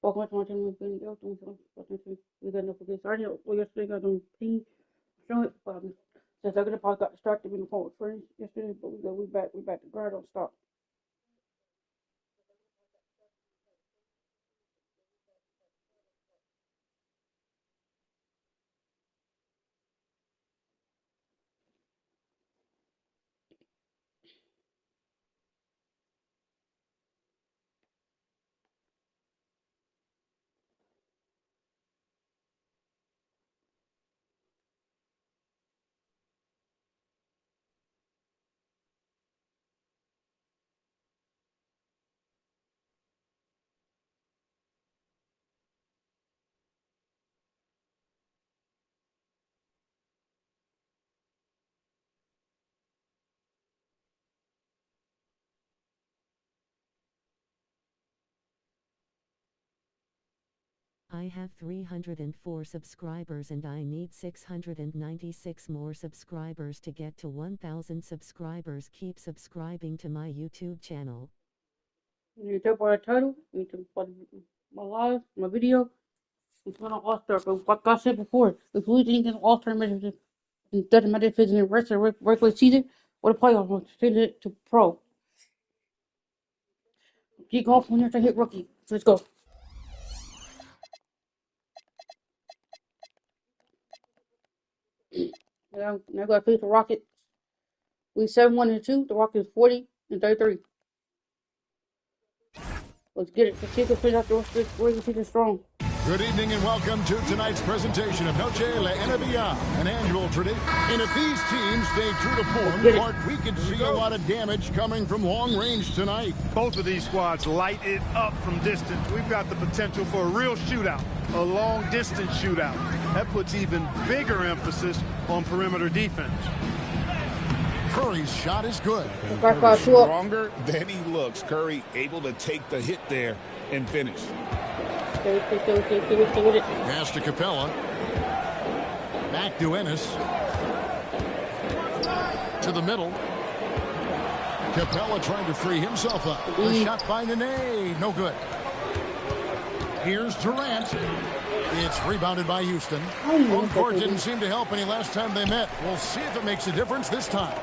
Welcome to my channel. We got enough of this. I already know yesterday got them ping show it. Since I got distracted in the phone with friends yesterday, but we back to guard on stop. I have 304 subscribers and I need 696 more subscribers to get to 1,000 subscribers. Keep subscribing to my YouTube channel. You tap on the title, you tap on my live, my video, it's going to All-Star. But like I said before, if we think an All-Star match, it doesn't matter if it's in the regular season or the playoffs, we'll change it to pro. Keep going from here to hit rookie. Let's go. Now I got to face the Rockets. We 7-1-2. The Rockets 40-33. Let's get it. Let's see if we finish out the rest of this regular season strong. Good evening and welcome to tonight's presentation of Noche La NBA, an annual tradition. And if these teams stay true to form, Clark, we could see a lot of damage coming from long range tonight. Both of these squads light it up from distance. We've got the potential for a real shootout, a long distance shootout. That puts even bigger emphasis on perimeter defense. Curry's shot is good. Stronger than he looks. Curry able to take the hit there and finish. Pass to Capella. Back to Ennis. To the middle. Capella trying to free himself up. The shot by Nene. No good. Here's Durant. It's rebounded by Houston. Home court didn't seem to help any last time they met. We'll see if it makes a difference this time.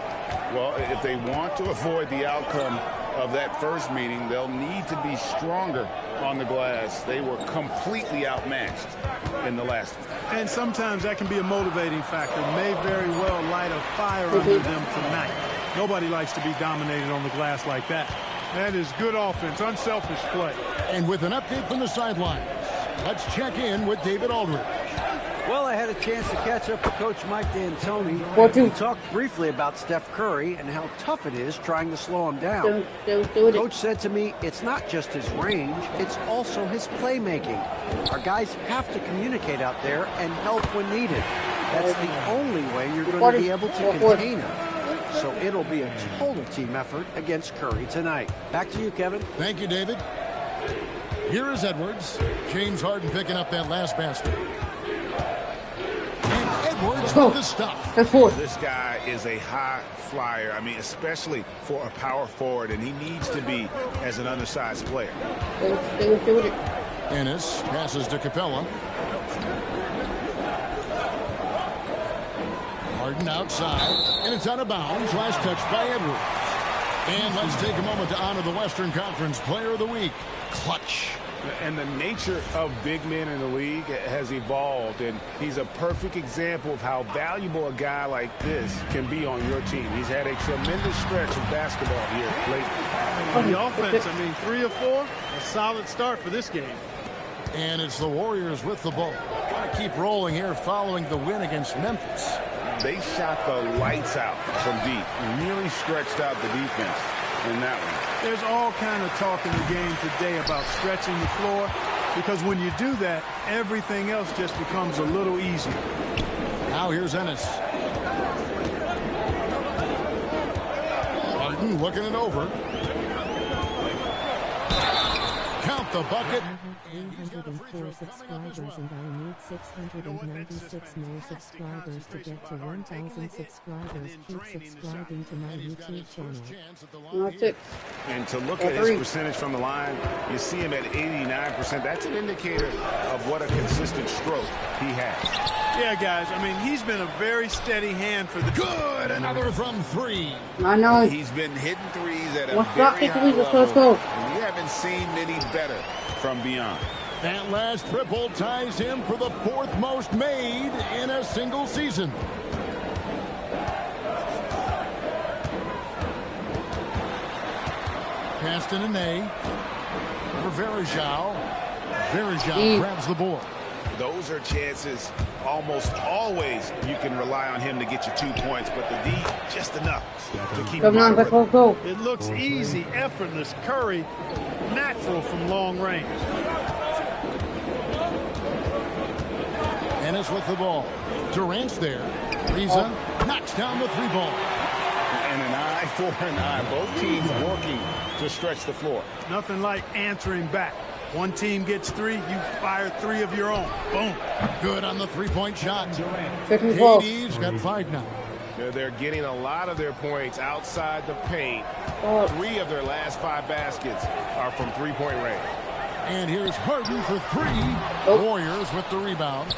Well, if they want to avoid the outcome of that first meeting, they'll need to be stronger on the glass. They were completely outmatched in the last one. And sometimes that can be a motivating factor. May very well light a fire under them tonight. Nobody likes to be dominated on the glass like that. That is good offense, unselfish play. And with an update from the sidelines, let's check in with David Aldridge. Well, I had a chance to catch up with Coach Mike D'Antoni. We talked briefly about Steph Curry and how tough it is trying to slow him down. Coach said to me, it's not just his range, it's also his playmaking. Our guys have to communicate out there and help when needed. That's the only way you're going to be able to contain him. So it'll be a total team effort against Curry tonight. Back to you, Kevin. Thank you, David. Here is Edwards. James Harden picking up that last basket. Edwards with the stuff. This guy is a high flyer. I mean, especially for a power forward, and he needs to be as an undersized player. Ennis passes to Capella. Harden outside, and it's out of bounds. Last touch by Edwards. And let's take a moment to honor the Western Conference Player of the Week. Clutch. And the nature of big men in the league has evolved, and he's a perfect example of how valuable a guy like this can be on your team. He's had a tremendous stretch of basketball here lately. The offense, I mean, 3 or 4, a solid start for this game. And it's the Warriors with the ball. Got to keep rolling here following the win against Memphis. They shot the lights out from deep, nearly stretched out the defense in that one. There's all kind of talk in the game today about stretching the floor, because when you do that, everything else just becomes a little easier. Now here's Ennis. Harden looking it over. Count the bucket. 304 subscribers and I need 696 more subscribers to get to 1,000 subscribers. Keep subscribing to my YouTube channel. And to look at his percentage from the line, you see him at 89%. That's an indicator of what a consistent stroke he has. Yeah, guys, I mean, he's been a very steady hand for the... Good! Another from 3. I know. He's been hitting threes at a Let's very high level. And we haven't seen many better from beyond. That last triple ties him for the 4th most made in a single season. Passed in an A for Verajao. Verajao grabs the board. Those are chances almost always you can rely on him to get you 2 points, but the D, just enough to keep him out of rhythm. It looks easy, effortless. Curry, natural from long range. Ennis with the ball. Durant's there. Riza knocks down the 3 ball. And an eye for an eye. Both teams working to stretch the floor. Nothing like answering back. One team gets 3, you fire 3 of your own. Boom. Good on the 3-point shot. KD's got 5 now. They're getting a lot of their points outside the paint. 3 of their last 5 baskets are from 3-point range. And here's Harden for 3. Warriors with the rebound.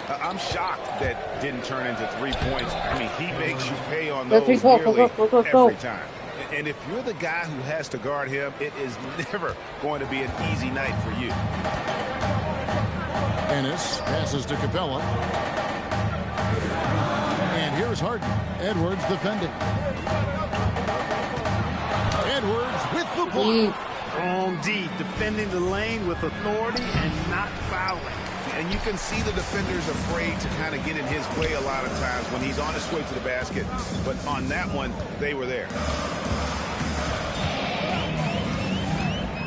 I'm shocked that didn't turn into 3 points. I mean, he makes you pay on those nearly every time. And if you're the guy who has to guard him, it is never going to be an easy night for you. Ennis passes to Capella. And here's Harden. Edwards defending. Edwards with the block. On D, defending the lane with authority and not fouling. And you can see the defenders afraid to kind of get in his way a lot of times when he's on his way to the basket. But on that one, they were there.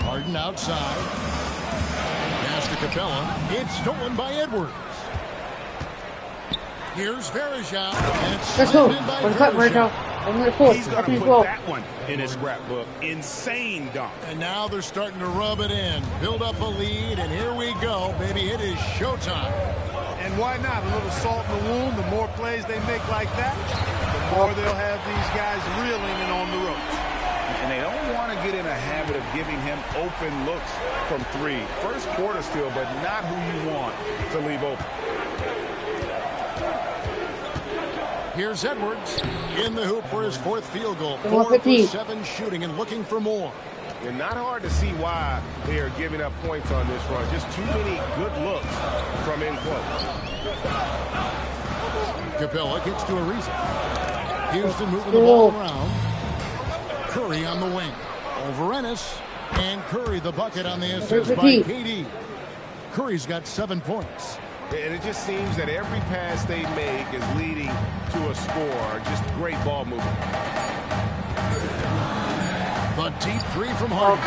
Harden outside. Pass to Capella. It's stolen by Edwards. Here's Verajao. And it's slammed in by Verajao. He's going to put that one in his scrapbook. Insane dunk. And now they're starting to rub it in. Build up a lead, and here we go, baby. It is showtime. And why not? A little salt in the wound. The more plays they make like that, the more they'll have these guys reeling and on the ropes. And they don't want to get in a habit of giving him open looks from 3. First quarter still, but not who you want to leave open. Here's Edwards in the hoop for his 4th field goal. 4 for 7 shooting and looking for more. And not hard to see why they are giving up points on this run. Just too many good looks from in close. Capella gets to Ariza. Houston moving the ball around. Curry on the wing. Over Ennis. And Curry the bucket on the assist by KD. Curry's got 7 points. And it just seems that every pass they make is leading to a score. Just great ball movement. The deep 3 from Harden.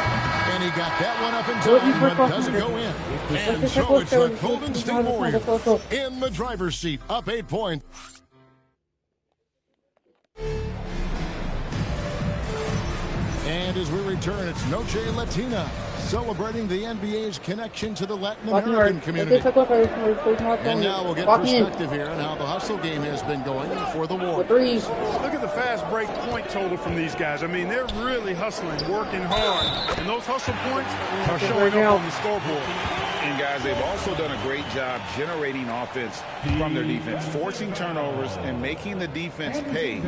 And he got that one up in time, but doesn't go in. And so it's the Golden State Warriors in the driver's seat, up 8 points. And as we return, it's Noche Latina, celebrating the NBA's connection to the Latin American community. And now we'll get perspective here on how the hustle game has been going for the Warriors. Look at the fast break point total from these guys. I mean, they're really hustling, working hard. And those hustle points are showing up on the scoreboard. And guys, they've also done a great job generating offense from their defense, forcing turnovers and making the defense pay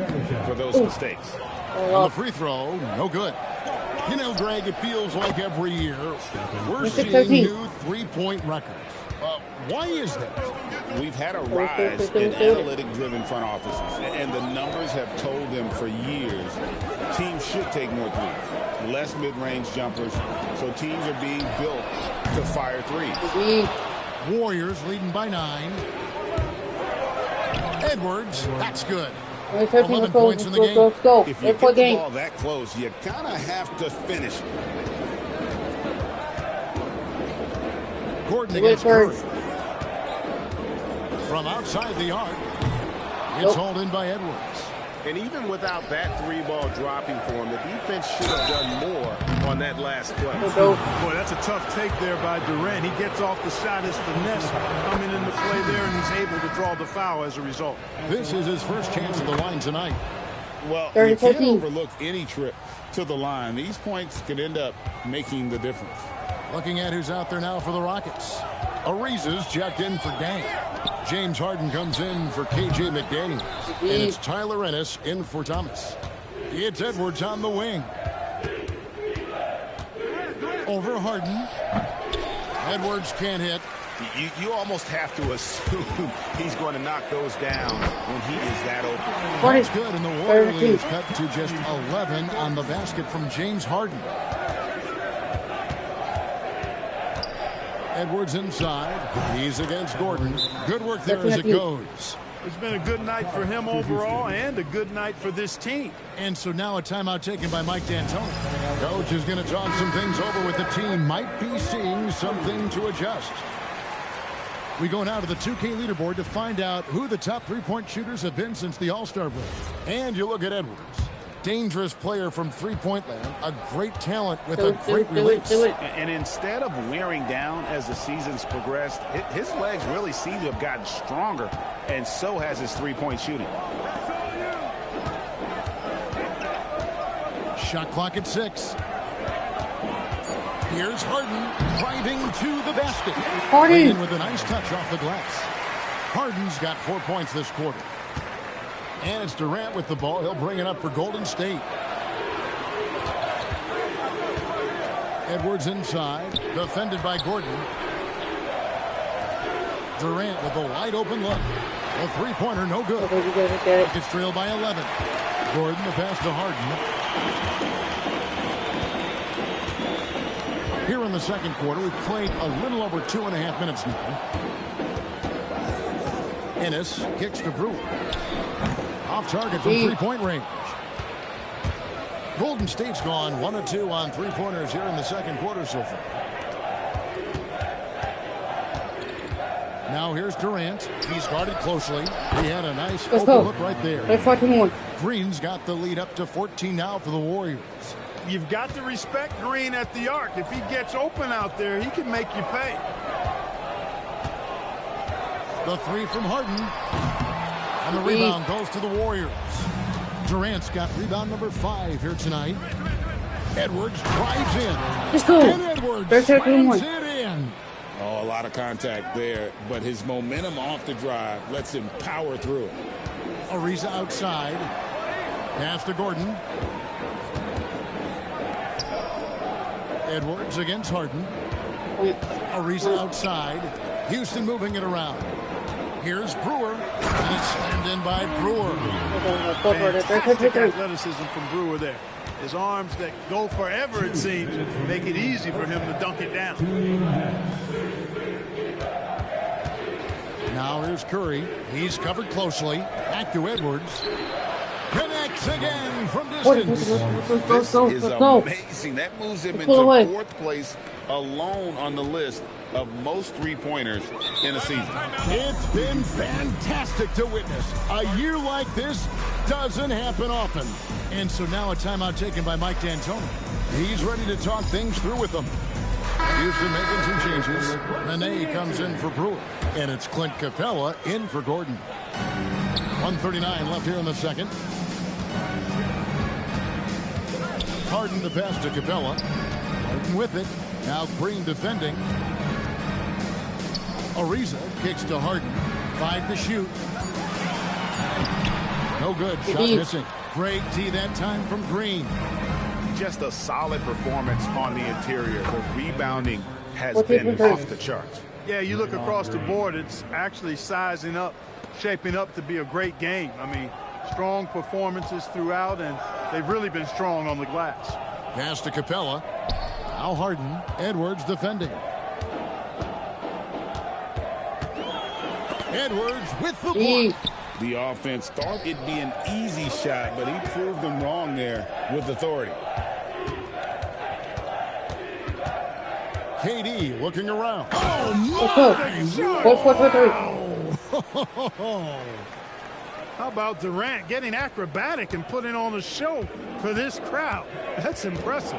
for those mistakes. On the free throw, no good. You know, Greg, it feels like every year we're seeing new three-point records. Why is that? We've had a rise in analytic-driven front offices, and the numbers have told them for years teams should take more threes, less mid-range jumpers, so teams are being built to fire threes. Warriors leading by 9. Edwards, that's good. 11 points in the game. Go. If you get the ball that close, you kind of have to finish it. Gordon against Curry. From outside the arc, it's hauled in by Edwards. And even without that three-ball dropping for him, the defense should have done more on that last play. Boy, that's a tough take there by Durant. He gets off the shot, his finesse coming into play there, and he's able to draw the foul as a result. This is his first chance at the line tonight. Well, you can't overlook any trip to the line. These points could end up making the difference. Looking at who's out there now for the Rockets. Ariza's checked in for Dang. James Harden comes in for KJ McDaniels. And it's Tyler Ennis in for Thomas. It's Edwards on the wing. Over Harden. Edwards can't hit. You almost have to assume he's going to knock those down when he is that open. That's good, and the Warrior lead is cut to just 11 on the basket from James Harden. Edwards inside. He's against Gordon. Good work there as it goes. It's been a good night for him overall and a good night for this team. And so now a timeout taken by Mike D'Antoni. Coach is going to talk some things over with the team. Might be seeing something to adjust. We go now to the 2K leaderboard to find out who the top three-point shooters have been since the All-Star break. And you look at Edwards. Dangerous player from three-point land, a great talent with a great release. And instead of wearing down as the season's progressed, his legs really seem to have gotten stronger, and so has his three-point shooting. Shot clock at 6. Here's Harden driving to the basket. Harden with a nice touch off the glass. Harden's got 4 points this quarter. And it's Durant with the ball. He'll bring it up for Golden State. Edwards inside. Defended by Gordon. Durant with a wide open look. A three-pointer, no good. It's trailed by 11. Gordon, the pass to Harden. Here in the second quarter, we've played a little over 2.5 minutes now. Ennis kicks to Brewer. Off target from three-point range. Golden State's gone 1 of 2 on three-pointers here in the second quarter so far. Now here's Durant. He's guarded closely. He had a nice open look right there. Green's got the lead up to 14 now for the Warriors. You've got to respect Green at the arc. If he gets open out there, he can make you pay. The three from Harden. And the rebound goes to the Warriors. Durant's got rebound number 5 here tonight. Edwards drives in. And Edwards slams it in. Oh, a lot of contact there, but his momentum off the drive lets him power through it. Ariza outside. Pass to Gordon. Edwards against Harden. Ariza outside. Houston moving it around. Here's Brewer, and it's slammed in by Brewer. Fantastic athleticism from Brewer there. His arms that go forever, it seems, make it easy for him to dunk it down. Now here's Curry. He's covered closely. Back to Edwards. Connects again from distance. This is amazing. That moves him into 4th place alone on the list of most three-pointers in a season. It's been fantastic to witness. A year like this doesn't happen often. And so now a timeout taken by Mike D'Antoni. He's ready to talk things through with them. Houston making some changes. Nene comes in for Brewer. And it's Clint Capella in for Gordon. 1:39 left here in the second. Harden the pass to Capella. Harden with it. Now Green defending. Ariza kicks to Harden. 5 to shoot. No good. Shot missing. Great D that time from Green. just a solid performance on the interior. The rebounding has been off the charts. Yeah, you look across the board, it's actually sizing up, shaping up to be a great game. I mean, strong performances throughout, and they've really been strong on the glass. Pass to Capella. Now Harden. Edwards defending. Edwards with the block. The offense thought it'd be an easy shot, but he proved them wrong there with authority. KD looking around. Oh, how about Durant getting acrobatic and putting on a show for this crowd? That's impressive.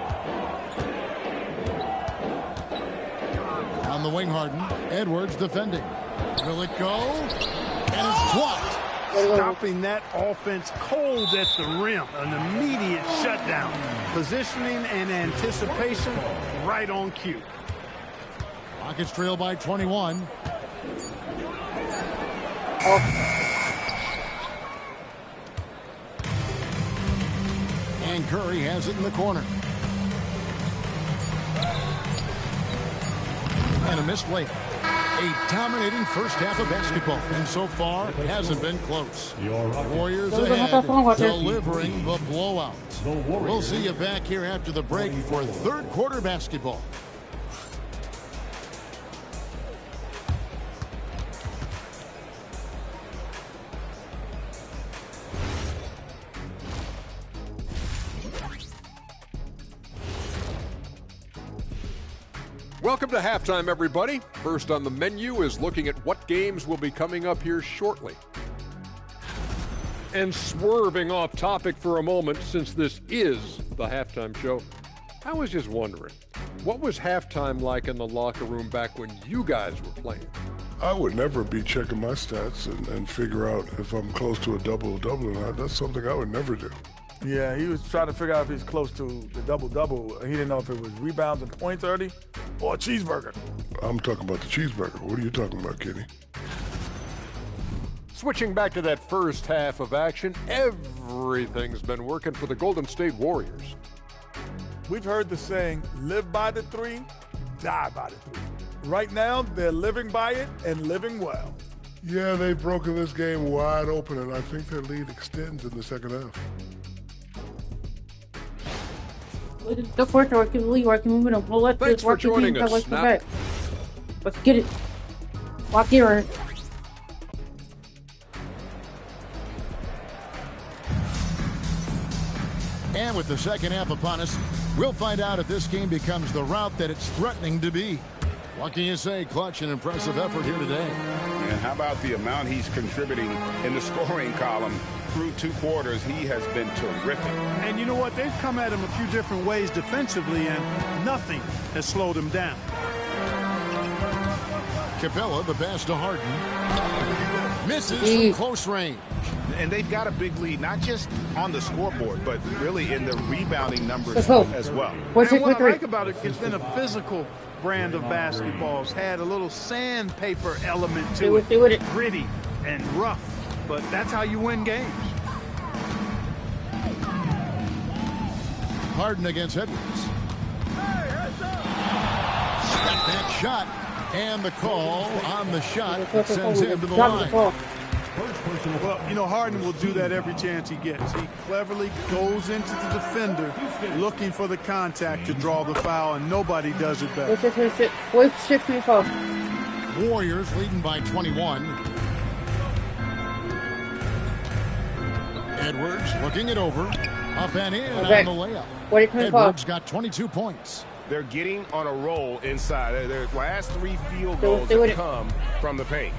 On the wing, Harden. Edwards defending. Will it go? And it's blocked. Stopping that offense cold at the rim. An immediate shutdown. Positioning and anticipation right on cue. Rockets trail by 21. And Curry has it in the corner. And a missed layup. A dominating first half of basketball. And so far, it hasn't been close. Warriors ahead, delivering the blowout. We'll see you back here after the break for third quarter basketball. Welcome to halftime, everybody. First on the menu is looking at what games will be coming up here shortly. And swerving off topic for a moment, since this is the halftime show, I was just wondering, what was halftime like in the locker room back when you guys were playing? I would never be checking my stats and figure out if I'm close to a double-double or not. That's something I would never do. Yeah, he was trying to figure out if he's close to the double-double. He didn't know if it was rebounds and points early or a cheeseburger. I'm talking about the cheeseburger. What are you talking about, Kenny? Switching back to that first half of action, everything's been working for the Golden State Warriors. We've heard the saying, live by the three, die by the three. Right now, they're living by it and living well. Yeah, they've broken this game wide open, and I think their lead extends in the second half. The first I can leave, I can move it on. We'll let Thanks for joining us. Let's get it. Lock here. And with the second half upon us, we'll find out if this game becomes the route that it's threatening to be. What can you say? Clutch and impressive effort here today. And how about the amount he's contributing in the scoring column? Through two quarters, he has been terrific. And you know what? They've come at him a few different ways defensively, and nothing has slowed him down. Capella, the pass to Harden. Misses from close range. And they've got a big lead, not just on the scoreboard, but really in the rebounding numbers as well. And what I like about it, it's been a physical brand of basketball. It's had a little sandpaper element to it. Gritty and rough. But that's how you win games. Harden against Edwards. Got that shot. And the call on the shot that sends him to the line. Well, you know, Harden will do that every chance he gets. He cleverly goes into the defender looking for the contact to draw the foul, and nobody does it better. Warriors leading by 21. Edwards looking it over. Up and in on the layup. Edwards got 22 points. They're getting on a roll inside. Their last three field goals have come from the paint.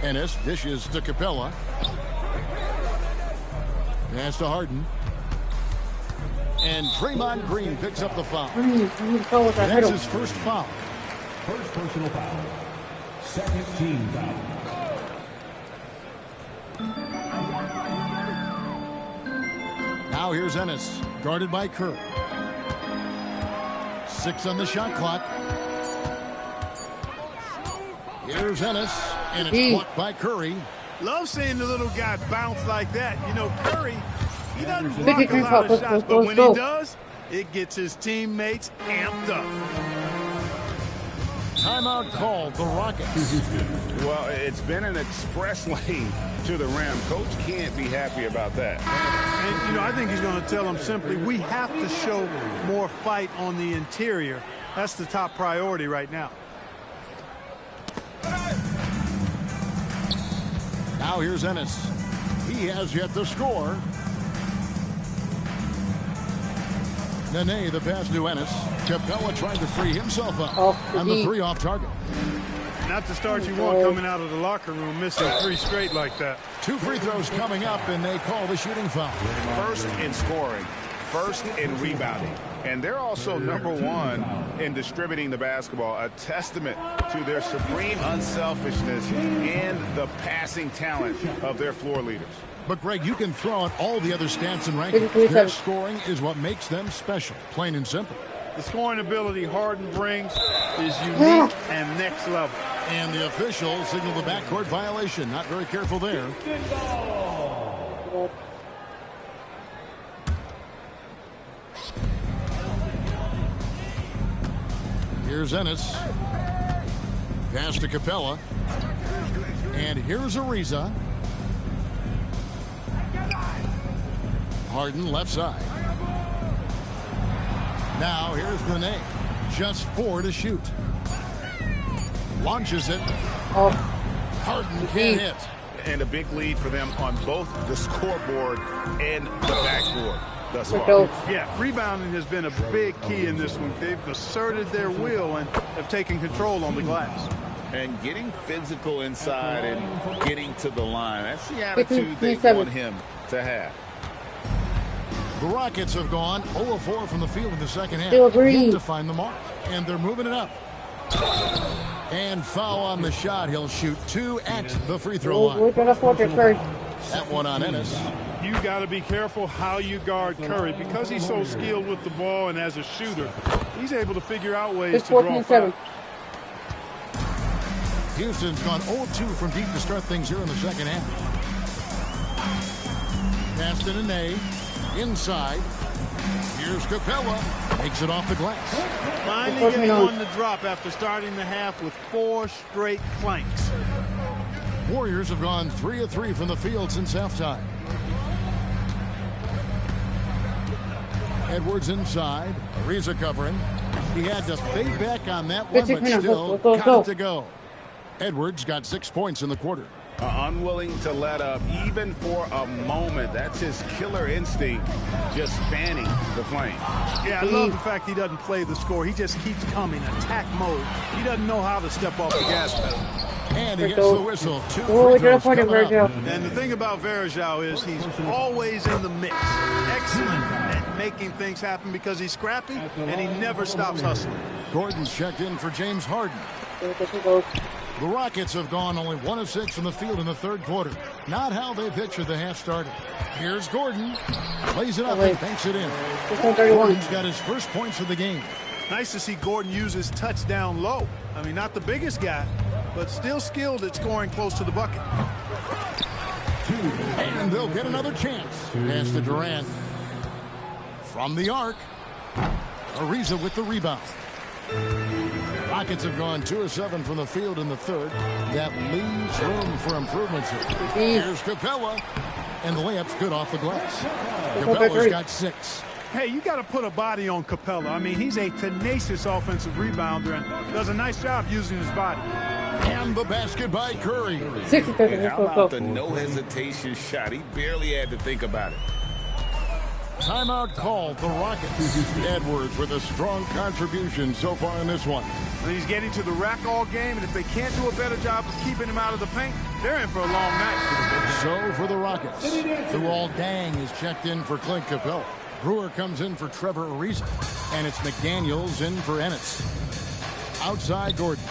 Ennis dishes to Capella. Pass to Harden. And Draymond Green picks up the foul. That's his first foul. First personal foul. Second team foul. Now here's Ennis, guarded by Curry. 6 on the shot clock. Here's Ennis, and it's blocked by Curry. Love seeing the little guy bounce like that. You know, Curry, he doesn't block a lot of shots, but when he does, It gets his teammates amped up. Timeout called, the Rockets. Well, it's been an express lane to the rim. Coach can't be happy about that. And, you know, I think he's going to tell them simply, we have to show more fight on the interior. That's the top priority right now. Now here's Ennis. He has yet to score. Nene, the pass to Ennis. Capella trying to free himself up. And the three off target. Not the start you want coming out of the locker room, missing 3 straight like that. 2 free throws coming up, and they call the shooting foul. First in scoring, first in rebounding. And they're also #1 in distributing the basketball, a testament to their supreme unselfishness and the passing talent of their floor leaders. But, Greg, you can throw out all the other stats and rankings. Their scoring is what makes them special, plain and simple. The scoring ability Harden brings is unique and next level. And the officials signal the backcourt violation. Not very careful there. Here's Ennis. Pass to Capella. And here's Ariza. Harden left side. Now here's Nene. Just 4 to shoot. Launches it. Harden can't hit. And a big lead for them on both the scoreboard and the backboard thus far. Yeah, rebounding has been a big key in this one. They've asserted their will and have taken control on the glass. And getting physical inside and getting to the line. That's the attitude they want him to have. The Rockets have gone 0-4 from the field in the second half. Yet to find the mark. And they're moving it up. And foul on the shot. He'll shoot 2 at the free throw line. That one on Ennis. You got to be careful how you guard Curry. Because he's so skilled with the ball and as a shooter, he's able to figure out ways to draw fouls. Houston's gone 0-2 from deep to start things here in the second half. Pass to Nene. Inside. Here's Capella. Makes it off the glass. Finally getting on the drop after starting the half with 4 straight clanks. Warriors have gone 3 of 3 from the field since halftime. Edwards inside. Ariza covering. He had to fade back on that one, but still got it to go. Edwards got 6 points in the quarter. Unwilling to let up even for a moment. That's his killer instinct, just fanning the flame. Yeah, I love the fact he doesn't play the score. He just keeps coming, attack mode. He doesn't know how to step off the gas pedal. And he gets the whistle. 2 free throws coming up. And the thing about Varejao is he's always in the mix. Excellent at making things happen because he's scrappy and he never stops hustling. Gordon's checked in for James Harden. The Rockets have gone only 1 of 6 from the field in the third quarter. Not how they pictured the half started. Here's Gordon. Lays it up and banks it in. Gordon's got his first points of the game. Nice to see Gordon use his touchdown low. I mean, not the biggest guy, but still skilled at scoring close to the bucket. And they'll get another chance. Pass to Durant. From the arc. Ariza with the rebound. Rockets have gone 2 of 7 from the field in the third. That leaves room for improvements here. Here's Capella. And the layup's good off the glass. Capella's got 6. Hey, you got to put a body on Capella. I mean, he's a tenacious offensive rebounder and does a nice job using his body. And the basket by Curry. And how about the no hesitation shot? He barely had to think about it. Timeout called, the Rockets. Edwards with a strong contribution so far in this one. And he's getting to the rack all game, and if they can't do a better job of keeping him out of the paint, they're in for a long night. So for the Rockets, Luol Deng is checked in for Clint Capella. Brewer comes in for Trevor Ariza, and it's McDaniels in for Ennis. Outside, Gordon.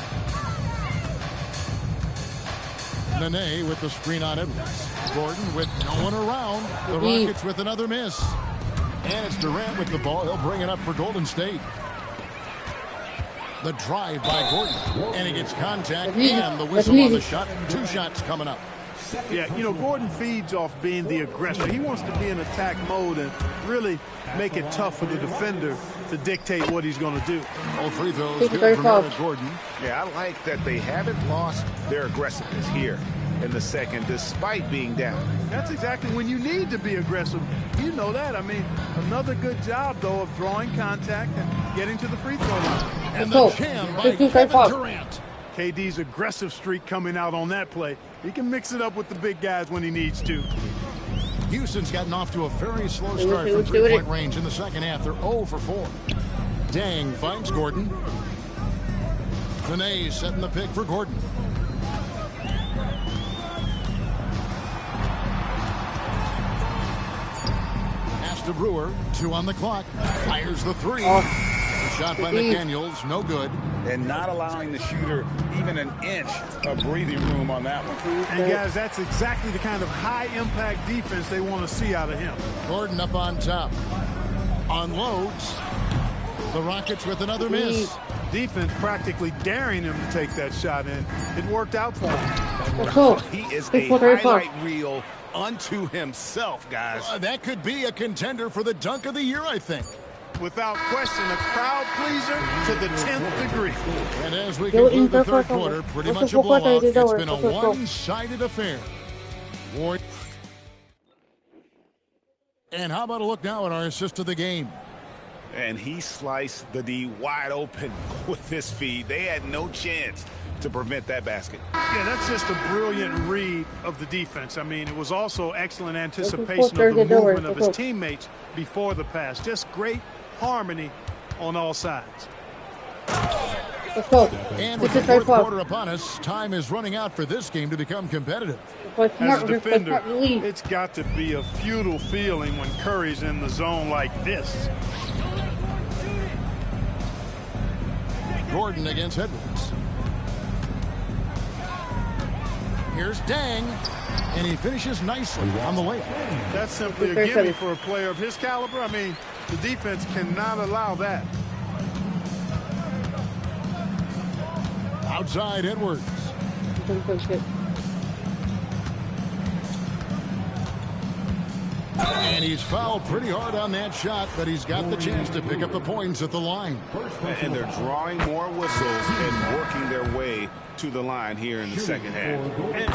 Nene with the screen on Edwards. Gordon with no one around. The Rockets with another miss. And it's Durant with the ball. He'll bring it up for Golden State. The drive by Gordon. And he gets contact and the whistle on the shot. 2 shots coming up. Yeah, you know, Gordon feeds off being the aggressor. He wants to be in attack mode and really make it tough for the defender to dictate what he's going to do. All free throws good from Eric Gordon. Yeah, I like that they haven't lost their aggressiveness here in the second, despite being down. That's exactly when you need to be aggressive. You know that. I mean, another good job, though, of drawing contact and getting to the free throw line. And the jam by Kevin Durant. KD's aggressive streak coming out on that play. He can mix it up with the big guys when he needs to. Houston's gotten off to a very slow start from three-point range in the second half. They're 0 for 4. Dang finds Gordon. Benet setting the pick for Gordon. Pass to Brewer. 2 on the clock. Fires the 3. Shot by McDaniels, no good. And not allowing the shooter even an inch of breathing room on that one. And guys, that's exactly the kind of high-impact defense they want to see out of him. Gordon up on top. Unloads. The Rockets with another miss. Defense practically daring him to take that shot, and it worked out for him. He is a highlight reel unto himself, guys. That could be a contender for the dunk of the year, I think. Without question, a crowd pleaser to the 10th degree. And as we conclude the third quarter, pretty much a blowout. It's been a one-sided affair. And how about a look now at our assist of the game? And he sliced the D wide open with this feed. They had no chance to prevent that basket. Yeah, that's just a brilliant read of the defense. I mean, it was also excellent anticipation of the movement of his teammates before the pass. Just great harmony on all sides. And with the fourth quarter upon us, time is running out for this game to become competitive. As a defender, it's got to be a futile feeling when Curry's in the zone like this. Gordon against Edwards. Here's Dang, and he finishes nicely on the layup. That's simply a gimme for a player of his caliber. I mean, the defense cannot allow that. Outside Edwards. And he's fouled pretty hard on that shot, but he's got the chance to pick up the points at the line. And they're drawing more whistles and working their way to the line here in the second half.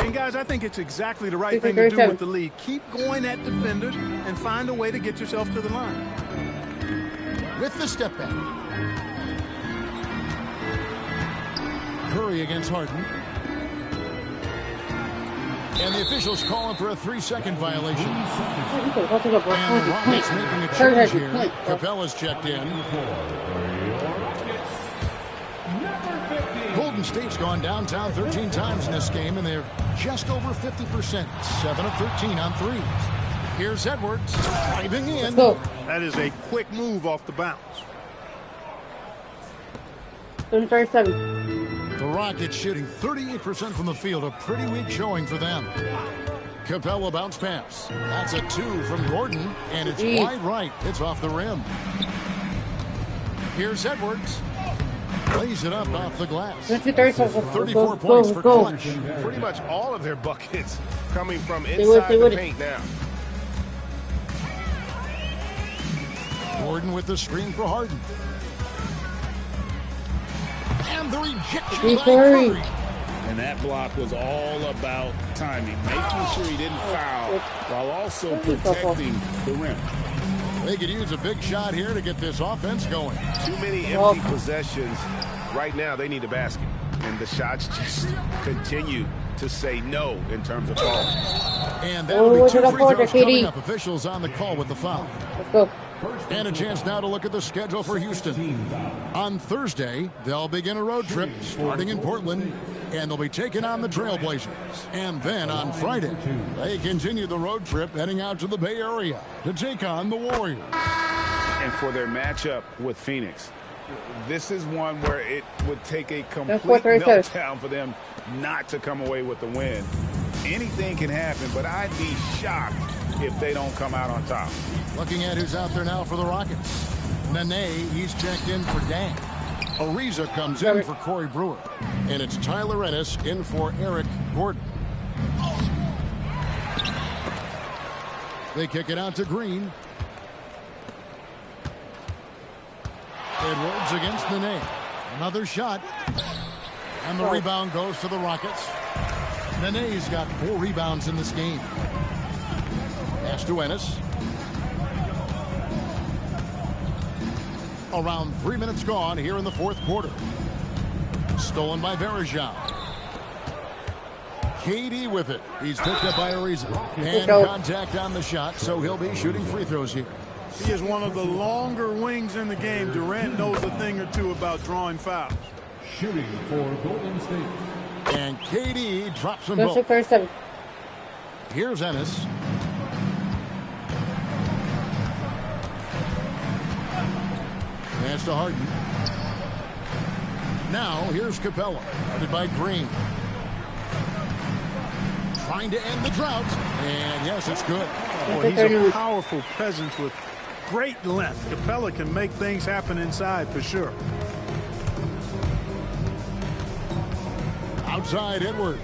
And guys, I think it's exactly the right thing to do with the lead. Keep going at defenders and find a way to get yourself to the line. With the step back. Curry against Harden. And the officials calling for a 3-second violation. And the Rockets making a change here. Capella's checked in. Golden State's gone downtown 13 times in this game, and they're just over 50%. 7 of 13 on threes. Here's Edwards driving in. That is a quick move off the bounce. 37. The Rockets shooting 38% from the field, a pretty weak showing for them. Capella bounce pass. That's a 2 from Gordon, and it's wide right. It's off the rim. Here's Edwards. Lays it up off the glass. 34 points for clutch. Pretty much all of their buckets coming from inside the paint now. Gordon with the screen for Harden. And the rejection by Curry. And that block was all about timing, making sure he didn't foul while also protecting the rim. They could use a big shot here to get this offense going. Too many empty possessions. Right now, they need a basket. And the shots just continue to say no in terms of foul. And that'll be 2 free throws coming up. Officials on the call with the foul. Let's go. And a chance now to look at the schedule for Houston. On Thursday, they'll begin a road trip starting in Portland, and they'll be taking on the Trailblazers. And then on Friday, they continue the road trip heading out to the Bay Area to take on the Warriors. And for their matchup with Phoenix, this is one where it would take a complete meltdown for them not to come away with the win. Anything can happen, but I'd be shocked if they don't come out on top. Looking at who's out there now for the Rockets. Nene, he's checked in for Dang. Ariza comes in for Corey Brewer. And it's Tyler Ennis in for Eric Gordon. They kick it out to Green. Edwards against Nene. Another shot. And the rebound goes to the Rockets. Nene's got 4 rebounds in this game. Pass to Ennis. Around 3 minutes gone here in the fourth quarter. Stolen by Varejao. KD with it. He's picked up by Ariza. And contact on the shot, so he'll be shooting free throws here. He is one of the longer wings in the game. Durant knows a thing or two about drawing fouls. Shooting for Golden State. And KD drops them both. Here's Ennis. Pass to Harden. Now here's Capella, guarded by Green. Trying to end the drought. And yes, it's good. Boy, he's a powerful presence with great length. Capella can make things happen inside for sure. Outside Edwards.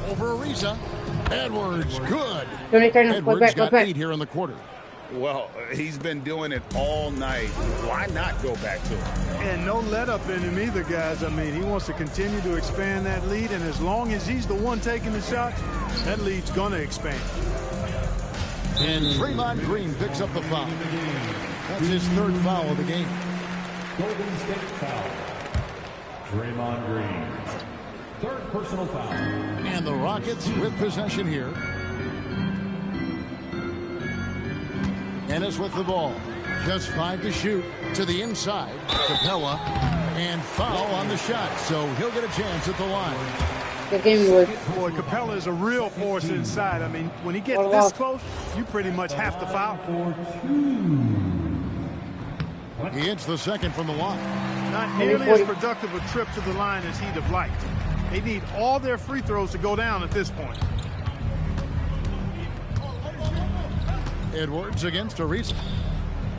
Over Ariza. Edwards, good. Edwards got 8 here in the quarter. Well, he's been doing it all night. Why not go back to it? And no let up in him either, guys. I mean, he wants to continue to expand that lead, and as long as he's the one taking the shots, that lead's going to expand. And Draymond Green picks up the foul. That's his 3rd foul of the game. Golden State foul. Draymond Green. 3rd personal foul. And the Rockets with possession here. Ennis with the ball. Just 5 to shoot. To the inside. Capella. And foul on the shot. So he'll get a chance at the line. Boy, Capella is a real force inside. I mean, when he gets this close, you pretty much have to foul. He hits the second from the line. Not nearly as productive a trip to the line as he'd have liked. They need all their free throws to go down at this point. Edwards against Ariza.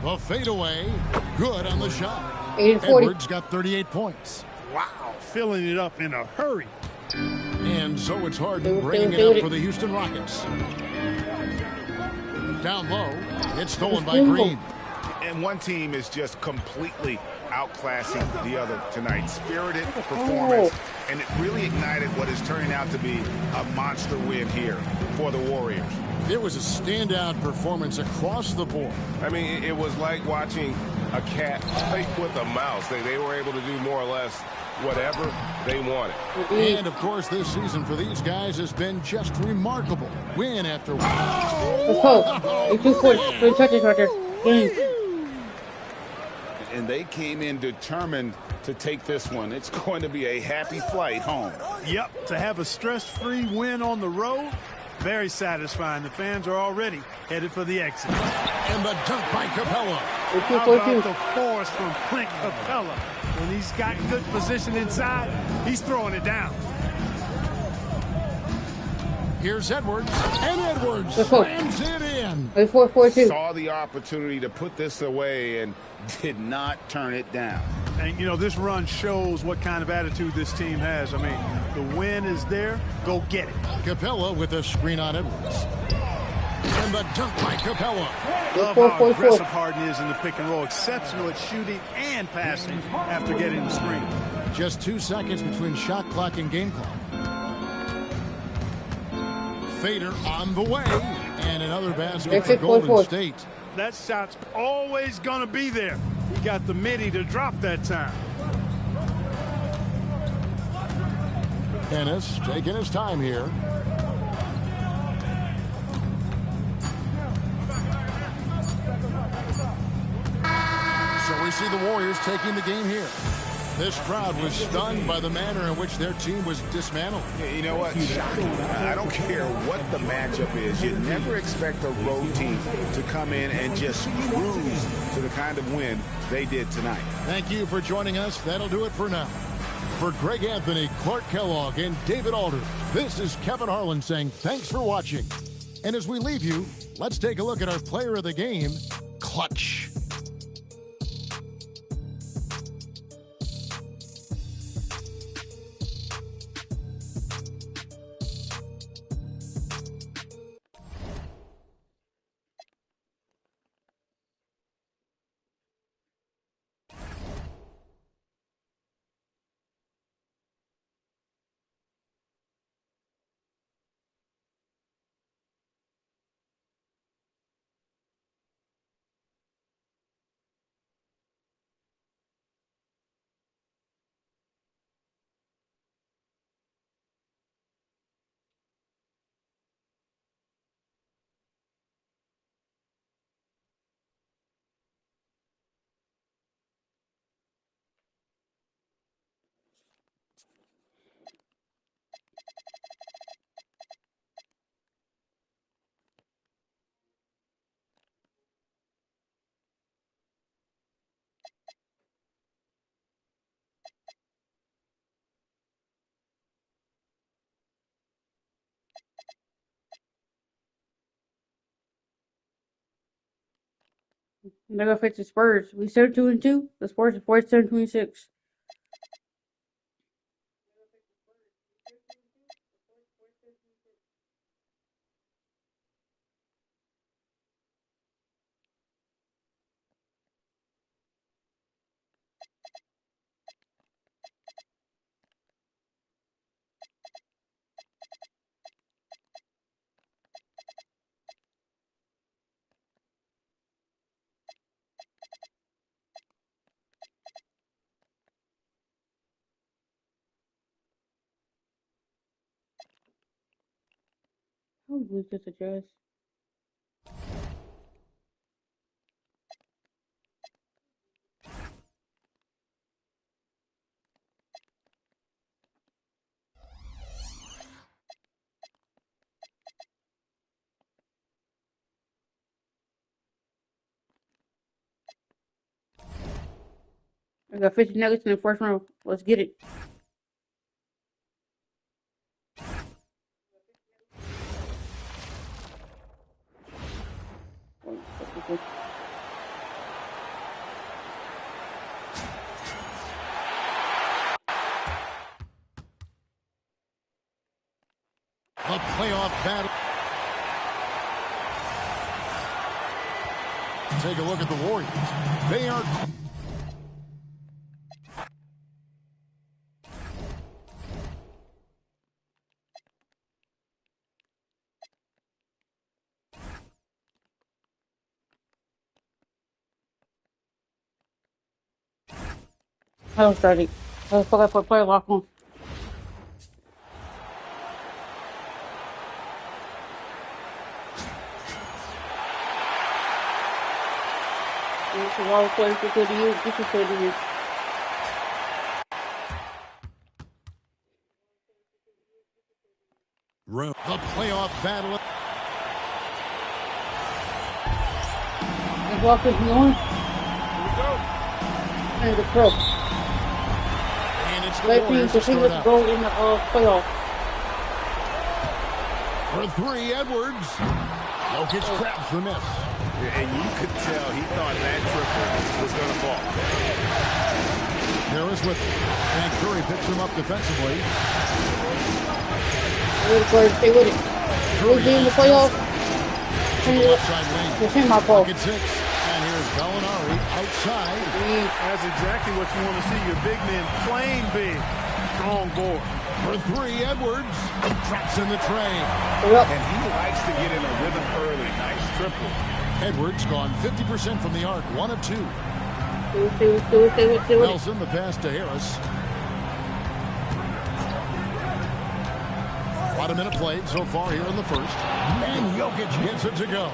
The fadeaway. Good on the shot. Edwards got 38 points. Wow, filling it up in a hurry. And so it's Harden bringing it up for the Houston Rockets. Down low. It's stolen by Green. And one team is just completely outclassing the other tonight. Spirited performance, and it really ignited what is turning out to be a monster win here for the Warriors. It was a standout performance across the board. I mean, it was like watching a cat play with a mouse. They were able to do more or less whatever they wanted. And, of course, this season for these guys has been just remarkable. Win after win. Oh, 2 points. 3 touches right there. And they came in determined to take this one. It's going to be a happy flight home. Yep, to have a stress-free win on the road, very satisfying. The fans are already headed for the exit. And the dunk by Capella. How about the force from Clint Capella? When he's got good position inside, he's throwing it down. Here's Edwards, and Edwards slams it in. 4-4-2. Saw the opportunity to put this away and did not turn it down. And, you know, this run shows what kind of attitude this team has. I mean, the win is there. Go get it. Capella with a screen on Edwards. And the dunk by Capella. Love how aggressive Harden is in the pick and roll. Exceptional at shooting and passing after getting the screen. Just 2 seconds between shot clock and game clock. Fader on the way. And another basket for Golden State. That shot's always going to be there. He got the midi to drop that time. Ennis taking his time here. So we see the Warriors taking the game here. This crowd was stunned by the manner in which their team was dismantled. You know what? I don't care what the matchup is. You never expect a road team to come in and just cruise to the kind of win they did tonight. Thank you for joining us. That'll do it for now. For Greg Anthony, Clark Kellogg, and David Alder, this is Kevin Harlan saying thanks for watching. And as we leave you, let's take a look at our player of the game, Clutch. They're gonna face the Spurs. We 7-2-2. The Spurs are 47-26. How lose this address? I got 50 Nuggets in the first round. Let's get it. The playoff battle. Take a look at the Warriors. They are... I was starting. I forgot to put player lock on. This is all the players we could use. This is good to use. The playoff battle. And Walker's on. And the pro. And it's the That Warriors means to the start Eagles out. go in the playoff. For three, Edwards. Jokic grabs the miss. And you could tell he thought that triple was going to fall. Harris with it. And Curry picks him up defensively. Stay with it. We'll be in the playoff. To the left side lane. It's in my ball. Pocket six. And here's Gallinari outside. That's exactly what you want to see. Your big men playing big. Strong board. For three, Edwards. Drops in the tray. And he likes to get in a rhythm early. Nice triple. Edwards gone 50% from the arc. 1 of 2. Stay with it. Nelson, the pass to Harris. About a minute played so far here in the first. And Jokic gets it to go.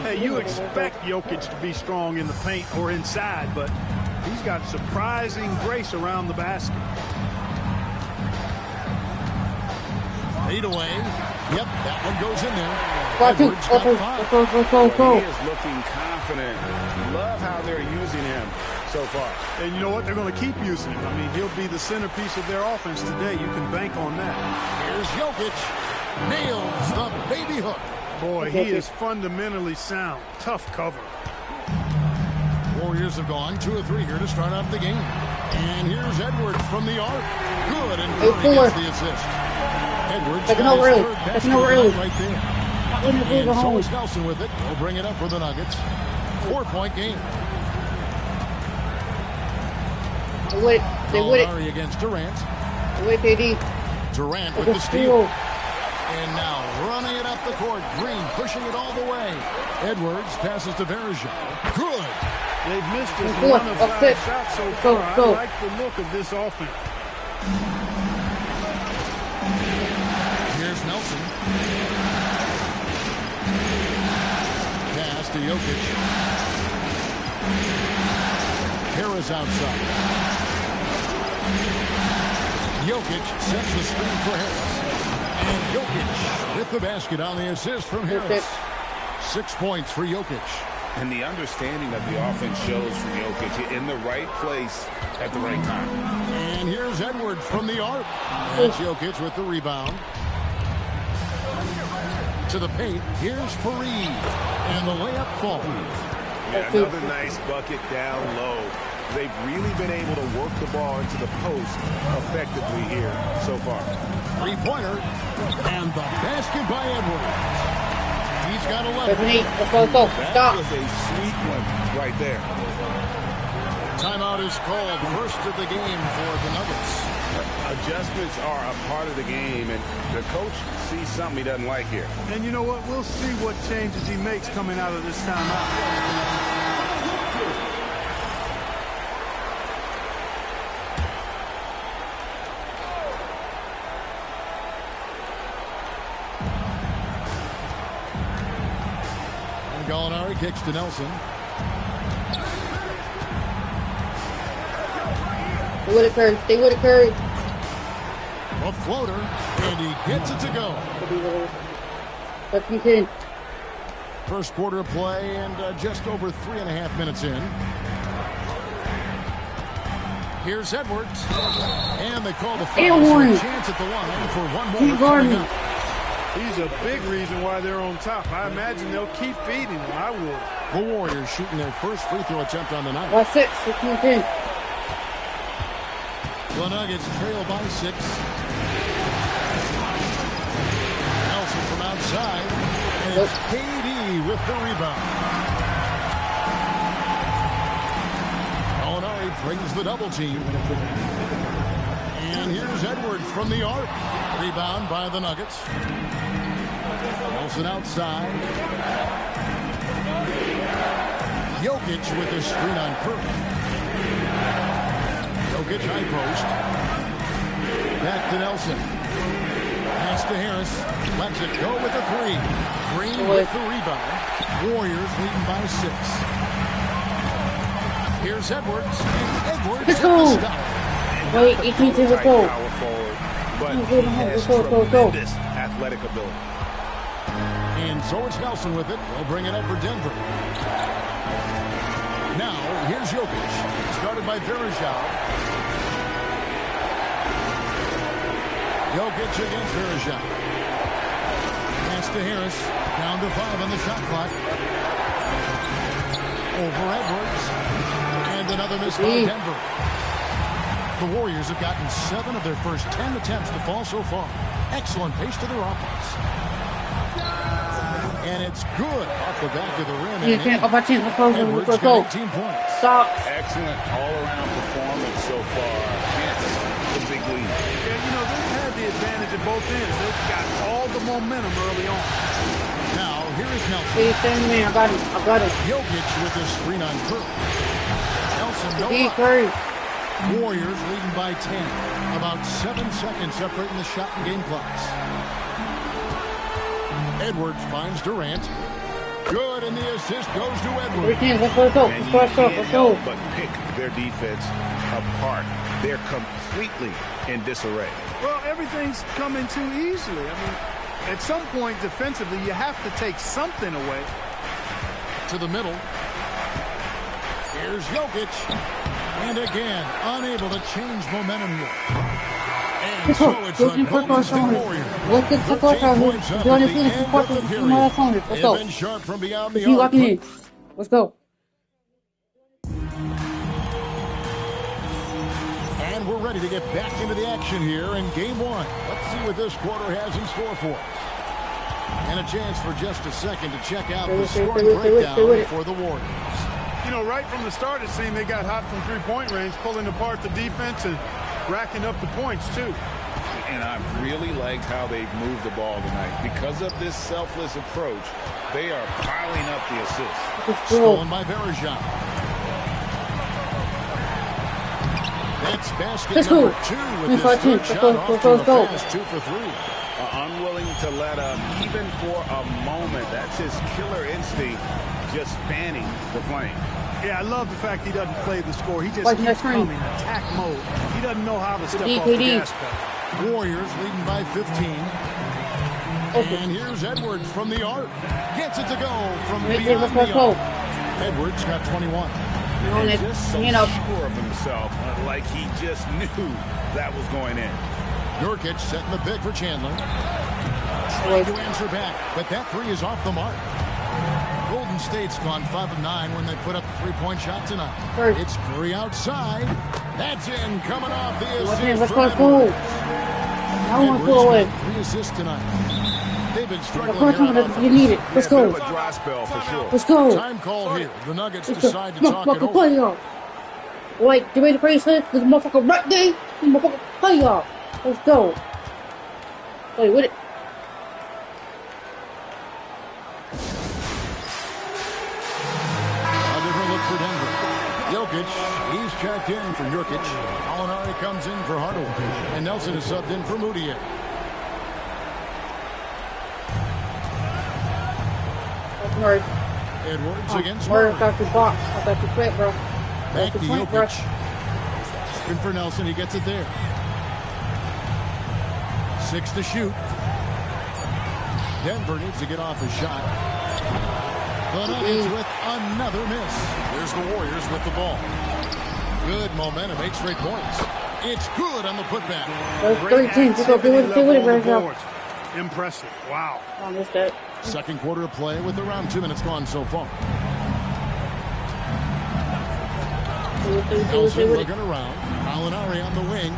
Hey, you expect Jokic to be strong in the paint or inside, but he's got surprising grace around the basket. Fade away. Yep, that one goes in there. Edwards got 5. He is looking confident. Love how they're using him so far. And you know what? They're going to keep using him. I mean, he'll be the centerpiece of their offense today. You can bank on that. Here's Jokic. Nails the baby hook. Boy, he is fundamentally sound. Tough cover. Warriors have gone 2 of 3 here to start out the game. And here's Edwards from the arc. Good, and Curry gets the assist. Edwards got his third basket right there. And so is Nelson with it. He'll bring it up for the Nuggets. 4-point game. They with it. Gallinari against Durant. Wait, KD. Durant with the steal. And now running it up the court. Green pushing it all the way. Edwards passes to Verja. Good. They've missed this one of 5 shots so far. I like the look of this offense. Here's Nelson. Pass to Jokic. Harris outside. Jokic sets the screen for Harris. And Jokic with the basket on the assist from Harris. 6 points for Jokic. And the understanding of the offense shows from Jokic in the right place at the right time. And here's Edwards from the arc. And Jokic with the rebound. To the paint. Here's Fareed. And the layup falls. Yeah, another nice bucket down low. They've really been able to work the ball into the post effectively here so far. Three-pointer, and the basket by Edwards. He's got 11. That was a sweet one right there. Timeout is called. First of the game for the Nuggets. Adjustments are a part of the game, and the coach sees something he doesn't like here. And you know what? We'll see what changes he makes coming out of this timeout. Gallinari kicks to Nelson. Stay with it, Curry. Stay with it, Curry. A floater, and he gets it to go. First quarter of play, and just over 3.5 minutes in. Here's Edwards, and they call the foul. So a chance at the line for one more coming up. He's a big reason why they're on top. I imagine they'll keep feeding him. I would. The Warriors shooting their first free throw attempt on the night. By 6, 16. The Nuggets trail by 6. Nelson from outside. And it's KD with the rebound. Gallinari brings the double team. And here's Edwards from the arc. Rebound by the Nuggets. Nelson outside. Jokic with the screen on Curry. Jokic high post. Back to Nelson. Pass to Harris. Lets it go with the 3. Green with the rebound. Warriors leading by 6. Here's Edwards. Edwards hit the stop. Wait, 18 to the goal. But he has tremendous athletic ability. And so it's Nelson with it. He'll bring it up for Denver. Now, here's Jokic. Started by Verajao. Jokic against Verajao. Pass to Harris. Down to 5 on the shot clock. Over Edwards. And another miss by Denver. The Warriors have gotten 7 of their first 10 attempts to fall so far. Excellent pace to their offense. And it's good off the back of the rim. Edwards got 18 points. Stop. Excellent all-around performance so far against the big lead. Yeah, you know, they've had the advantage at both ends. They've got all the momentum early on. Now, here is Nelson. I got him. Jokic with the screen on Curry. Nelson, no Curry. Warriors leading by 10. About 7 seconds separating the shot and game clocks. Edwards finds Durant. Good, and the assist goes to Edwards. And you can't help but pick their defense apart. They're completely in disarray. Well, everything's coming too easily. I mean, at some point defensively, you have to take something away. To the middle. Here's Jokic. And again, unable to change momentum here. And so it's the Golden State Warriors. 13 points up at the end of the period. They've been sharp from beyond the arc. Let's go. And we're ready to get back into the action here in Game 1. Let's see what this quarter has in store for us. And a chance for just a second to check out the scoring breakdown for the Warriors. You know, right from the start, it seemed they got hot from three-point range, pulling apart the defense and racking up the points, too. And I really liked how they've moved the ball tonight. Because of this selfless approach, they are piling up the assists. Stolen by Verajao. That's basket number 2 with this third shot off to a fast 2 for 3. Unwilling to let up, even for a moment. That's his killer instinct, just fanning the flame. Yeah, I love the fact he doesn't play the score. He just keeps coming, attack mode. He doesn't know how to step off the gas pedal. Warriors leading by 15. And here's Edwards from the arc. Gets it to go from beyond the arc. Edwards got 21. And just so sure of himself, like he just knew that was going in. Nurkic setting the pick for Chandler. Trying to answer back, but that 3 is off the mark. Golden Golden State's gone 5 of 9 when they put up the three-point shot tonight. It's Curry outside. That's in, coming off the assist. Let's go. I want to pull away. 3 assists tonight. They've been struggling here. You need it. Let's go. A dry spell for sure. Let's go. Time call here. The Nuggets decide to talk it over. Playoff. Wait, you ready to play this? This motherfucker right game. This motherfucker playoff. Let's go. Wait, with it. A different look for Denver. Jokic, he's checked in for Jokic. Gallinari comes in for Hardaway. And Nelson is subbed in for Moutier. Edwards against Murray. Got the box. I got the play, bro. Back to Jokic. Looking for Nelson. He gets it there. 6 to shoot. Denver needs to get off his shot. The Nuggets with another miss. Here's the Warriors with the ball. Good momentum. 8 straight points. It's good on the putback. Great activity level on the boards. Impressive. Wow. I missed that. Second quarter of play with around 2 minutes gone so far. Nelson looking around. Gallinari on the wing.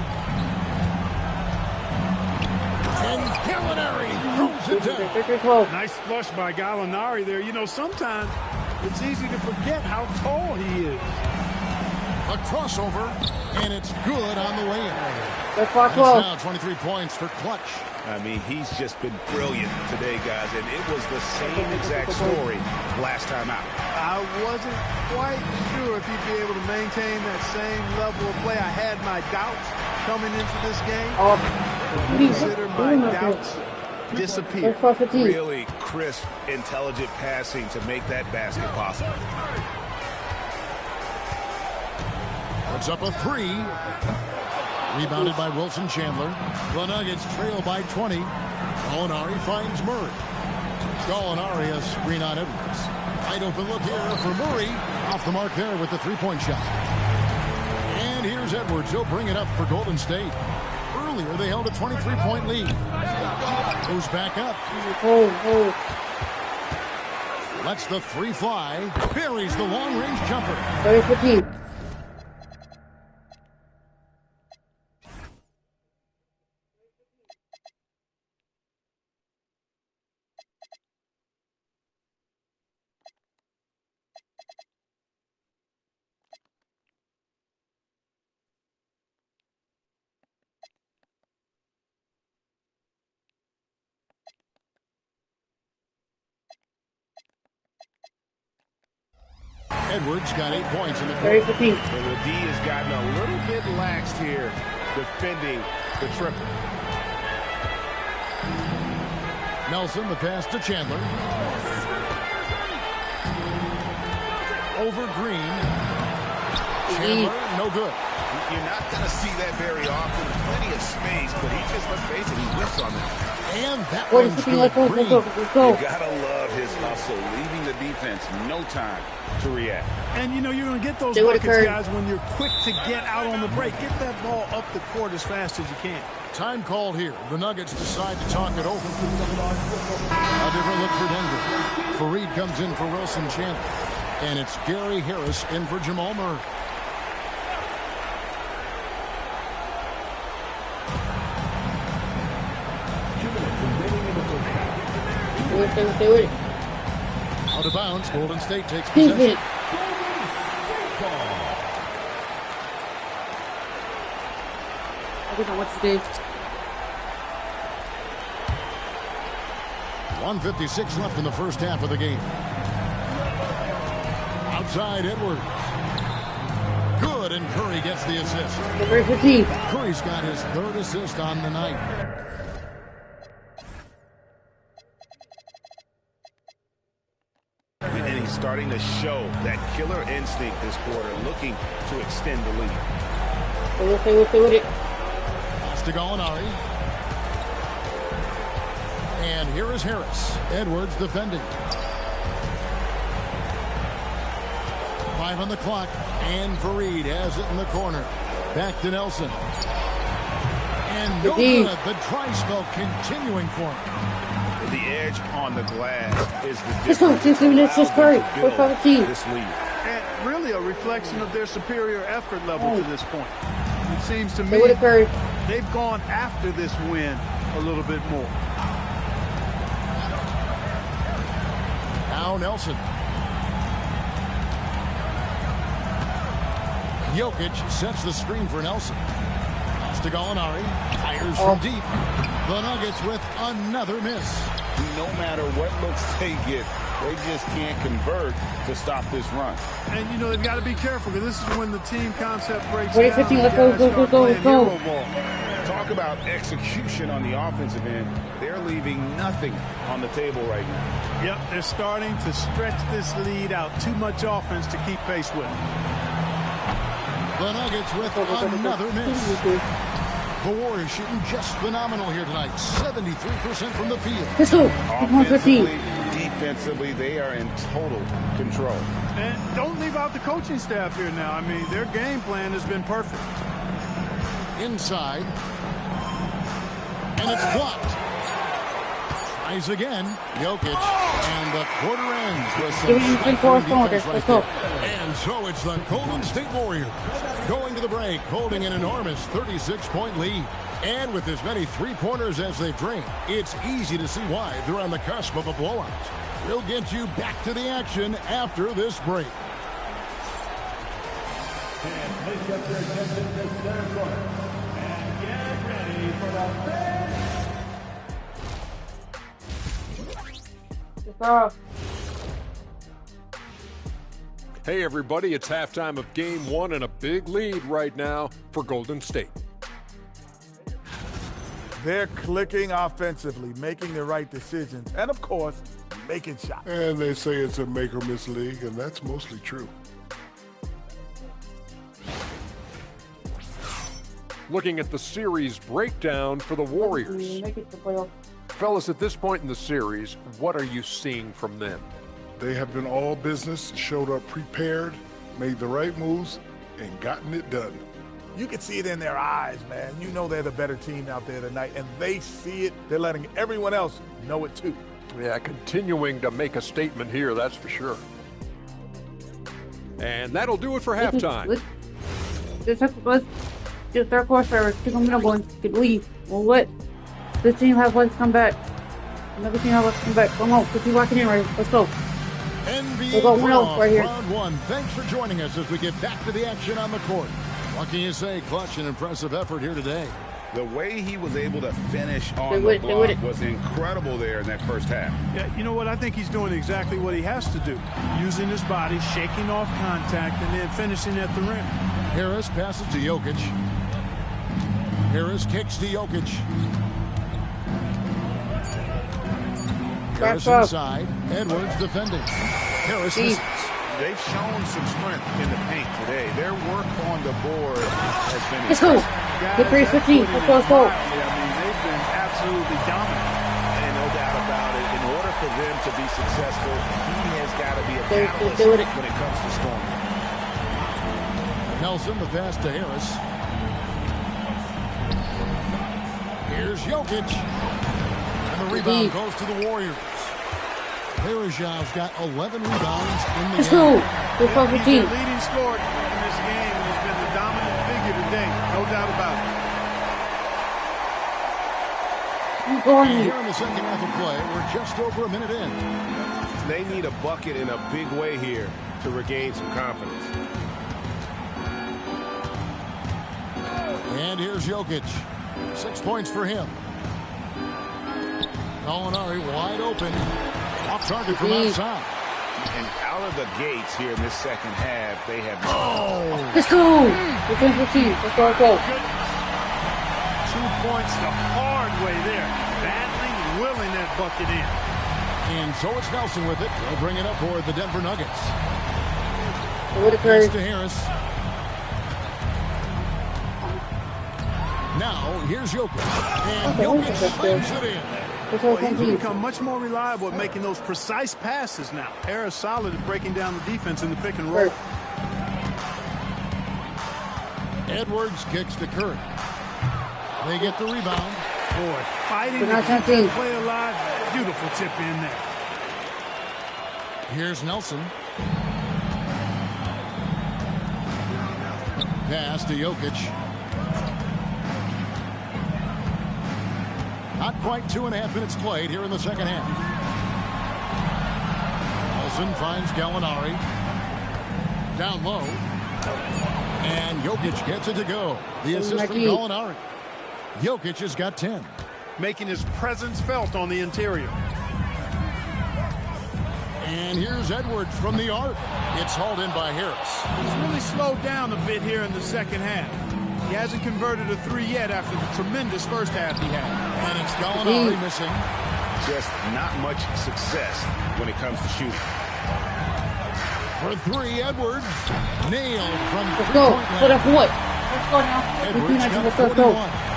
And Gallinari throws it down. Nice flush by Gallinari there. You know, sometimes it's easy to forget how tall he is. A crossover, and it's good on the way in. That's now 23 points for Clutch. I mean, he's just been brilliant today, guys, and it was the same exact story last time out. I wasn't quite sure if he'd be able to maintain that same level of play. I had my doubts coming into this game. Consider my doubts disappear. Really crisp, intelligent passing to make that basket possible. Puts up a 3. Rebounded by Wilson Chandler. The Nuggets trail by 20. Gallinari finds Murray. Gallinari a screen on Edwards. Wide open look here for Murray. Off the mark there with the three-point shot. And here's Edwards. He'll bring it up for Golden State. Earlier they held a 23-point lead. Goes back up. Lets the 3 fly. Buries the long-range jumper. 30-15. Edwards got 8 points in the quarter. And the D has gotten a little bit laxed here defending the triple. Nelson, the pass to Chandler. Over Green. Chandler, no good. You're not going to see that very often. Plenty of space, but he just, let's face it, he whiffs on it. And that one's good. Green. You got to love his hustle, leaving the defense no time to react. And, you know, you're going to get those buckets, guys, when you're quick to get out on the break. Get that ball up the court as fast as you can. Time called here. The Nuggets decide to talk it over. A different look for Denver. Fareed comes in for Wilson Chandler. And it's Gary Harris in for Jamal Murray. Out of bounds. Golden State takes possession. I don't know what to do. 1:56 left in the first half of the game. Outside Edwards. Good, and Curry gets the assist. Curry's got his 3rd assist on the night. And he's starting to show that killer instinct this quarter, looking to extend the lead. Pass to Gallinari. And here is Harris. Edwards defending. 5 on the clock. And Fareed has it in the corner. Back to Nelson. And no good. The try spell continuing for him. The edge on the glass is the difference. This lead. And really a reflection of their superior effort level to this point. It seems to me they've gone after this win a little bit more. Now Nelson. Jokic sets the screen for Nelson. Pass to Gallinari. Fires from deep. The Nuggets with another miss. No matter what looks they get, they just can't convert to stop this run. And, you know, they've got to be careful because this is when the team concept breaks down. Go. Talk about execution on the offensive end. They're leaving nothing on the table right now. Yep, they're starting to stretch this lead out. Too much offense to keep pace with. The Nuggets with another miss. The Warriors shooting just phenomenal here tonight. 73% from the field. Offensively, defensively, they are in total control. And don't leave out the coaching staff here now. I mean, their game plan has been perfect. Inside. And it's blocked. Tries again. Jokic. And the quarter ends with some defense right there. And so it's the Golden State Warriors going to the break, holding an enormous 36-point lead. And with as many three-pointers as they've drained, it's easy to see why they're on the cusp of a blowout. We'll get you back to the action after this break. And make up your attention to center court. And get ready for the Hey everybody, it's halftime of game one and a big lead right now for Golden State. They're clicking offensively, making the right decisions, and of course, making shots. And they say it's a make or miss league, and that's mostly true. Looking at the series breakdown for the Warriors. Fellas, at this point in the series, what are you seeing from them? They have been all business, showed up prepared, made the right moves, and gotten it done. You can see it in their eyes, man. You know they're the better team out there tonight, and they see it. They're letting everyone else know it too. Yeah, continuing to make a statement here, that's for sure. And that'll do it for halftime. Just our course service. Take a minute going. Could leave. Well, what? This team has to come back. Another team has to come back. Come on. Let's be walking in right. Let's go. NBA playoff, right here. Round one. Thanks for joining us as we get back to the action on the court. What can you say? Clutch and impressive effort here today. The way he was able to finish on the block was incredible there in that first half. Yeah, you know what? I think he's doing exactly what he has to do. Using his body, shaking off contact, and then finishing at the rim. Harris passes to Jokic. Harris kicks to Jokic. Harris inside. Edwards defending. Harris misses. They've shown some strength in the paint today. Their work on the board has been impressive. Get 3-15. Let's go. I mean, they've been absolutely dominant. And no doubt about it, in order for them to be successful, he has got to be a catalyst when it comes to scoring. Nelson, the pass to Harris. Here's Jokic. And the rebound goes to the Warriors. Parajov's got 11 rebounds in the game. He's the leading scorer in this game and has been the dominant figure today. No doubt about it. And here in the second half of play, we're just over a minute in. They need a bucket in a big way here to regain some confidence. And here's Jokic. 6 points for him. Gallinari wide open. Off target from outside. And out of the gates here in this second half, they have... Let's go! Let's go. 2 points the hard way there. Battling, willing that bucket in. And so it's Nelson with it. They'll bring it up for the Denver Nuggets. Pass to Harris. Now, here's Jokic. And Jokic slams it in. Well, he's become much more reliable at making those precise passes now. Harris solid at breaking down the defense in the pick and roll. Edwards kicks to Curry. They get the rebound. Boy, fighting to keep that play alive. Beautiful tip in there. Here's Nelson. Pass to Jokic. Not quite 2.5 minutes played here in the second half. Nelson finds Gallinari. Down low. And Jokic gets it to go. The assist from Gallinari. Jokic has got 10. Making his presence felt on the interior. And here's Edwards from the arc. It's hauled in by Harris. He's really slowed down a bit here in the second half. He hasn't converted a three yet after the tremendous first half he had. And it's Gallinari missing. Just not much success when it comes to shooting. For three, Edwards. Nailed from three-point land. Let's go now. Edwards got 41.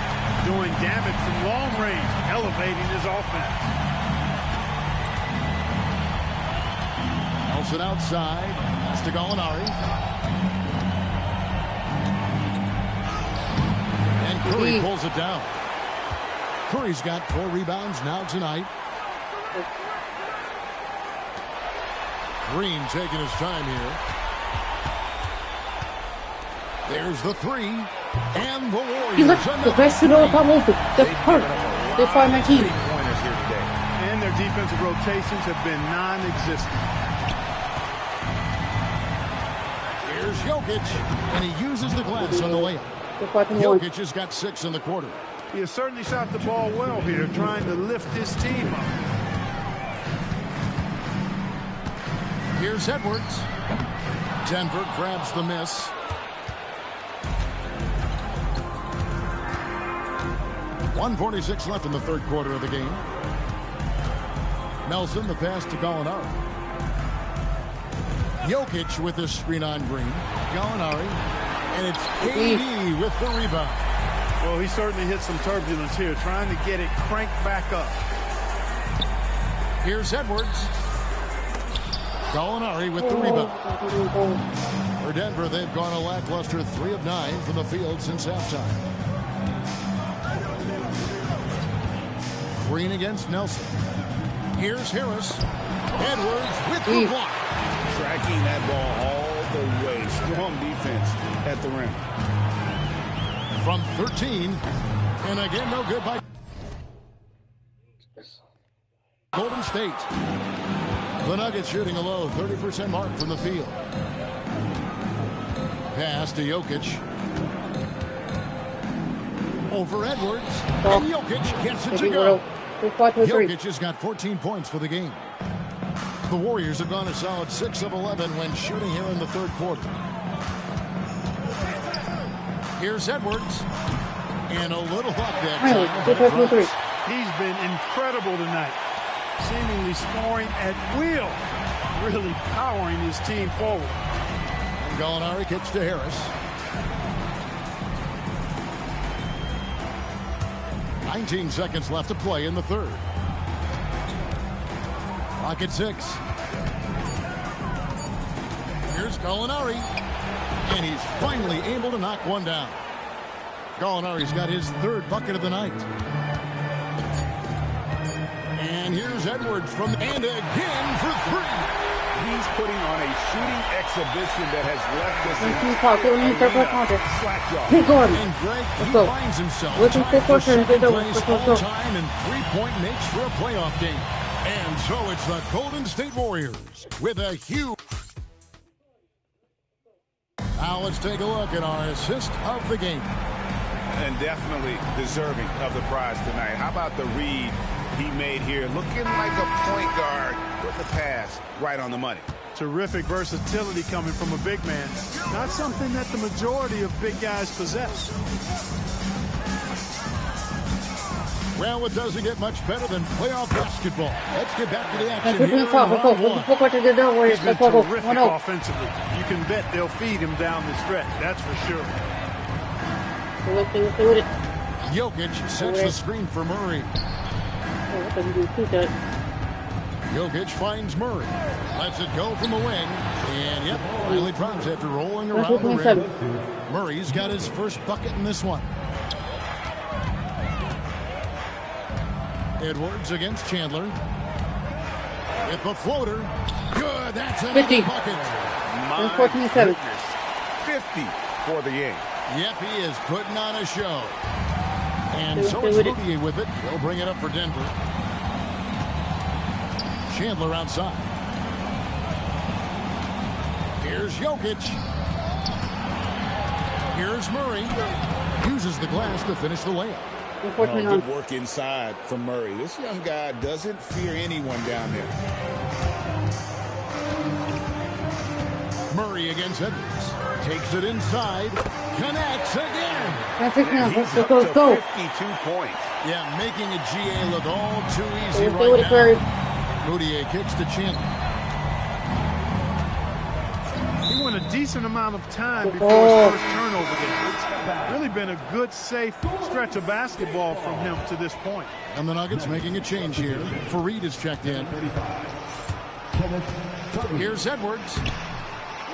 Doing damage from long range, elevating his offense. Nelson outside. Pass to Gallinari. And Curry pulls it down. Curry's got 4 rebounds now tonight. Green taking his time here. There's the three. And the Warriors. The best to know about open. That's hurt. They find my team. And their defensive rotations have been non-existent. Here's Jokic. And he uses the glass on the layup. Jokic has got 6 in the quarter. He has certainly shot the ball well here, trying to lift his team up. Here's Edwards. Denver grabs the miss. .146 left in the third quarter of the game. Nelson, the pass to Gallinari. Jokic with the screen on Green. Gallinari. And it's KD with the rebound. Well, he certainly hit some turbulence here, trying to get it cranked back up. Here's Edwards. Gallinari with the rebound. For Denver, they've gone a lackluster 3 of 9 from the field since halftime. Green against Nelson. Here's Harris. Edwards with the block. Tracking that ball all the way. Strong defense at the rim. From 13. And again, no good by Golden State. The Nuggets shooting a low 30% mark from the field. Pass to Jokic. Over Edwards. And Jokic gets it to go. Jokic has got 14 points for the game. The Warriors have gone a solid 6 of 11 when shooting here in the third quarter. Here's Edwards. And a little luck that time. He's been incredible tonight. Seemingly scoring at will. Really powering his team forward. And Gallinari kicks to Harris. 19 seconds left to play in the third. Clock at 6. Here's Gallinari. And he's finally able to knock one down. Gallinari's got his third bucket of the night. And here's Edwards from and again for 3. He's putting on a shooting exhibition that has left us slack jaw. And Greg, he finds himself time and 3-point makes for a playoff game. And so it's the Golden State Warriors with a huge. Now let's take a look at our assist of the game. And definitely deserving of the prize tonight. How about the read he made here? Looking like a point guard with the pass right on the money. Terrific versatility coming from a big man. Not something that the majority of big guys possess. Well, it doesn't get much better than playoff basketball. Let's get back to the action here in round 1. He's been terrific offensively. You can bet they'll feed him down the stretch. That's for sure. Jokic sets the screen for Murray. Jokic finds Murray. Lets it go from the wing. And yep, finally drops after rolling around the rim. Murray's got his first bucket in this one. Edwards against Chandler. With the floater. Good. That's another 50. bucket. 14-7. 50 for the game. Yep, he is putting on a show. And so it's Moutier with it. He'll bring it up for Denver. Chandler outside. Here's Jokic. Here's Murray. Uses the glass to finish the layup. Good work inside from Murray. This young guy doesn't fear anyone down there. Murray against Edwards. Takes it inside. Connects again. That's it now. He's Let's up to go. 52 points. Yeah, making a GA look all too easy right now. Moutier kicks to Chandler. He went a decent amount of time before his first turnover there. It's really been a good, safe stretch of basketball from him to this point. And the Nuggets making a change here. Fareed is checked in. Here's Edwards.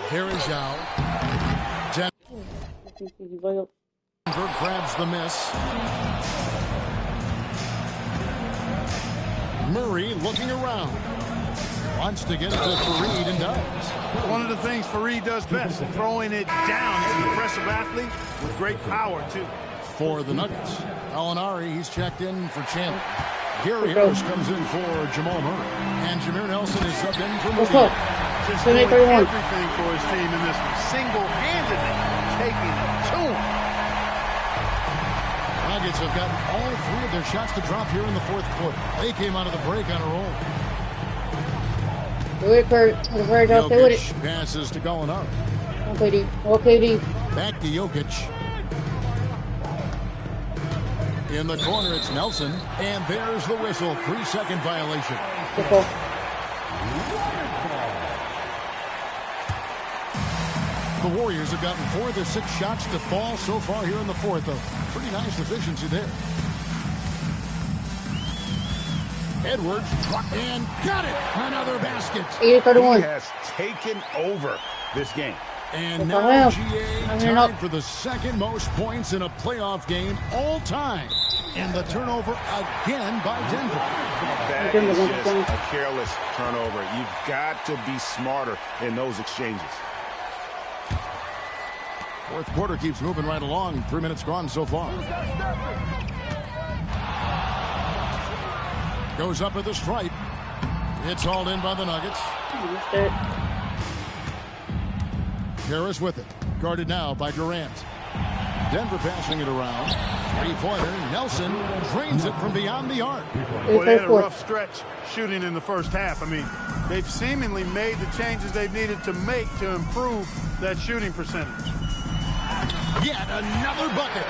Here is Zhao. Denver grabs the miss. Murray looking around. Wants to get it to Fareed and does. One of the things Fareed does best, throwing it down. He's an impressive athlete with great power, too. For the Nuggets, Alinari, he's checked in for Chandler. Gary Harris comes in for Jamal Murray. And Jameer Nelson is subbed in for Moutier. Just doing everything for his team in this one. Single-handedly taking it to him. Nuggets have gotten all three of their shots to drop here in the fourth quarter. They came out of the break on a roll. Do it, Kurt. Jokic passes to Gallinari. Okay, D. Back to Jokic. In the corner, it's Nelson. And there's the whistle. 3-second violation. The Warriors have gotten 4 of their 6 shots to fall so far here in the fourth. A pretty nice efficiency there. Edwards and got it. Another basket. He has taken over this game. And now GA tied for the second most points in a playoff game all time. And the turnover again by Denver. That is just a careless turnover. You've got to be smarter in those exchanges. Fourth quarter keeps moving right along. 3 minutes gone so far. Goes up at the stripe. It's hauled in by the Nuggets. Harris with it. Guarded now by Durant. Denver passing it around. Three-pointer. Nelson drains it from beyond the arc. Well, they had a rough stretch shooting in the first half. I mean, they've seemingly made the changes they've needed to make to improve that shooting percentage. Yet another bucket.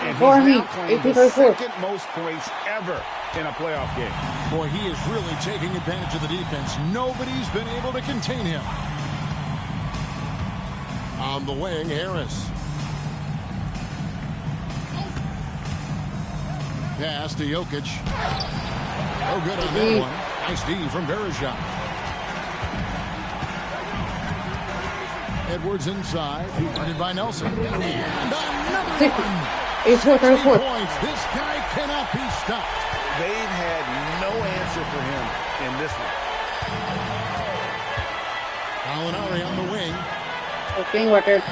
And he's now playing the second most points ever in a playoff game. Boy, he is really taking advantage of the defense. Nobody's been able to contain him. On the wing, Harris. Pass to Jokic. No good on that one. Nice D from Bergeron. Edwards inside. Running by Nelson. And another one. 60 points. This guy cannot be stopped. They've had no answer for him in this one. Gallinari on the wing. Game record.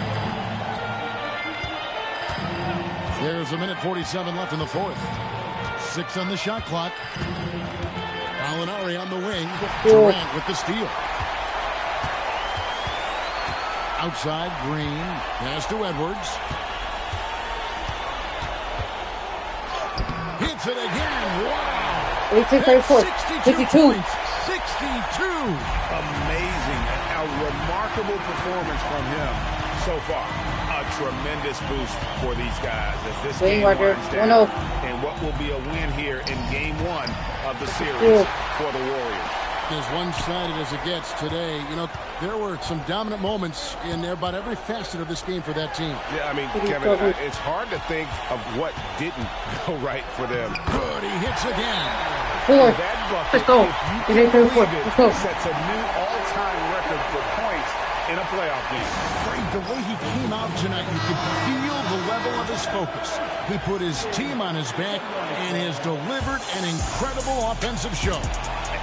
There's 1:47 left in the fourth. 6 on the shot clock. Gallinari on the wing. Durant with the steal. Outside, Green. Pass to Edwards. Hits it again. Wow. 52. 62. Amazing. A remarkable performance from him so far. A tremendous boost for these guys as this game winds down. And what will be a win here in game 1 of the series for the Warriors. As one-sided as it gets today, you know, there were some dominant moments in about every facet of this game for that team. Yeah, I mean, Kevin, it's hard to think of what didn't go right for them. Good, he hits again. That bucket, if you can believe it, sets a new all-time record for points in a playoff game. Frank, the way he came out tonight, you could feel the level of his focus. He put his team on his back and has delivered an incredible offensive show.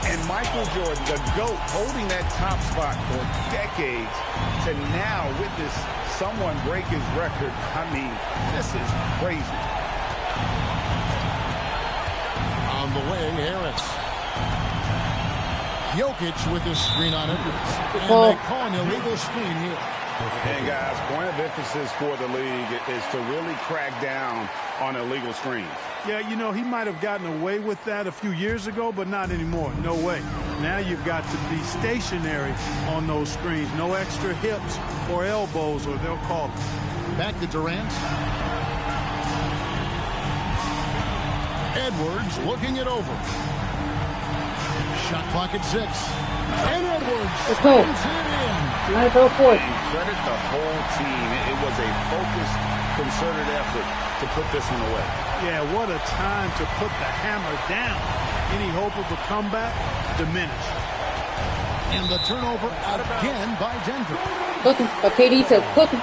And Michael Jordan, the GOAT, holding that top spot for decades, to now witness someone break his record. I mean, this is crazy. On the way, Harris. Jokic with his screen on it. And they call an illegal screen here. And guys, point of emphasis for the league is to really crack down on illegal screens. Yeah, you know, he might have gotten away with that a few years ago, but not anymore. No way. Now you've got to be stationary on those screens. No extra hips or elbows, or they'll call it. Back to Durant. Edwards looking it over. Shot clock at 6. And Edwards slams it in. And credit the whole team. It was a focused, concerted effort to put this one away. Yeah, what a time to put the hammer down. Any hope of a comeback diminished. And the turnover again by Denver. Cook him. But KD said cook him.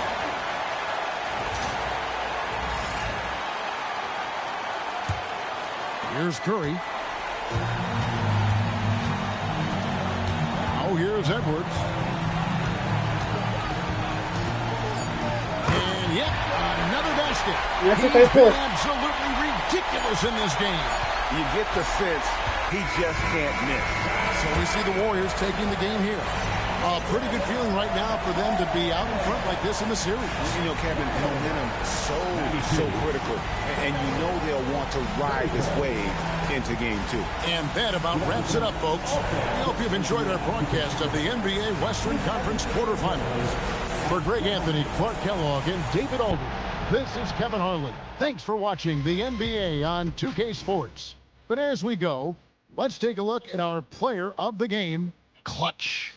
Here's Curry. Oh, here's Edwards. And yet another basket. He's been absolutely ridiculous in this game. You get the sense he just can't miss. So we see the Warriors taking the game here. A pretty good feeling right now for them to be out in front like this in the series. You know, Kevin, momentum so critical. And you know they'll want to ride this wave into game 2. And that about wraps it up, folks. We hope you've enjoyed our broadcast of the NBA Western Conference quarterfinals. For Greg Anthony, Clark Kellogg, and David Aldridge, this is Kevin Harlan. Thanks for watching the NBA on 2K Sports. But as we go, let's take a look at our player of the game, Clutch.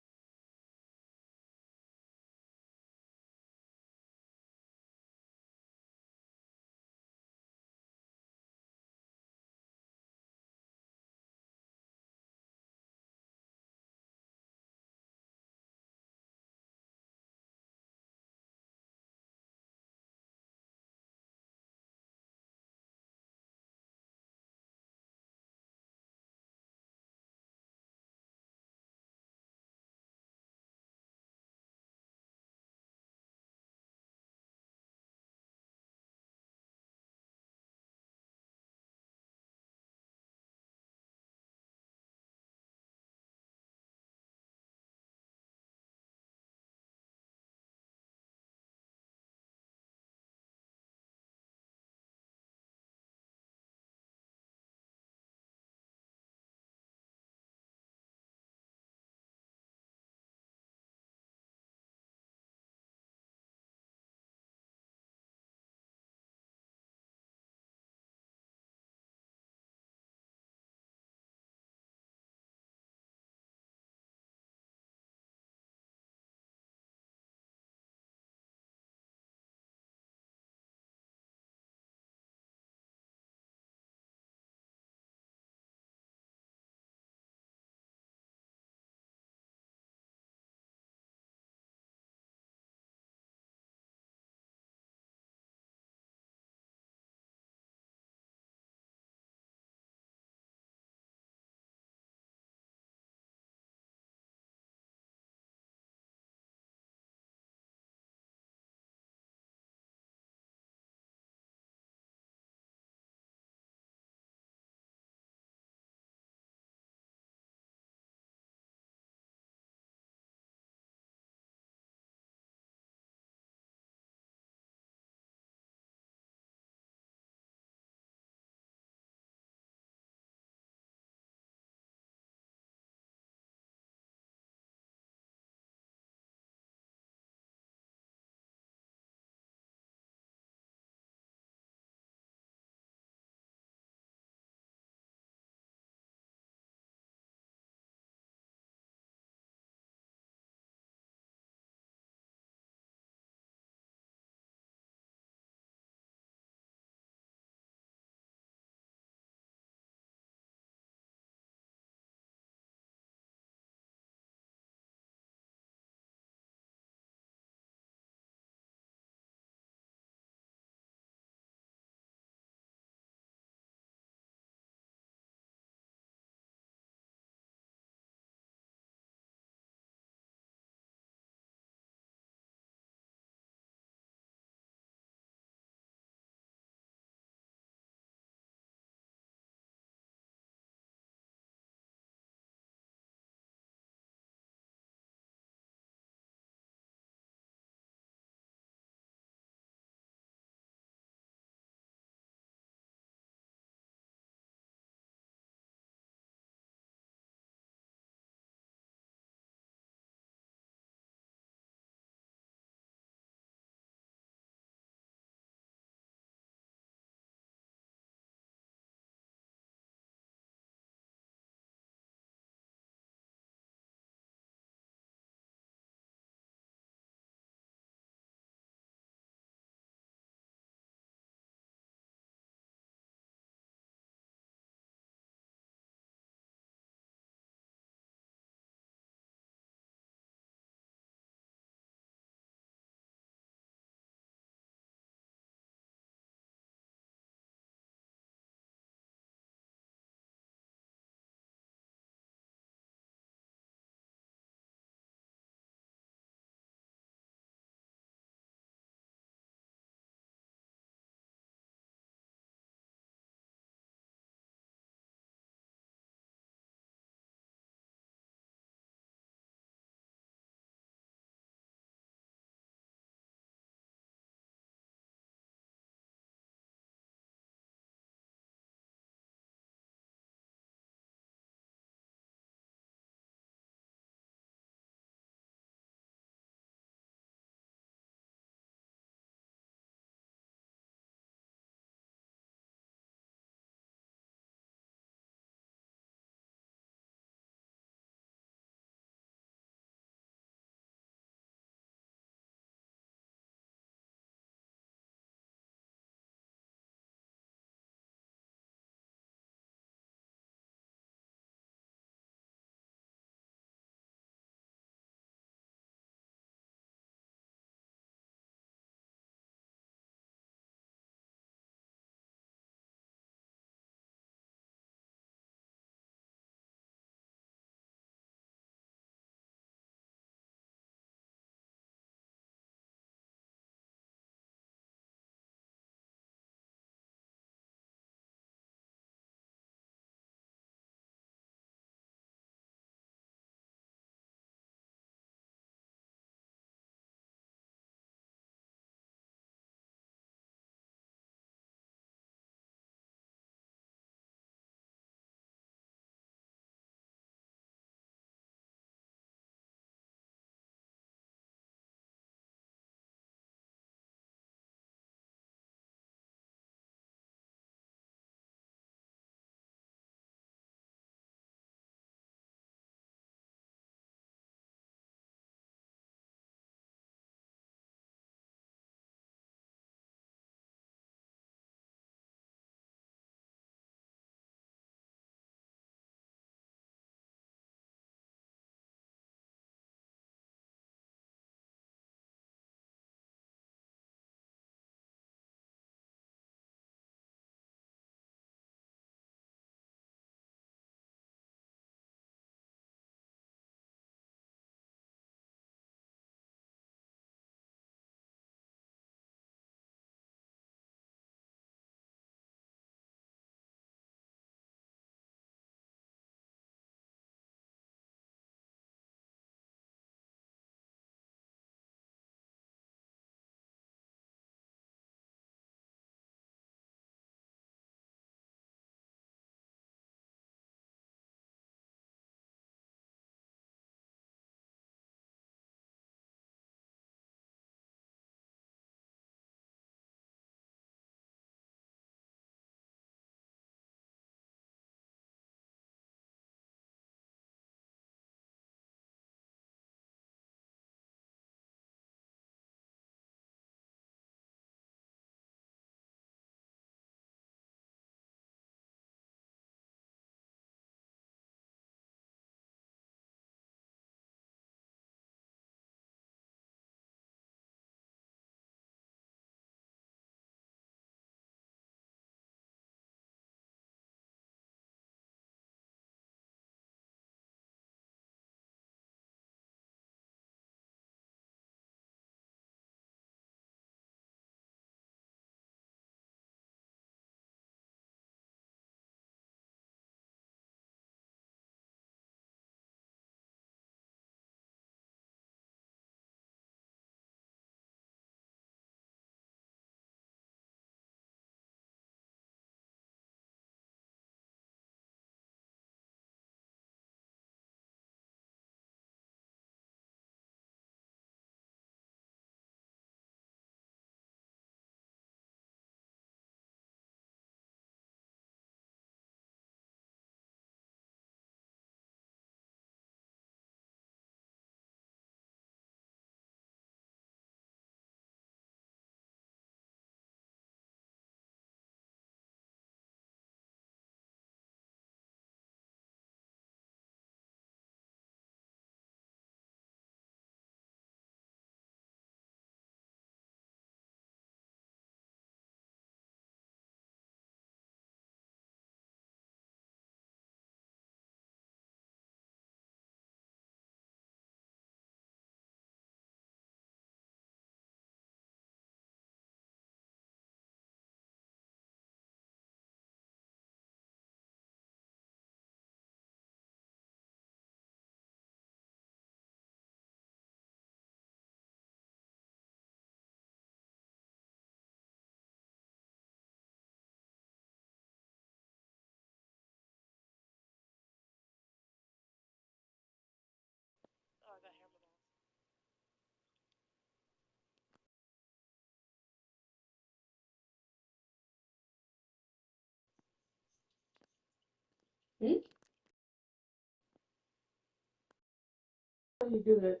do you do that?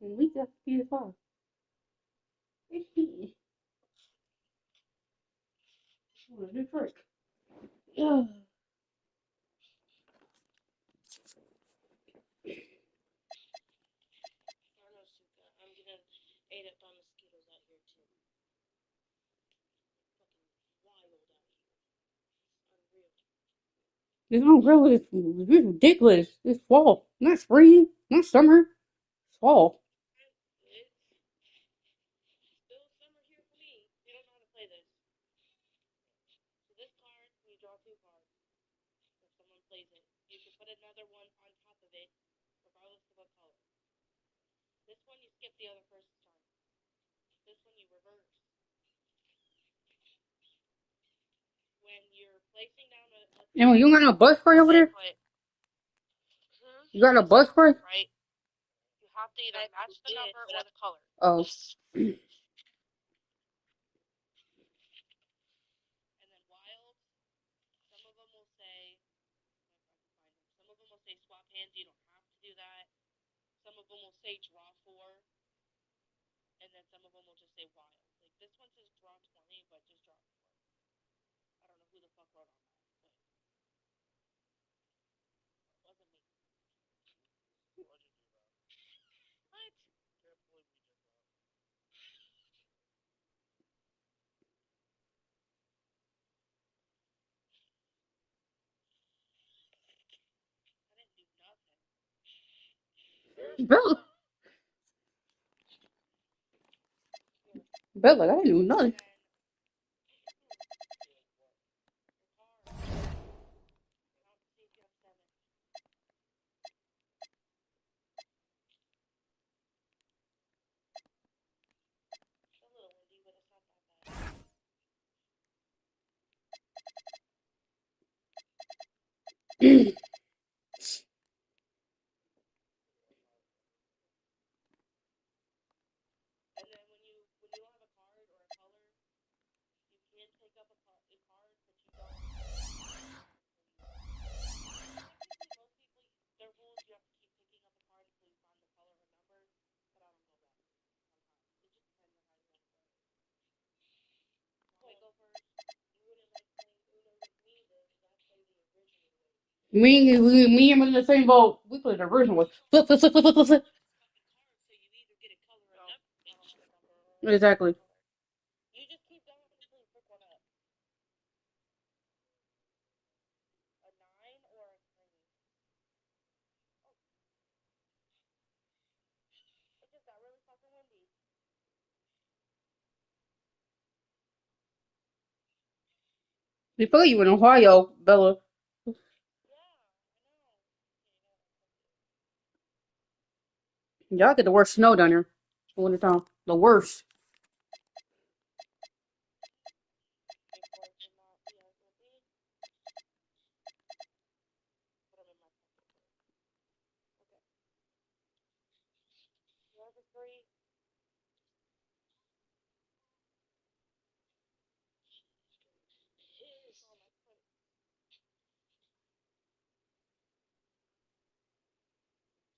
We got PS5. It's heating. What a new trick. Yeah. It's umbrella is ridiculous. It's fall, not spring, not summer. It's fall. Emma, you got no bus spray over there? You got no bus spray? Oh. Bella, Bella, I didn't do nothing. Me and him in the same boat. We played the original one. Flip, flip, flip, flip, flip, flip, flip. Exactly. Before you in Ohio, Bella. Y'all get the worst snow down here. All the time. The worst.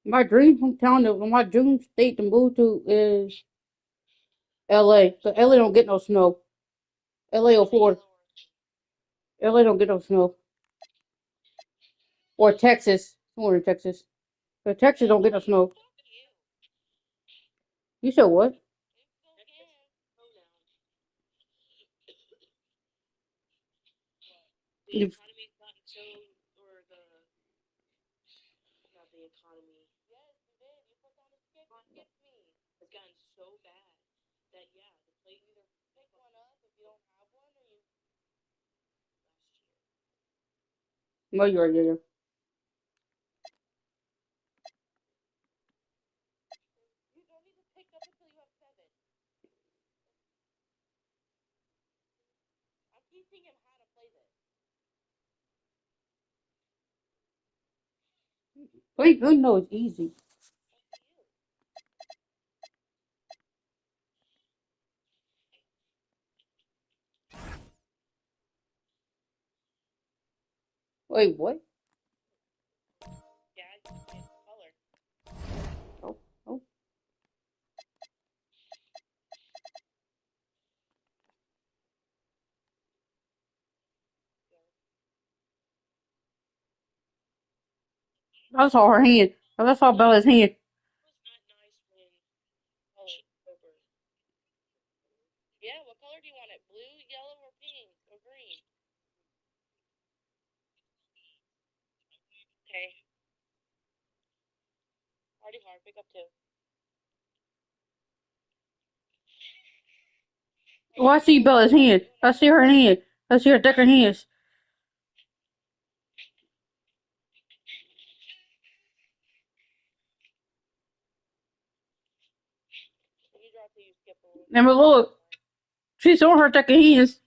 My dream hometown, my dream state to move to is LA. So LA don't get no snow. LA or Florida. LA don't get no snow. Or Texas. Somewhere in Texas. But Texas don't get no snow. You said what? You, no, you're right, yeah. Playing good no is easy. Wait, what? Oh, oh. I saw her hand. I saw Bella's hand. Oh, I see Bella's hand. I see her hand. I see her deck her hands. And look, she's on her deck her hands.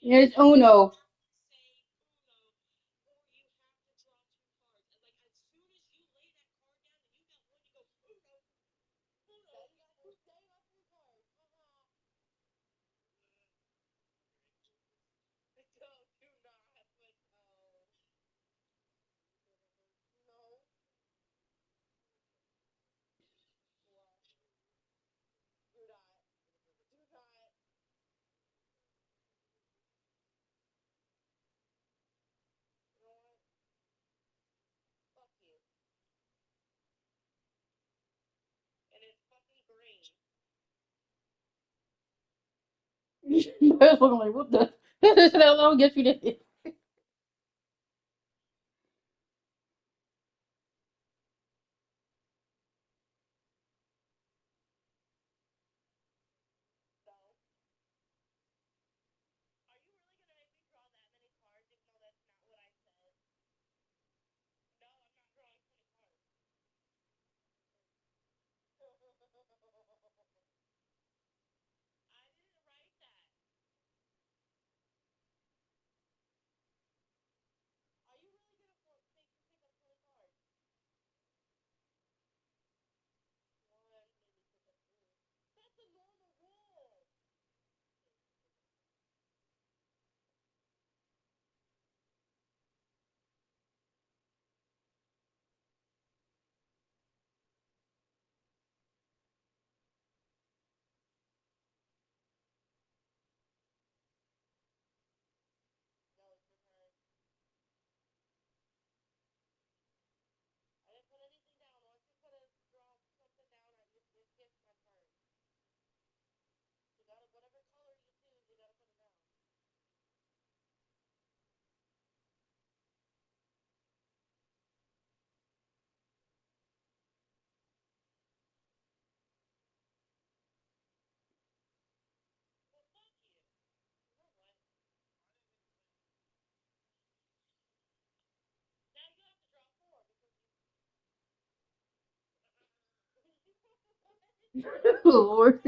It's Uno. I was looking like, what the? How long get you did? Lord.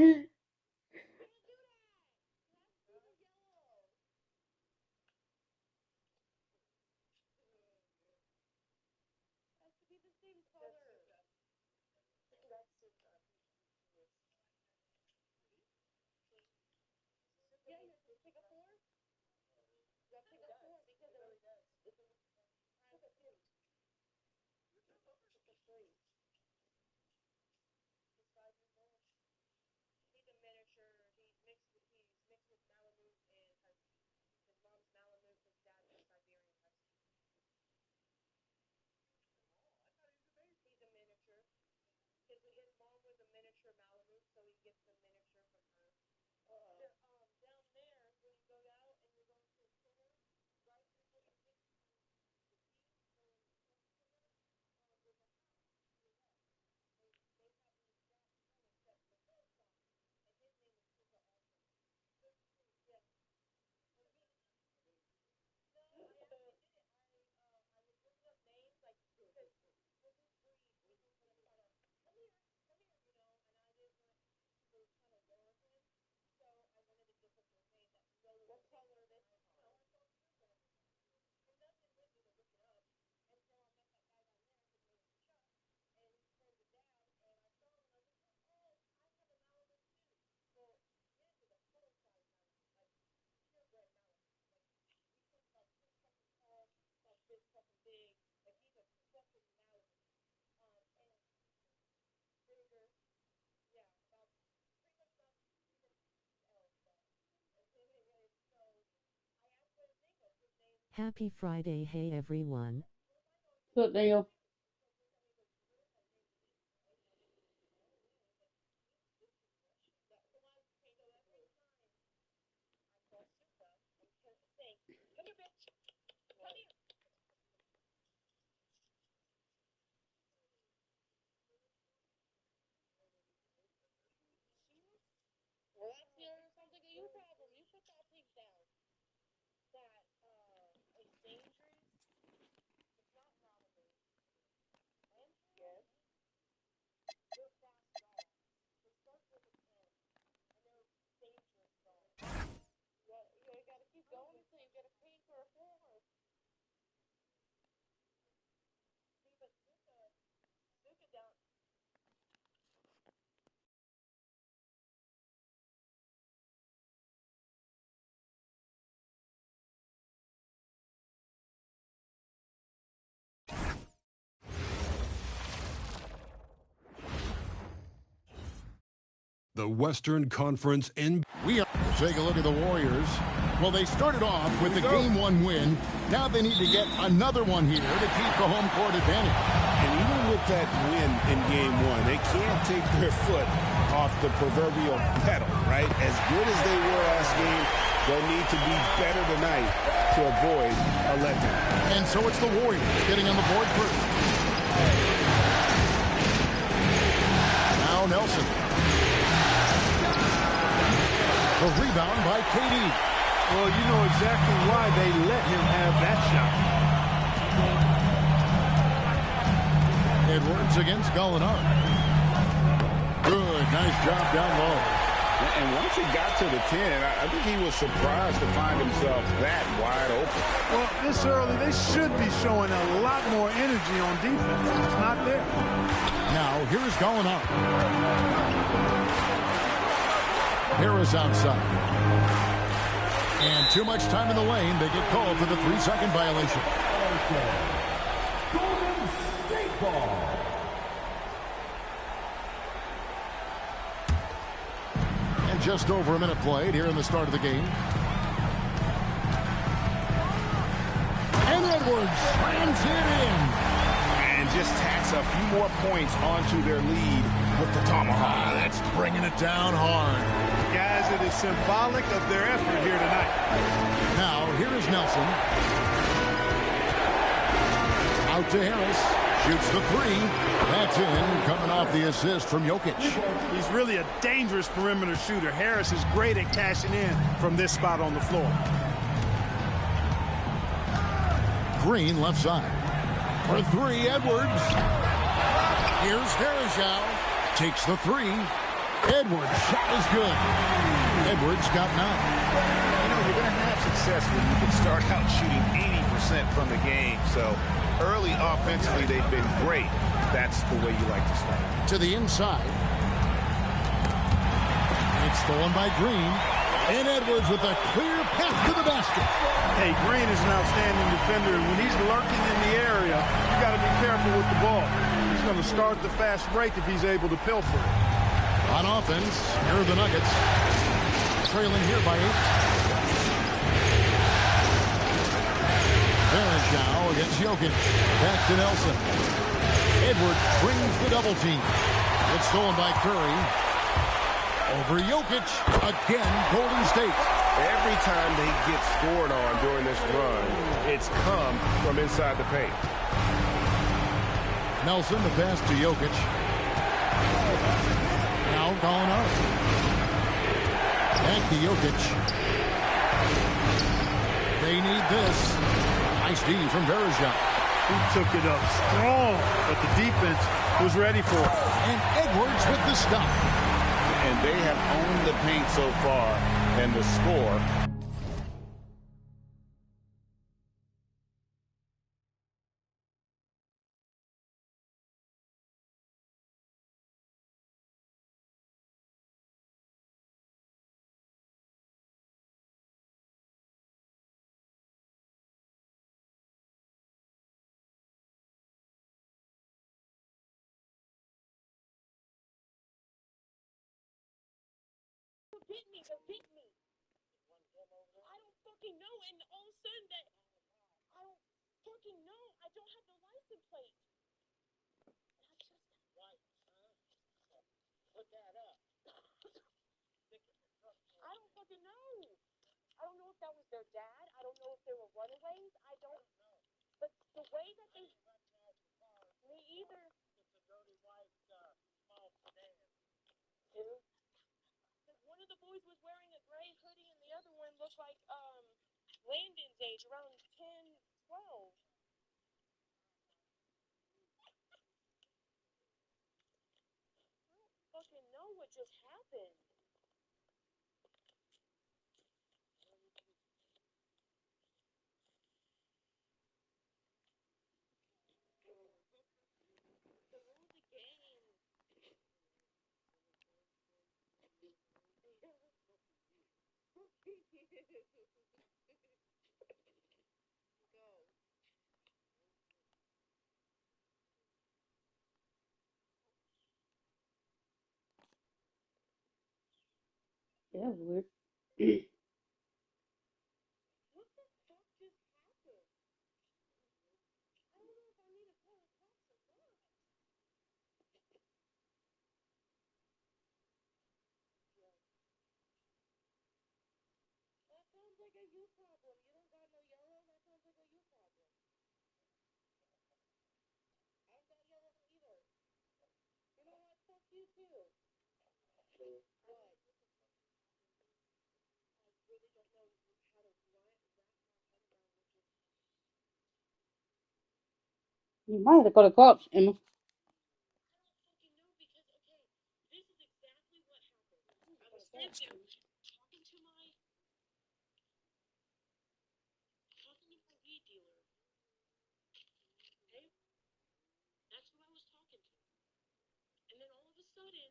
Happy Friday, hey everyone. Good deal. The Western Conference NBA. We'll take a look at the Warriors. Well, they started off with the Game 1 win. Now they need to get another one here to keep the home court advantage. And even with that win in Game 1, they can't take their foot off the proverbial pedal, right? As good as they were last game, they'll need to be better tonight to avoid a letdown. And so it's the Warriors getting on the board first. Now Nelson. The rebound by KD. Well, you know exactly why they let him have that shot. Edwards against Gallinari. Good, nice job down low. And once he got to the 10, I think he was surprised to find himself that wide open. Well, this early, they should be showing a lot more energy on defense. It's not there. Now, here's Gallinari. Harris outside. And too much time in the lane. They get called for the 3-second violation. Golden State ball. And just over a minute played here in the start of the game. And Edwards slams it in. And just tacks a few more points onto their lead with the tomahawk. That's bringing it down hard. Guys, it is symbolic of their effort here tonight. Now, here is Nelson. Out to Harris. Shoots the 3. That's in, coming off the assist from Jokic. He's really a dangerous perimeter shooter. Harris is great at cashing in from this spot on the floor. Green left side. For 3, Edwards. Here's Harris. Takes the 3. Edwards' shot is good. Edwards got 9. You know, you're going to have success when you can start out shooting 80% from the game. So early offensively, they've been great. That's the way you like to start. To the inside. It's stolen by Green. And Edwards with a clear path to the basket. Hey, Green is an outstanding defender. And when he's lurking in the area, you got to be careful with the ball. He's going to start the fast break if he's able to pilfer it. On offense, here are the Nuggets. Trailing here by 8. Varejao against Jokic. Back to Nelson. Edwards brings the double team. It's stolen by Curry. Over Jokic. Again, Golden State. Every time they get scored on during this run, it's come from inside the paint. Nelson, the pass to Jokic. Now going up. Back to Jokic. They need this. Nice D from Bergeron. He took it up strong, but the defense was ready for it. And Edwards with the stop. And they have owned the paint so far, and the score. They're beating me. I don't fucking know, and all of a sudden that I don't fucking know. I don't have the license plate. Put that up. I don't fucking know. I don't know if that was their dad. I don't know if they were runaways. I don't know. But the way that they... Me either. It's a dirty white small sedan. Two. One of the boys was wearing a gray hoodie and the other one looked like Landon's age, around 10, 12. I don't fucking know what just happened. The rules of game. Go. Yeah, that was weird. What the fuck just happened? I don't know if I need to call the cops or not. That sounds like a you problem. You don't got no yellow? That sounds like a you problem. I don't got yellow either. You know what? Fuck you too. What? I really don't know how to wrap my head around what just... You might have to call the cops, Emma. I don't fucking know because, okay, this is exactly what happened. I was standing there talking to my weed dealer. Okay? That's who I was talking to. And then all of a sudden,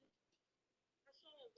I saw a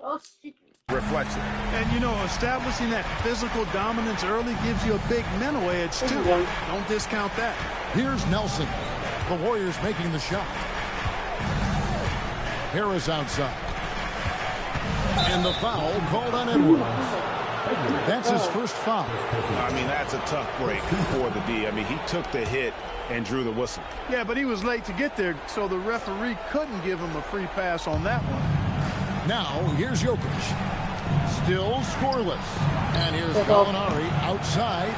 Oh, shit. Reflection. And, you know, establishing that physical dominance early gives you a big mental edge, too. Don't discount that. Here's Nelson. The Warriors making the shot. Harris outside. And the foul called on Edwards. That's his first foul. I mean, that's a tough break for the D. I mean, he took the hit and drew the whistle. Yeah, but he was late to get there, so the referee couldn't give him a free pass on that one. Now, here's Jokic. Still scoreless. And here's Gallinari outside.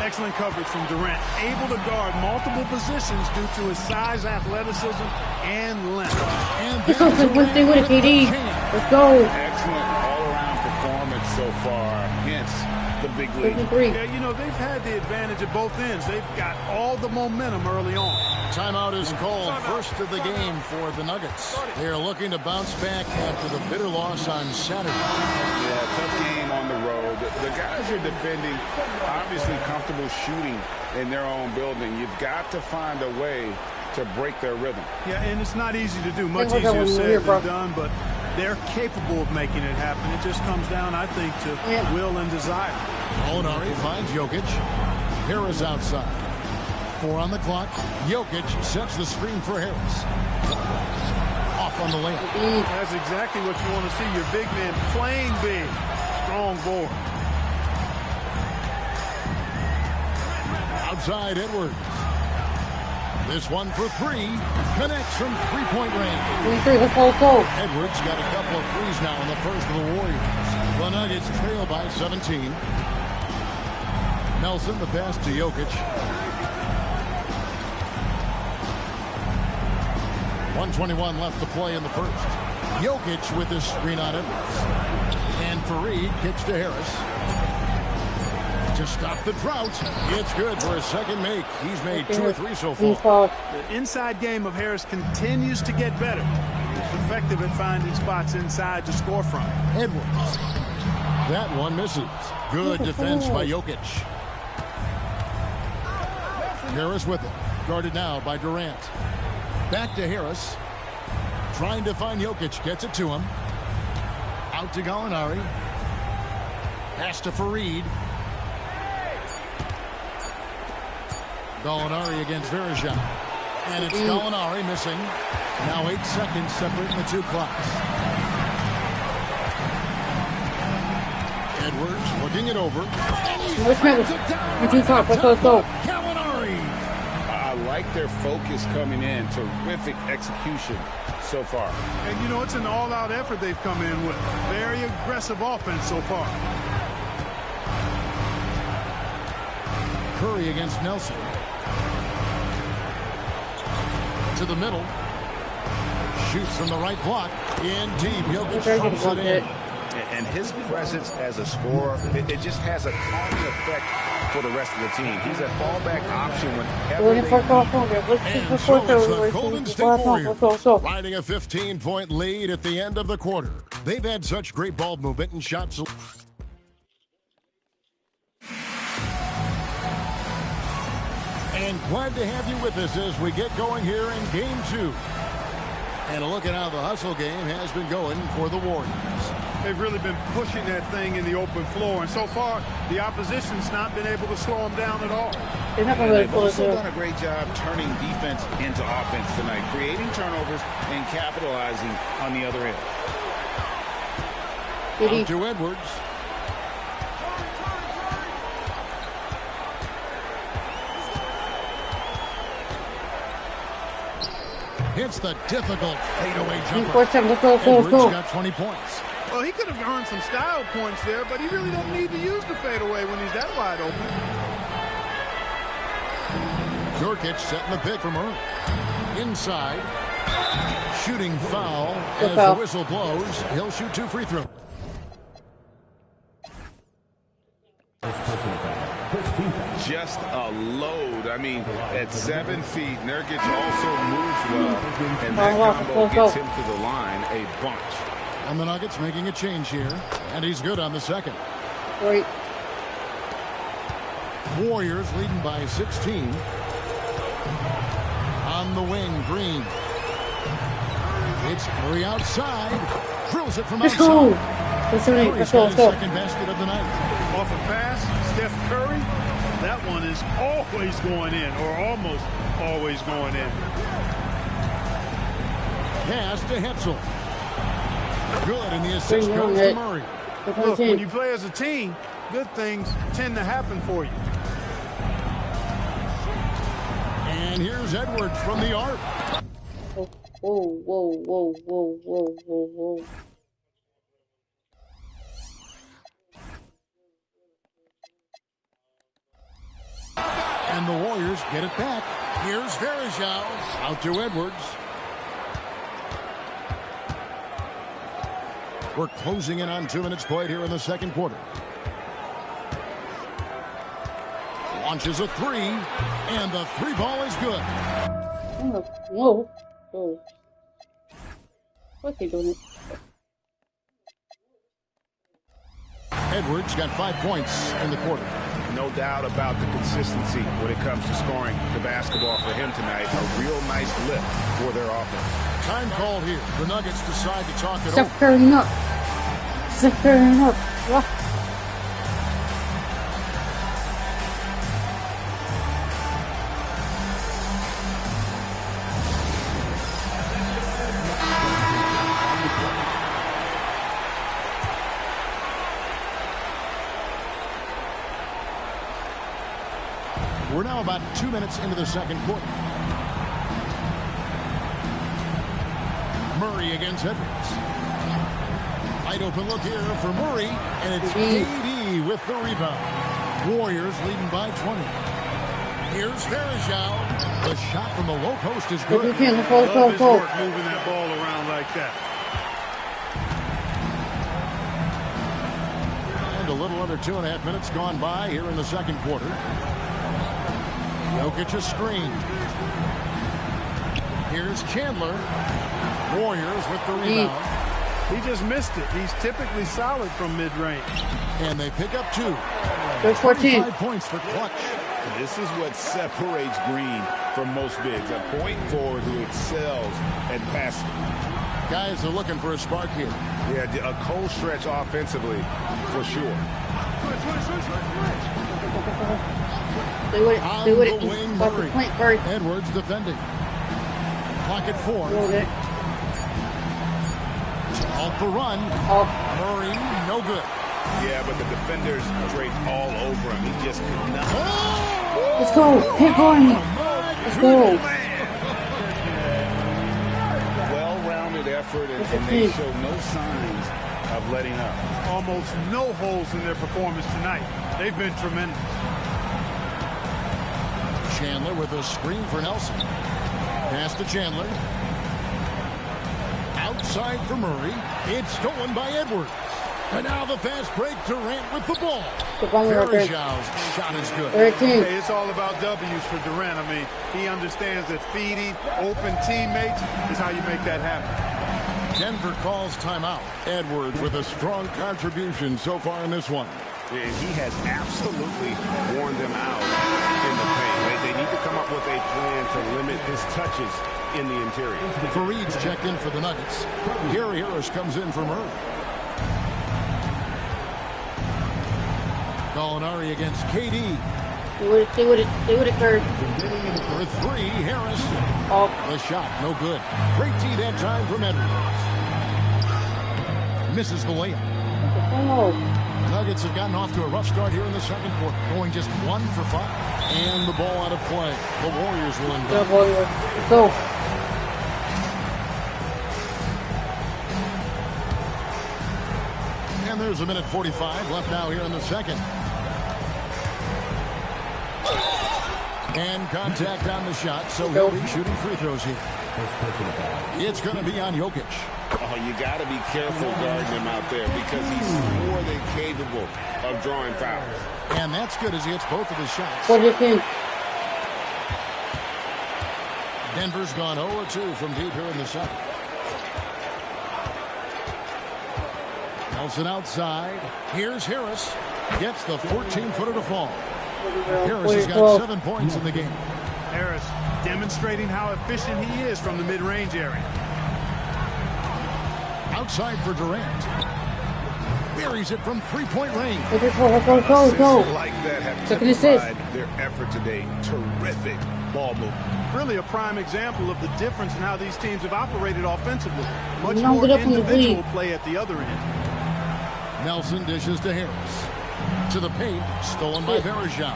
Excellent coverage from Durant. Able to guard multiple positions due to his size, athleticism, and length. And this is the one thing with a KD. Let's go. Excellent all-around performance so far. Hence the big lead. Yeah, you know, they've had the advantage at both ends. They've got all the momentum early on. Timeout is called. First of the game for the Nuggets. They're looking to bounce back after the bitter loss on Saturday. Yeah, tough game on the road. The guys are defending, obviously comfortable shooting in their own building. You've got to find a way to break their rhythm. Yeah, and it's not easy to do. Much easier said than done, but they're capable of making it happen. It just comes down, I think, to will and desire. Gallinari finds Jokic. Harris outside. 4 on the clock. Jokic sets the screen for Harris. Off on the layup. That's exactly what you want to see. Your big man playing big. Strong board. Outside Edwards. This one for 3. Connects from three-point range. Edwards got a couple of threes now in the first of the Warriors. The Nuggets trail by 17. Nelson, the pass to Jokic. 1:21 left to play in the first. Jokic with his screen on Edwards. And Fareed kicks to Harris. To stop the drought. It's good for a second make. He's made 2 or 3 so far. The inside game of Harris continues to get better. He's effective at finding spots inside to score from. Edwards. That one misses. Good defense by Jokic. Harris with it. Guarded now by Durant. Back to Harris. Trying to find Jokic. Gets it to him. Out to Gallinari. Pass to Fareed. Gallinari against Verejao. And it's Gallinari missing. Now 8 seconds separating the 2 clocks. Edwards looking it over. I like their focus coming in. Terrific execution so far. And you know, it's an all-out effort they've come in with. Very aggressive offense so far. Curry against Nelson. To the middle. Shoots from the right block. In deep. Jokic pumps it in. And his presence as a scorer, it just has a calming effect for the rest of the team. He's a fallback option whenever they need. And so it's the Golden State Warriors riding a 15-point lead at the end of the quarter. They've had such great ball movement and shots. And glad to have you with us as we get going here in Game 2. And a look at how the hustle game has been going for the Warriors. They've really been pushing that thing in the open floor, and so far the opposition's not been able to slow them down at all. They've also done a great job turning defense into offense tonight, creating turnovers and capitalizing on the other end. Out to Edwards. Hits the difficult fadeaway jumper. Edwards got 20 points. Well, he could have earned some style points there, but he really doesn't need to use the fadeaway when he's that wide open. Jokic setting the pick from early. Inside. Shooting foul as the whistle blows. He'll shoot 2 free throws. Just a load. I mean, at 7 feet, Nurkic also moves well, and that combo gets him to the line a bunch. And the Nuggets making a change here, and he's good on the second. Right. Warriors leading by 16. On the wing, Green. It's Curry outside. Drills it from outside. Let's go. Second basket of the night. Off a pass, Steph Curry. That one is always going in, or almost always going in. Pass to Hetzel. Good, and the assist goes to Murray. Look, when you play as a team, good things tend to happen for you. And here's Edwards from the arc. Whoa. And the Warriors get it back. Here's Varejao. Out to Edwards. We're closing in on 2 minutes played here in the second quarter. Launches a three, and the three ball is good. Whoa. What's he doing? Edwards got 5 points in the quarter. No doubt about the consistency when it comes to scoring the basketball for him tonight. A real nice lift for their offense. Time called here. The Nuggets decide to talk it over. Steph Curry up. What? We're now about 2 minutes into the second quarter. Murray against Edwards. Wide open look here for Murray, and it's KD with the rebound. Warriors leading by 20. Here's Varejao. The shot from the low post is good. Love his work moving that ball around like that. And a little under 2.5 minutes gone by here in the second quarter. Jokic a screen. Here's Chandler. Warriors with the rebound. He just missed it. He's typically solid from mid-range. And they pick up 2. There's 14. 5 points for Clutch. And this is what separates Green from most bigs. A point forward who excels at passing. Guys are looking for a spark here. Yeah, a cold stretch offensively, for sure. Do it. Curry. Edwards defending. Clock at 4. Off the run. Murray, no good. Yeah, but the defenders draped all over him. He just could not. Let's go. Keep going. Let's go. Well-rounded effort, and they show no signs of letting up. Almost no holes in their performance tonight. They've been tremendous. Chandler with a screen for Nelson. Pass to Chandler. Outside for Murray. It's stolen by Edwards. And now the fast break. Durant with the ball. Varejao's shot is good. Hey, it's all about W's for Durant. I mean, he understands that feeding open teammates is how you make that happen. Denver calls timeout. Edwards with a strong contribution so far in this one. And he has absolutely worn them out in the paint. They need to come up with a plan to limit his touches in the interior. Fareed's checked in for the Nuggets. Gary Harris comes in for Murray. Gallinari against KD. Do it, Kurt. For 3, Harris. The shot, no good. Great tee that time from Edwards. Misses the layup. Nuggets have gotten off to a rough start here in the second quarter, going just 1 for 5. And the ball out of play. The Warriors will inbound. Let's go. And there's a minute 45 left now here in the second. And contact on the shot, so he'll be shooting free throws here. It's going to be on Jokic. Oh, you got to be careful guarding him out there because he's more than capable of drawing fouls. And that's good as he hits both of his shots. What do you think? Denver's gone 0-2 from deep here in the second. Nelson outside. Here's Harris. Gets the 14-footer to fall. Harris has got 7 points in the game. Harris demonstrating how efficient he is from the mid-range area. Outside for Durant. Buries it from three-point range. Go. Like that have typified their effort today. Terrific ball movement. Really a prime example of the difference in how these teams have operated offensively. Much more individual play at the other end. Nelson dishes to Harris. To the paint, stolen by Varejao.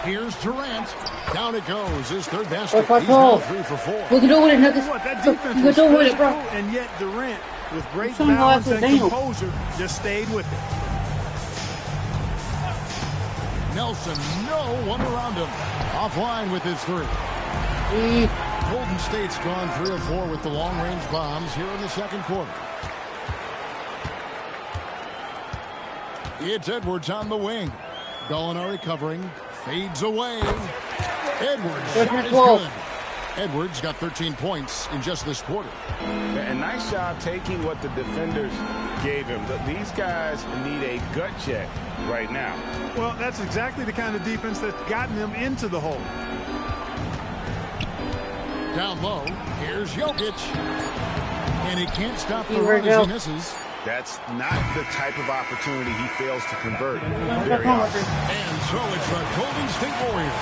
Here's Durant. Down it goes. His third basket. He's now 3 for 4. We can do it, Nuggets. That defense was physical, and yet Durant, with great balance and composure, just stayed with it. Nelson, no one around him. Offline with his 3. Golden State's gone 3 of 4 with the long-range bombs here in the second quarter. It's Edwards on the wing. Gallinari covering. Fades away. Edwards is good. Edwards got 13 points in just this quarter. And nice job taking what the defenders gave him. But these guys need a gut check right now. Well, that's exactly the kind of defense that's gotten them into the hole. Down low, here's Jokic. And he can't stop the run as he misses. That's not the type of opportunity he fails to convert very often. And so it's the Golden State Warriors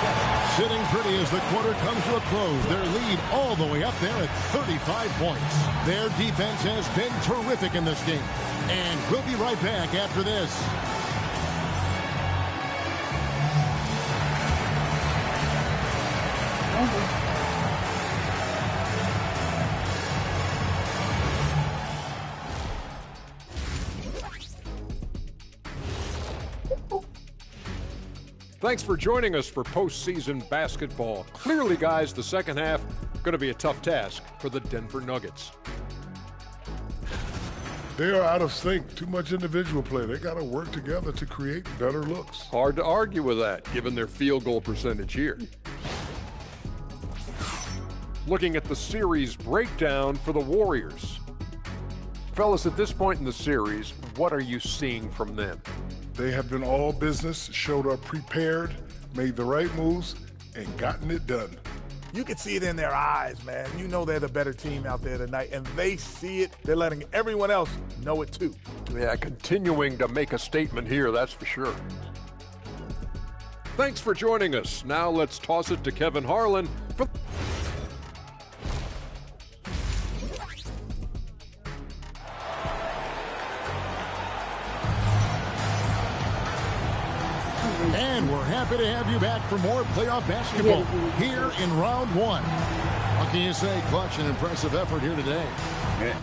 sitting pretty as the quarter comes to a close. Their lead all the way up there at 35 points. Their defense has been terrific in this game. And we'll be right back after this. Thanks for joining us for postseason basketball. Clearly, guys, the second half going to be a tough task for the Denver Nuggets. They are out of sync. Too much individual play. They got to work together to create better looks. Hard to argue with that, given their field goal percentage here. Looking at the series breakdown for the Warriors. Fellas, at this point in the series, what are you seeing from them? They have been all business, showed up prepared, made the right moves, and gotten it done. You can see it in their eyes, man. You know they're the better team out there tonight, and they see it. They're letting everyone else know it too. Yeah, continuing to make a statement here, that's for sure. Thanks for joining us. Now let's toss it to Kevin Harlan for... And we're happy to have you back for more playoff basketball here in round 1. What can you say? Clutch and impressive effort here today. Yeah.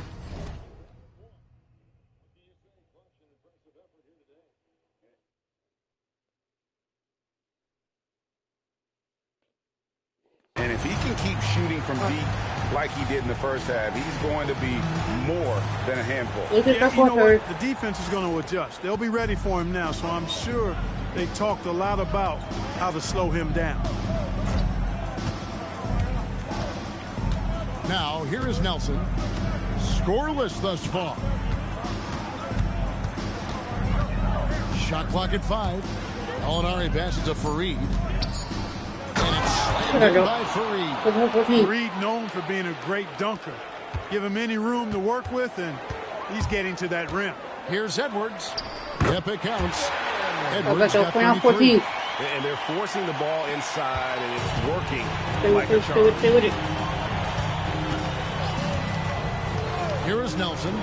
And if he can keep shooting from deep like he did in the first half, he's going to be more than a handful. Yeah, you know what? The defense is going to adjust. They'll be ready for him now, so I'm sure they talked a lot about how to slow him down. Now, here is Nelson. Scoreless thus far. Shot clock at 5. Gallinari passes to Fareed. And it's slammed in by Fareed. Fareed known for being a great dunker. Give him any room to work with, and he's getting to that rim. Here's Edwards. Yep, it counts. Edwards got 33. And they're forcing the ball inside, and it's working like a charm. Stay with it. Here is Nelson.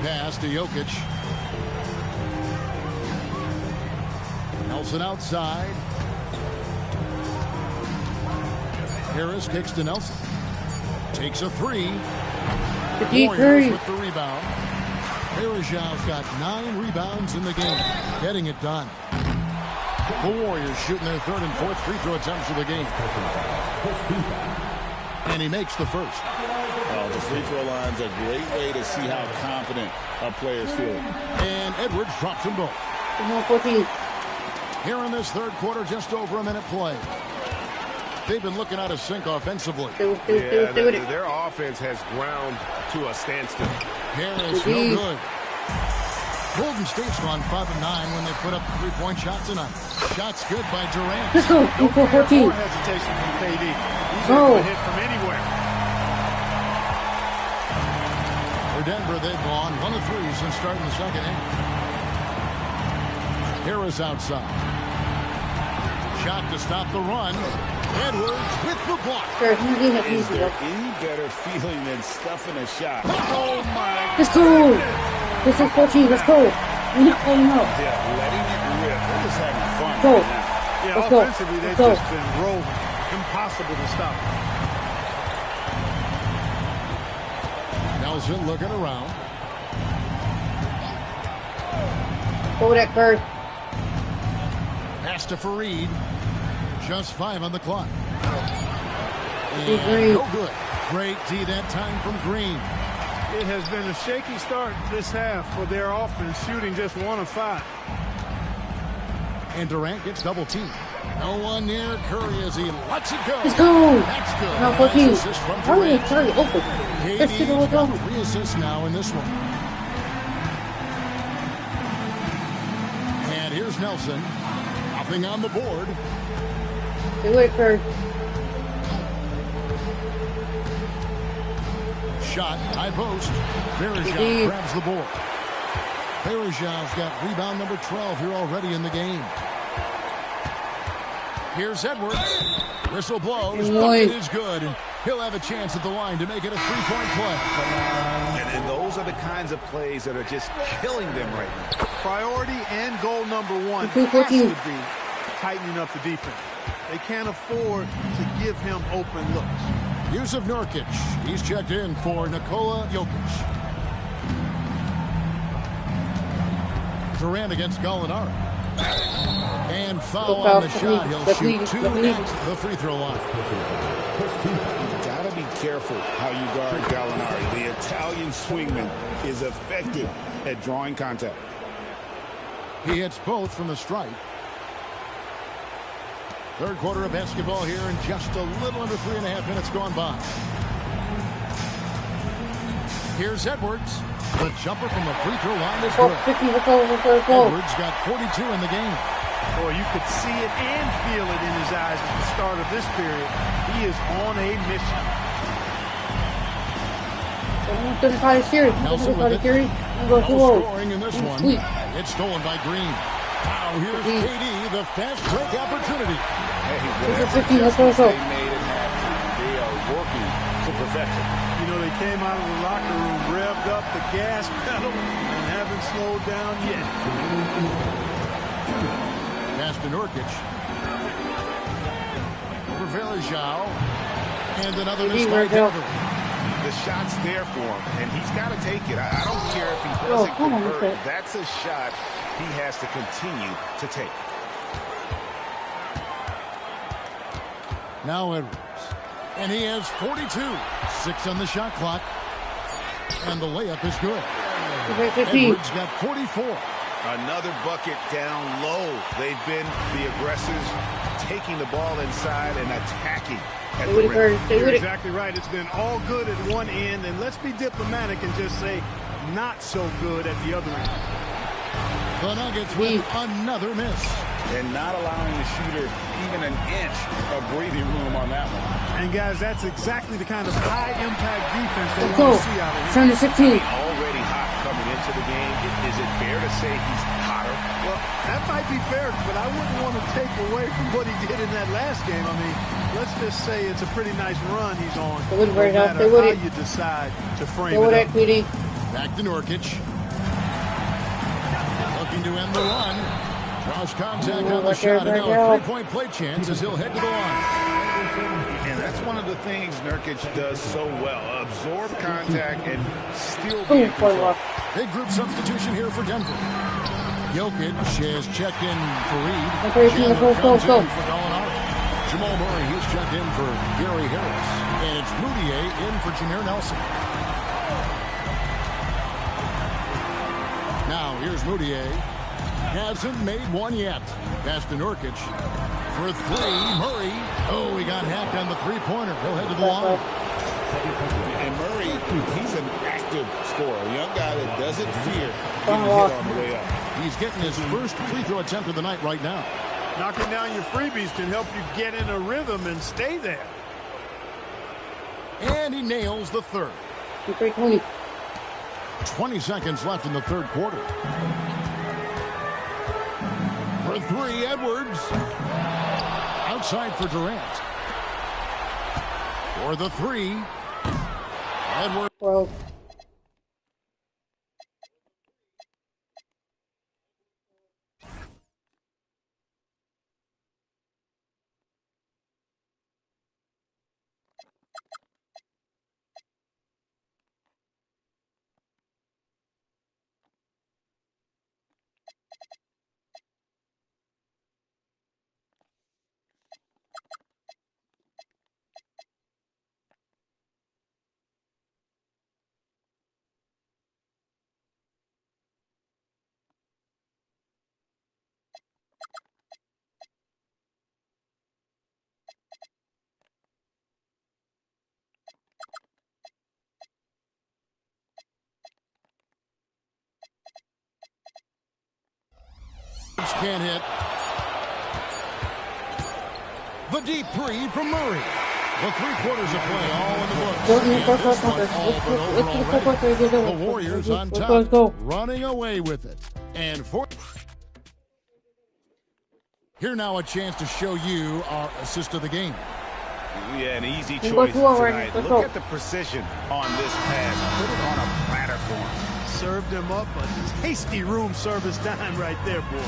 Pass to Jokic. Nelson outside. Harris kicks to Nelson. Takes a 3. Warriors with the rebound. Varejão's got 9 rebounds in the game. Getting it done. The Warriors shooting their 3rd and 4th free throw attempts of the game. And he makes the first. The free throw line's a great way to see how confident our players feel. And Edwards drops them both. Here in this third quarter, just over a minute play. They've been looking out of sync offensively. Their offense has ground to a standstill. Harris, no good. Golden State's gone 5 of 9 when they put up a 3-point shot tonight. Shots good by Durant. Let's go. No fear 14. or hesitation from KD. He's able to hit from anywhere. For Denver, they've gone 1 of 3 since starting the second half. Harris outside. Shot to stop the run. Edwards with the block. Is there any better feeling than stuffing a shot? Oh my! Let's go. This is 14. Let's go. We're not playing up. Yeah, letting it rip. They're just having fun Go. right now. Yeah, Let's go. offensively, they've Let's go. just been rolling. Impossible to stop. Nelson looking around. Go that bird. Pass to Fareed. Just 5 on the clock. Green. No good. Great D that time from Green. It has been a shaky start this half for their offense, shooting just 1 of 5. And Durant gets double teamed. No one near Curry as he lets it go. Let's go. That's good. Now 14. Nice assist from Hurry, Durant. hurry, open. Let's get it got going. 3 assists now in this one. And here's Nelson. Nothing on the board. Do it, bird. Shot, high post. Verajao grabs the board. Verajao's got rebound number 12 here already in the game. Here's Edwards. Whistle blows. Bucket is good. And he'll have a chance at the line to make it a 3-point play. And those are the kinds of plays that are just killing them right now. Priority and goal number 1 has to be tightening up the defense. They can't afford to give him open looks. Use of Nurkic. He's checked in for Nikola Jokic. Durant against Gallinari. And foul on the shot. He'll shoot 2 at the free throw line. Gotta be careful how you guard Gallinari. The Italian swingman is effective at drawing contact. He hits both from the stripe. Third quarter of basketball here and just a little under 3.5 minutes gone by. Here's Edwards. The jumper from the free throw line is good. Edwards got 42 in the game. Boy, you could see it and feel it in his eyes at the start of this period. He is on a mission. Nelson with it. No scoring in this one. It's stolen by Green. Now here's KD, the fast break opportunity. Hey, whatever they made at halftime, they are working to perfection. You know, they came out of the locker room, revved up the gas pedal, and haven't slowed down yet. Pass to Nurkic. For Verajao. And another miss by Denver. The shot's there for him, and he's got to take it. I don't care if he doesn't convert. That's a shot he has to continue to take. Now Edwards. And he has 42. 6 on the shot clock. And the layup is good. Edwards got 44. Another bucket down low. They've been the aggressors, taking the ball inside and attacking at the rim. You're exactly right. It's been all good at one end, and let's be diplomatic and just say not so good at the other end. The Nuggets with another miss. And not allowing the shooter even an inch of breathing room on that one. And guys, that's exactly the kind of high-impact defense they want to see out of him. Turn to 16. Already hot coming into the game. Is it fair to say he's hotter? Well, that might be fair, but I wouldn't want to take away from what he did in that last game. I mean, let's just say it's a pretty nice run he's on. No matter how you decide to frame it up. Back to Nurkic. Looking to end the run. Draws contact on the shot, and now a 3-point play chance as he'll head to the line. And that's one of the things Nurkic does so well. Absorb contact and still be in control. Big group substitution here for Denver. Jokic has checked in for Reed. Chandler comes in for Gallinari. Jamal Murray, he's checked in for Gary Harris. And it's Moutier in for Jameer Nelson. Now here's Moutier. Hasn't made one yet. Pass to Nurkic. For 3, Murray. Oh, he got hacked on the 3-pointer. He'll head to the line. And Murray, he's an active scorer, a young guy that doesn't fear getting hit on the way up. He's getting his first free throw attempt of the night right now. Knocking down your freebies can help you get in a rhythm and stay there. And he nails the third. 20 seconds left in the third quarter. For three, Edwards. Outside for Durant. For the three, Edwards. Bro. Can't hit. The deep three from Murray. The 3 quarters of play all in the books. The Warriors on top, running away with it. And here now a chance to show you our assist of the game. Yeah, an easy choice tonight. Look at the precision on this pass. Put it on a platter for him. Served him up a tasty room service dime right there, boy.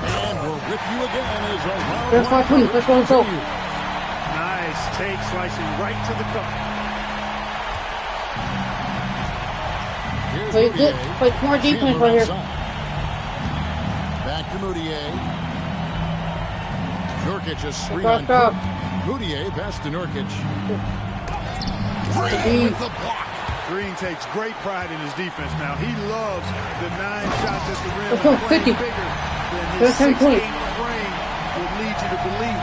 And we're with you again as a round Let's go. Nice take, slicing right to the cup. Play good. Play more defense right here. Back to Moutier. Nurkic a screen on Kirk. Moutier pass to Nurkic. Green with the block. Green takes great pride in his defense now. He loves the 9 shots at the rim. Let's go, 50. Bigger than his 6'8" frame would lead you to believe.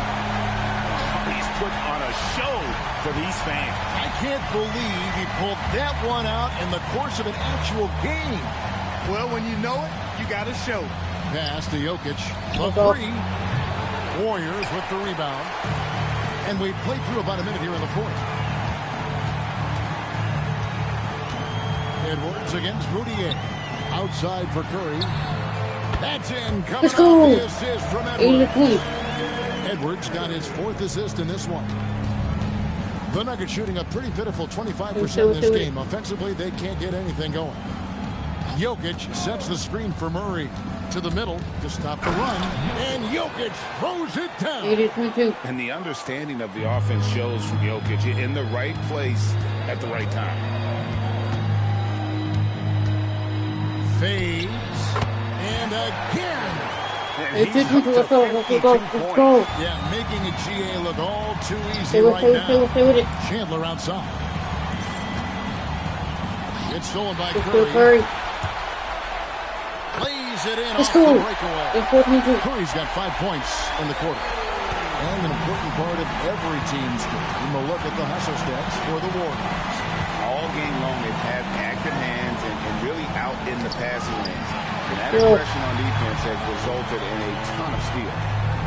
He's put on a show for these fans. I can't believe he pulled that one out in the course of an actual game. Well, when you know it, you got to show it. Pass to Jokic. The three. Warriors with the rebound. And we've played through about a minute here in the fourth. Edwards against Moutier. Outside for Curry. That's in. Coming off the assist from Edwards. Edwards got his 4th assist in this one. The Nuggets shooting a pretty pitiful 25% in this game. Offensively, they can't get anything going. Jokic sets the screen for Murray to the middle to stop the run. And Jokic throws it down. And the understanding of the offense shows from Jokic in the right place at the right time. Fades. And again. Let's go. Yeah, making a GA look all too easy right now. Chandler outside. It's stolen by Curry. Plays it in off the breakaway. Curry's got 5 points in the quarter. And an important part of every team's game. We'll look at the hustle stats for the Warriors. All game long, they've had active hands and really out in the passing lanes. And that aggression on defense has resulted in a ton of steals.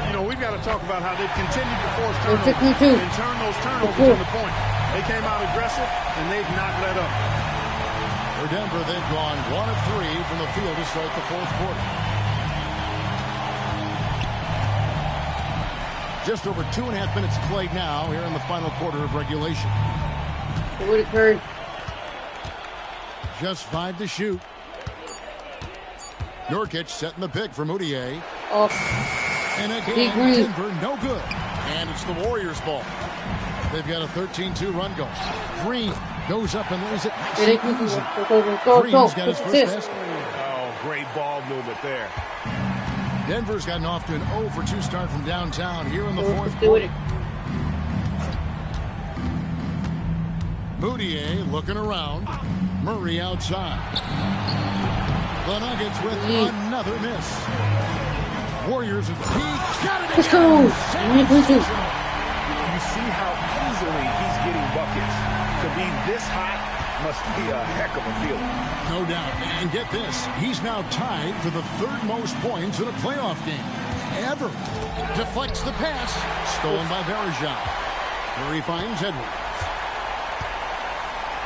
You know, we've got to talk about how they've continued to force turnovers and turn those turnovers into points. They came out aggressive, and they've not let up. For Denver, they've gone 1 of 3 from the field to start the fourth quarter. Just over 2.5 minutes played now here in the final quarter of regulation. It would occur. Just 5 to shoot. Nurkic setting the pick for Moutier. And again, Denver no good. And it's the Warriors' ball. They've got a 13-2 run going. Green goes up and lays it. Green's got his first basket. Oh, great ball movement there. Denver's gotten off to an 0-for-2 start from downtown here in the fourth quarter. Moutier looking around. Murray outside. The Nuggets with another miss. Warriors, he got it again. Let's go. You see how easily he's getting buckets. To be this hot must be a heck of a feeling. No doubt. And get this, he's now tied for the third most points in a playoff game ever. Deflects the pass. Stolen by Verajao. Curry finds Edwards.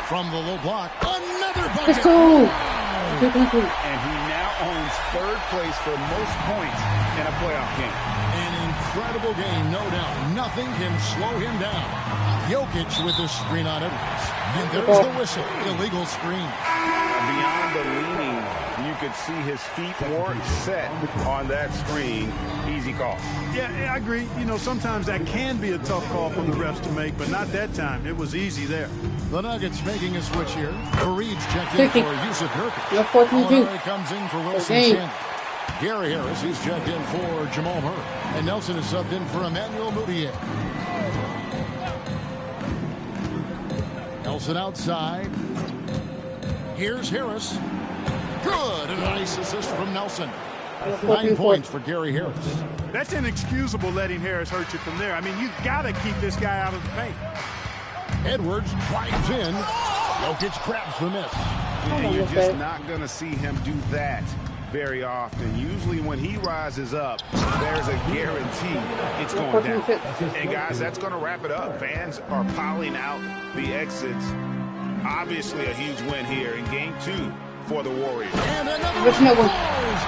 From the low block, another bucket. And he now owns third place for most points in a playoff game. An incredible game, no doubt. Nothing can slow him down. Jokic with the screen on Edwards. And there's the whistle. Illegal screen. Beyond the leaning, you could see his feet weren't set on that screen. Easy call. Yeah, I agree. You know, sometimes that can be a tough call for the refs to make, but not that time. It was easy there. The Nuggets making a switch here. Fareed's checked in for Yusuf Nurkic. 14-2. Comes in for Wilson Chandler. Gary Harris is checked in for Jamal Murray. And Nelson is subbed in for Emmanuel Mudiay. Nelson outside. Here's Harris. Good. And a nice assist from Nelson. 9 points for Gary Harris. That's inexcusable letting Harris hurt you from there. I mean, you've got to keep this guy out of the paint. Edwards drives in. Jokic grabs the miss. And you're just not going to see him do that very often. Usually when he rises up, there's a guarantee it's going down. And guys, that's going to wrap it up. Fans are piling out the exits. Obviously a huge win here in Game 2 for the Warriors. And another one.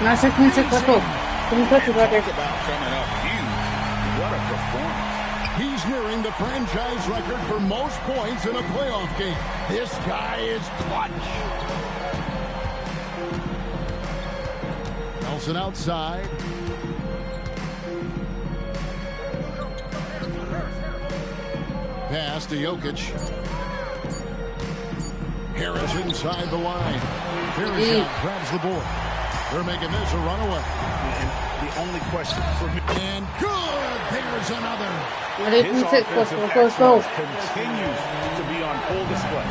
Nice, let's go. About coming up huge. What a performance. He's nearing the franchise record for most points in a playoff game. This guy is clutch. Nelson outside. Pass to Jokic. Harris inside the line. Verajao grabs the board. They're making this a runaway. And the only question for me. And good. There's another. His offensive excellence continues to be on full display.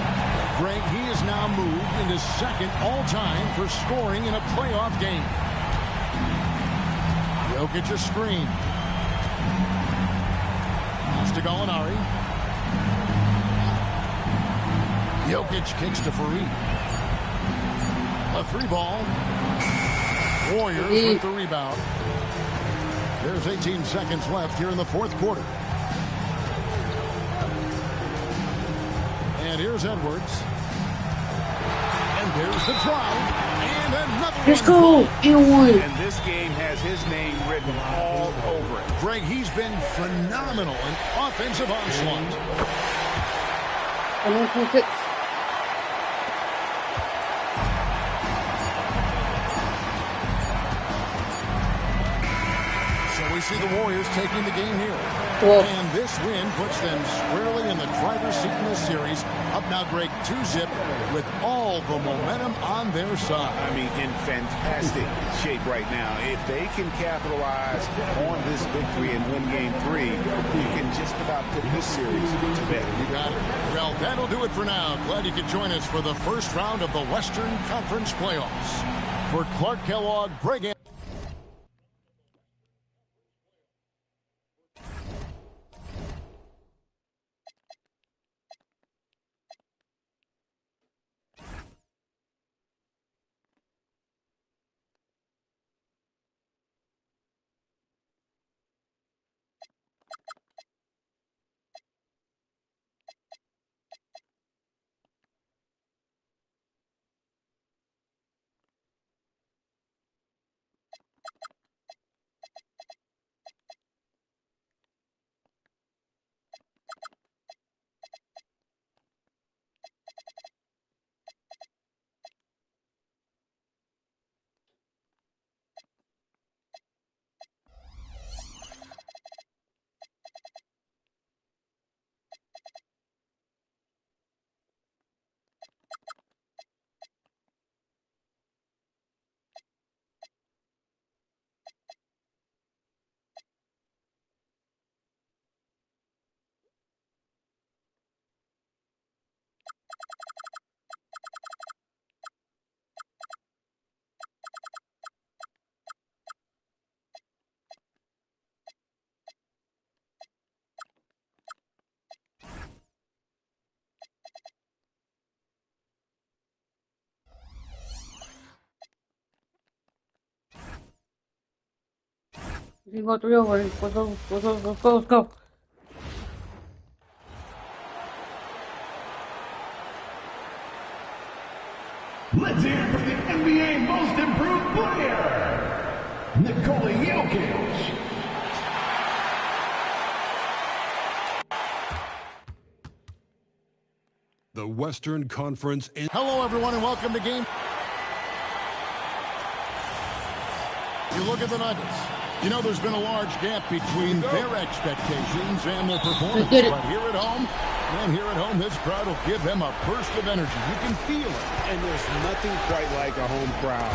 Greg, he has now moved into second all-time for scoring in a playoff game. Jokic a screen. Pass to Gallinari. Jokic kicks to Fareed. A 3-ball. Warriors with the rebound. There's 18 seconds left here in the fourth quarter. And here's Edwards. And there's the drive. And another Let's go. And this game has his name written all over it. Greg, he's been phenomenal in offensive onslaught. 126. We see the Warriors taking the game here. Cool. And this win puts them squarely in the driver's seat in this series. Up now, Greg, 2-zip with all the momentum on their side. I mean, in fantastic shape right now. If they can capitalize on this victory and win Game 3, you can just about put this series to bed. You got it. Well, that'll do it for now. Glad you could join us for the first round of the Western Conference playoffs. For Clark Kellogg, Greg You can go 3 over. Let's go. Let's go. Let's hear it for the NBA Most Improved Player, Nikola Jokic. The Western Conference. Hello, everyone, and welcome to game. You look at the Nuggets. You know, there's been a large gap between their expectations and their performance. But here at home, this crowd will give them a burst of energy. You can feel it. And there's nothing quite like a home crowd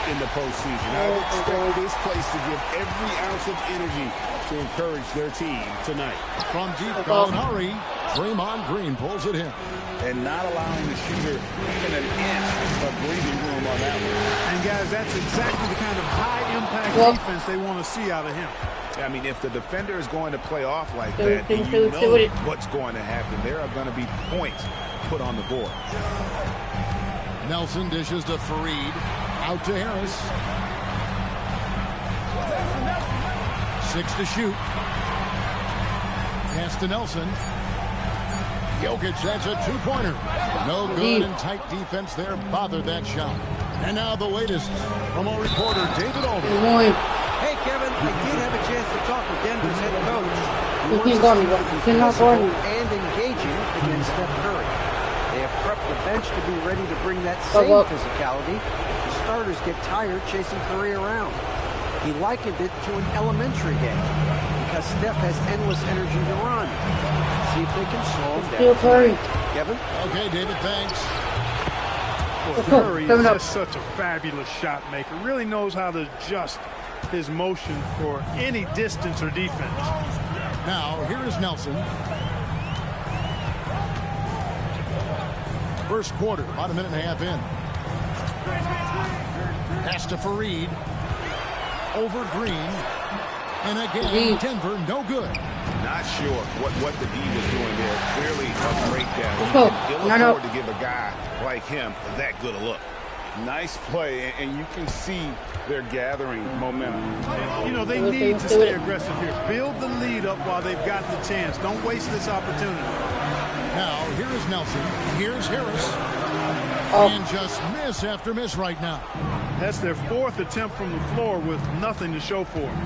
in the postseason. I would expect this place to give every ounce of energy to encourage their team tonight. From deep, Colin Hurry. Draymond Green pulls it in. And not allowing the shooter even an inch of breathing room on that one. And, guys, that's exactly the kind of high-impact defense they want to see out of him. I mean, if the defender is going to play off like that, you know what's going to happen. There are going to be points put on the board. Nelson dishes to Fareed. Out to Harris. 6 to shoot. Pass to Nelson. Jokic, that's a two-pointer. No good, and tight defense there bothered that shot. And now the latest from our reporter, David Aldridge. Hey, Kevin, I did have a chance to talk with Denver's head coach. And engaging against Steph Curry. They have prepped the bench to be ready to bring that same physicality. The starters get tired chasing Curry around. He likened it to an elementary game because Steph has endless energy to run. See if they can slow him down. Kevin? Okay, David, thanks. Well, Curry is just such a fabulous shot maker. Really knows how to adjust his motion for any distance or defense. Now, here is Nelson. First quarter, about a minute and a half in. Pass to Fareed. Over Green. And again, Denver, no good. Not sure what the D was doing there. Clearly a breakdown. Ill afford to give a guy like him that good a look. Nice play, and you can see they're gathering momentum. You know, they need to stay aggressive here. Build the lead up while they've got the chance. Don't waste this opportunity. Now, here is Nelson. Here's Harris. And just miss after miss right now. That's their 4th attempt from the floor with nothing to show for it.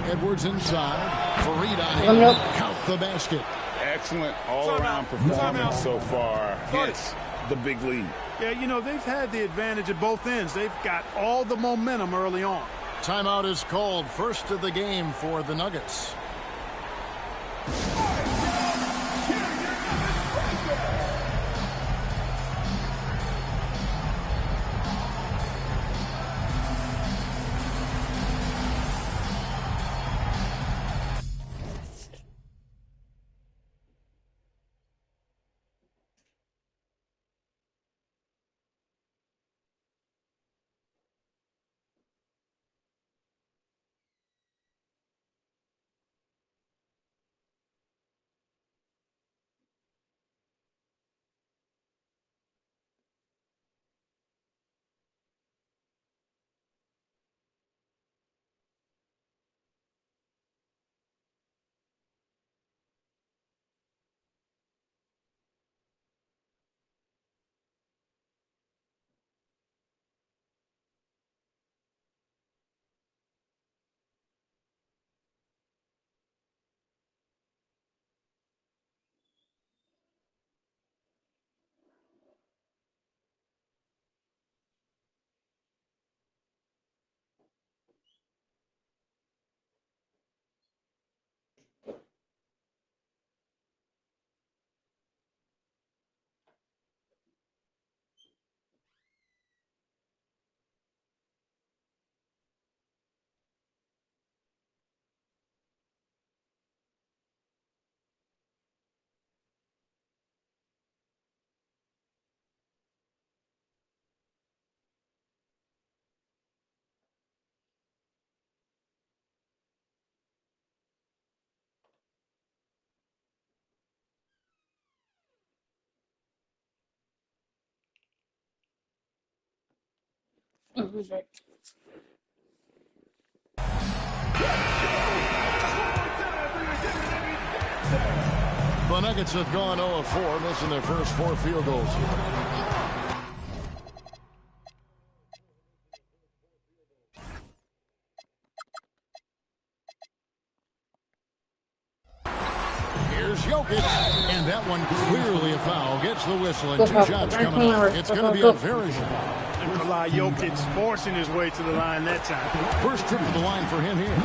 Edwards inside. Fareed on him. Count the basket. Excellent all-around performance so far. Hits the big lead. Yeah, you know, they've had the advantage at both ends. They've got all the momentum early on. Timeout is called. First of the game for the Nuggets. The Nuggets have gone 0 of 4, missing their first 4 field goals. Here's Jokic, and that one clearly a foul. Gets the whistle, and 2 shots coming up. It's going to be on Varejao. Nikolai Jokic forcing his way to the line that time. First trip to the line for him here.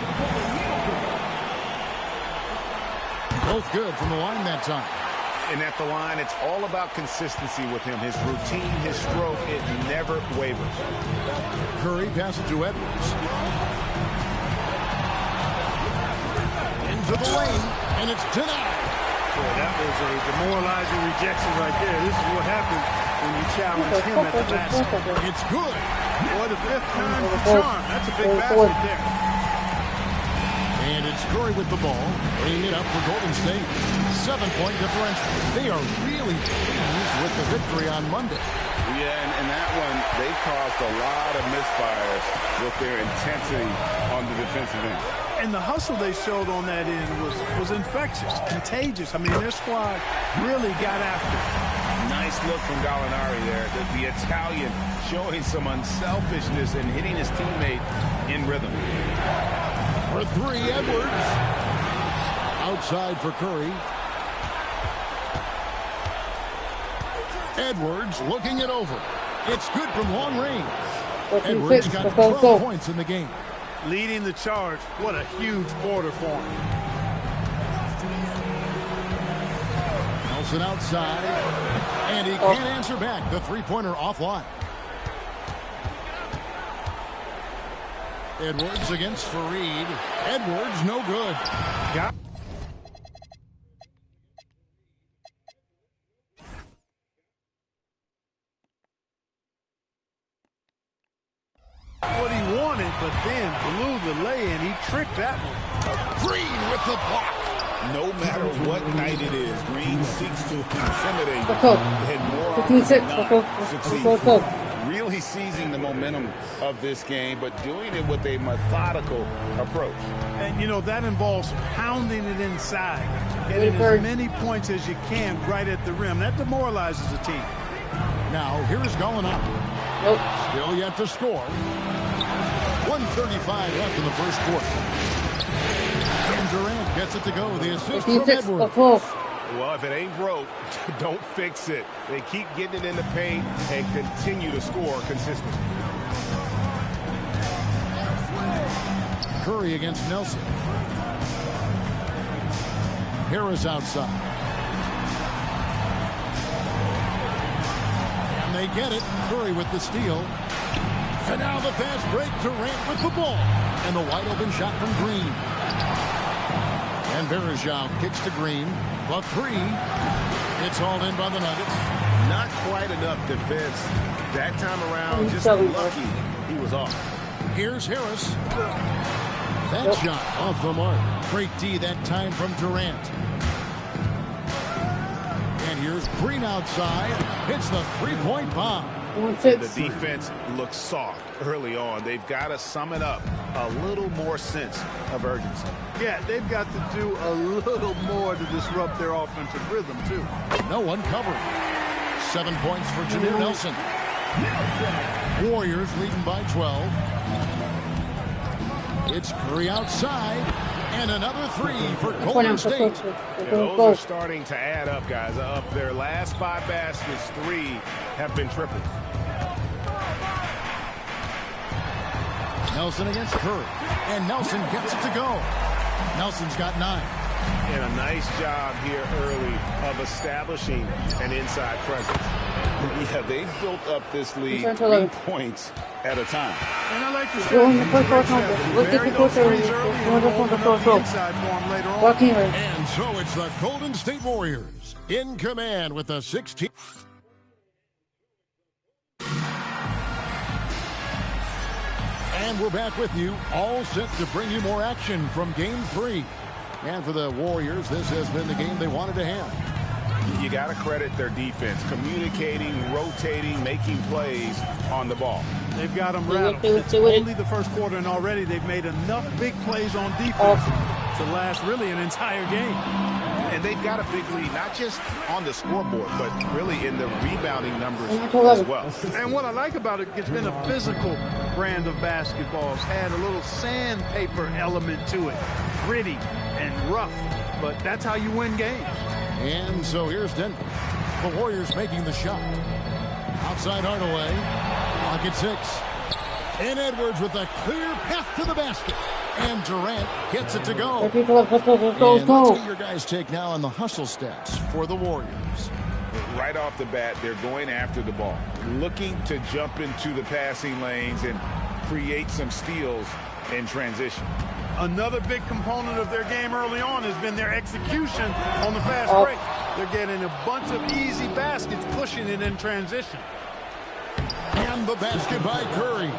Both good from the line that time. And at the line, it's all about consistency with him. His routine, his stroke, it never wavers. Curry passes to Edwards. Into the lane, and it's denied. Boy, that was a demoralizing rejection right there. This is what happens when you challenge him at the basket. It's good. Boy, the 5th time's the charm. That's a big basket there. And it's Curry with the ball, bringing it up for Golden State. 7-point differential. They are really pleased with the victory on Monday. Yeah, and that one, they caused a lot of misfires with their intensity on the defensive end. And the hustle they showed on that end was infectious, contagious. I mean, their squad really got after it. Nice look from Gallinari there. The Italian showing some unselfishness and hitting his teammate in rhythm. For 3, Edwards. Outside for Curry. Edwards looking it over. It's good from long range. Edwards got 12 points in the game. Leading the charge. What a huge quarter for him. Nelson outside. And he can't answer back. The three-pointer offline. Edwards against Fareed. Edwards no good. Got what he wanted, but then blew the lay-in. He tricked that one. Green with the block. No matter what night it is, Green seeks to intimidate and more often than not succeed. Really seizing the momentum of this game, but doing it with a methodical approach. And, you know, that involves pounding it inside, getting as many points as you can right at the rim. That demoralizes the team. Now, here's Gallinari. Nope. Still yet to score. 1:35 left in the first quarter. And Durant gets it to go. The assist from Edwards. Well, if it ain't broke, don't fix it. They keep getting it in the paint and continue to score consistently. Curry against Nelson. Harris outside. And they get it. Curry with the steal. And now the fast break. Durant with the ball. And the wide open shot from Green. And Varejao kicks to Green. The 3. It's hauled in by the Nuggets. Not quite enough defense that time around. Just lucky he was off. Here's Harris. That shot off the mark. Great D that time from Durant. And here's Green outside. Hits the three-point bomb. The defense looks soft early on. They've got to sum it up. A little more sense of urgency. Yeah, they've got to do a little more to disrupt their offensive rhythm, too. No one covering. 7 points for Jameer Nelson. Warriors leading by 12. It's Curry outside. And another 3 for Golden State. Yeah, those are starting to add up, guys. Up their last 5 baskets, 3 have been triples. Nelson against Curry. And Nelson gets it to go. Nelson's got 9. And a nice job here early of establishing an inside presence. Yeah, they've built up this lead 3 points at a time. And I like to say, and so it's the Golden State Warriors in command with the 16. And we're back with you, all set to bring you more action from Game 3. And for the Warriors, this has been the game they wanted to have. You got to credit their defense, communicating, rotating, making plays on the ball. They've got them rattled. It's only the first quarter, and already they've made enough big plays on defense to last really an entire game. And they've got a big lead, not just on the scoreboard, but really in the rebounding numbers as well. And what I like about it, it's been a physical brand of basketball. It's had a little sandpaper element to it, gritty and rough, but that's how you win games. And so here's Denver. The Warriors making the shot. Outside Hardaway. Lock at 6. And Edwards with a clear path to the basket. And Durant gets it to go. And let's get your guys' take now on the hustle stats for the Warriors. Right off the bat, they're going after the ball, looking to jump into the passing lanes and create some steals in transition. Another big component of their game early on has been their execution on the fast break. They're getting a bunch of easy baskets, pushing it in transition. And the basket by Curry.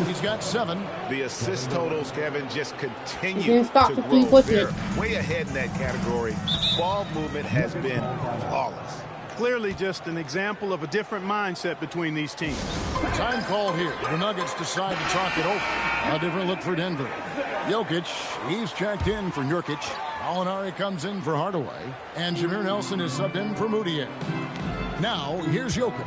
He's got 7. The assist totals, Kevin, just continue to grow. They're way ahead in that category. Ball movement has been flawless. Clearly just an example of a different mindset between these teams. Time call here. The Nuggets decide to talk it over. A different look for Denver. Jokic, he's checked in for Nurkic. Gallinari comes in for Hardaway. And Jameer Nelson is subbed in for Moutier. Now, here's Jokic.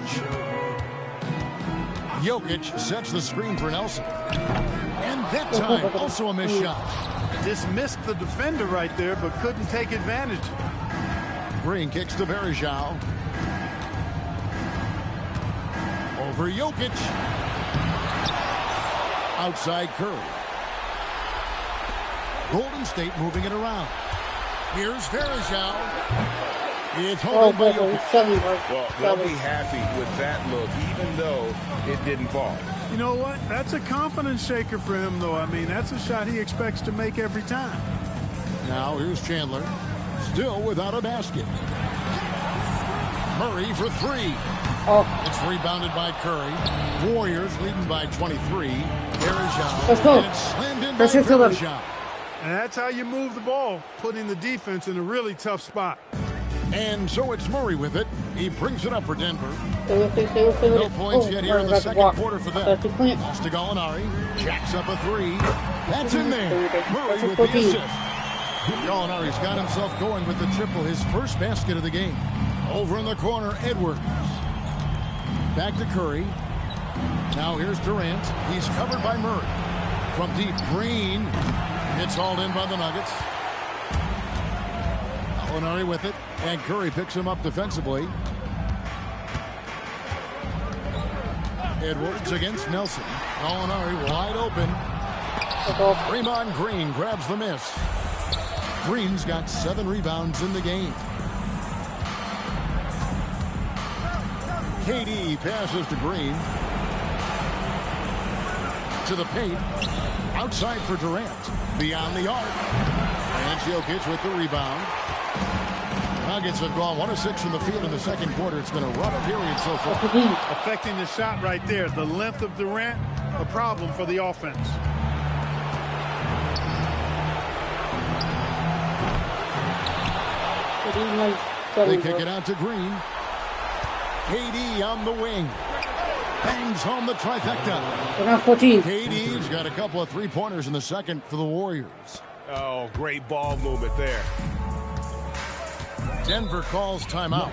Jokic sets the screen for Nelson. And that time, also a missed shot. Dismissed the defender right there, but couldn't take advantage. Green kicks to Varejao. Over Jokic. Outside Curry. Golden State moving it around. Here's Varejao. It's holding by Jokic. Well, they'll be happy with that look, even though it didn't fall. You know what? That's a confidence shaker for him, though. I mean, that's a shot he expects to make every time. Now here's Chandler. Still without a basket. Murray for 3. It's rebounded by Curry. Warriors leading by 23. Varejao. And it's slammed in by Varejao. And that's how you move the ball, putting the defense in a really tough spot. And so it's Murray with it. He brings it up for Denver. No points yet here in the second quarter for them. Pass to Gallinari. Jacks up a 3. That's in there. Murray with the assist. Gallinari's got himself going with the triple, his first basket of the game. Over in the corner, Edwards. Back to Curry. Now here's Durant. He's covered by Murray. From deep, Green. It's hauled in by the Nuggets. Gallinari with it. And Curry picks him up defensively. Edwards against Nelson. Gallinari wide open. Draymond Green grabs the miss. Green's got 7 rebounds in the game. KD passes to Green. To the paint. Outside for Durant. Beyond the arc. And Jokic with the rebound. Nuggets have gone 1 of 6 from the field in the second quarter. It's been a rough period so far. Affecting the shot right there. The length of Durant, a problem for the offense. They kick it out to Green. KD on the wing. Bangs home the trifecta. KD's got a couple of 3-pointers in the second for the Warriors. Oh, great ball movement there. Denver calls timeout.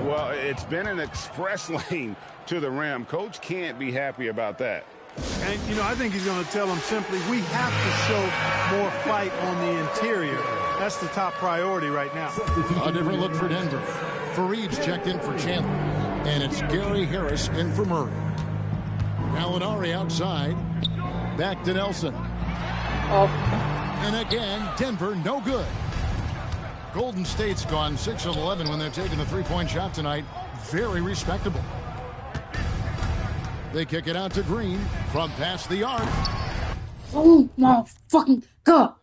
Well, it's been an express lane to the rim. Coach can't be happy about that. And, you know, I think he's going to tell them simply, we have to show more fight on the interior. That's the top priority right now. A different look for Denver. Fareed's checked in for Chandler. And it's Gary Harris in for Murray. Gallinari outside. Back to Nelson. And again, Denver no good. Golden State's gone 6 of 11 when they've taken a 3-point shot tonight. Very respectable. They kick it out to Green from past the arc. Oh my fucking God.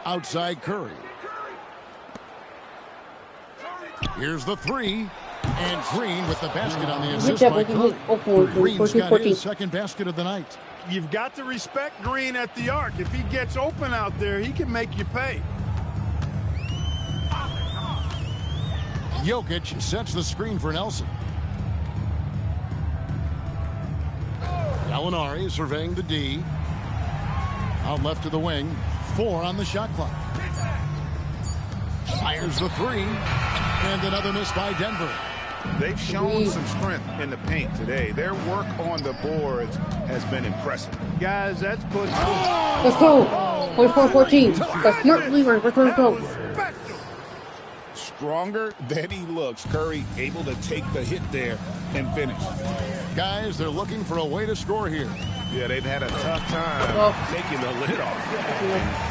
Outside Curry. Here's the 3. And Green with the basket on the assist by Curry. Green's got his second basket of the night. You've got to respect Green at the arc. If he gets open out there, he can make you pay. Jokic sets the screen for Nelson. Gallinari surveying the D. Out left to the wing. 4 on the shot clock. Fires the 3. And another miss by Denver. They've shown some strength in the paint today. Their work on the boards has been impressive. Guys, that's put. Let's go. 44-14. That's smart lever. Let's go. Stronger than he looks. Curry able to take the hit there and finish. Guys, they're looking for a way to score here. Yeah, they've had a tough time taking the lid off.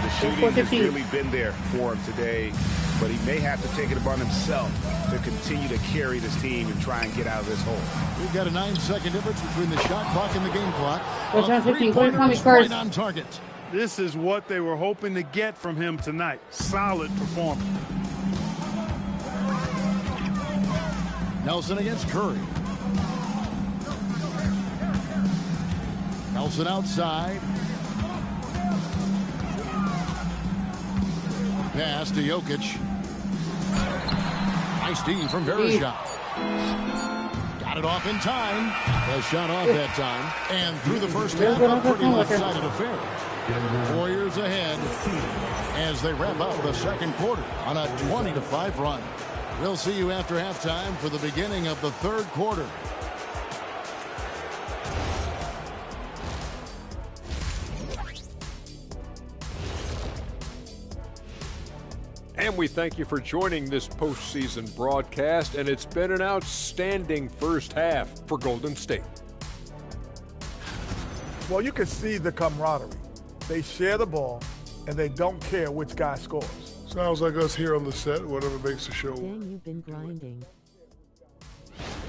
The shooting has really been there for him today, but he may have to take it upon himself to continue to carry this team and try and get out of this hole. We've got a 9-second difference between the shot clock and the game clock. Right on target. This is what they were hoping to get from him tonight. Solid performance. Nelson against Curry. Nelson outside. Pass to Jokic. Nice D from Verashov. Got it off in time. The shot off that time. And through the first half, a pretty lopsided affair. Warriors ahead as they wrap up the second quarter on a 20-5 run. We'll see you after halftime for the beginning of the third quarter. And we thank you for joining this postseason broadcast, and it's been an outstanding first half for Golden State. Well, you can see the camaraderie. They share the ball, and they don't care which guy scores. Sounds like us here on the set, whatever makes the show. Dang, you've been grinding.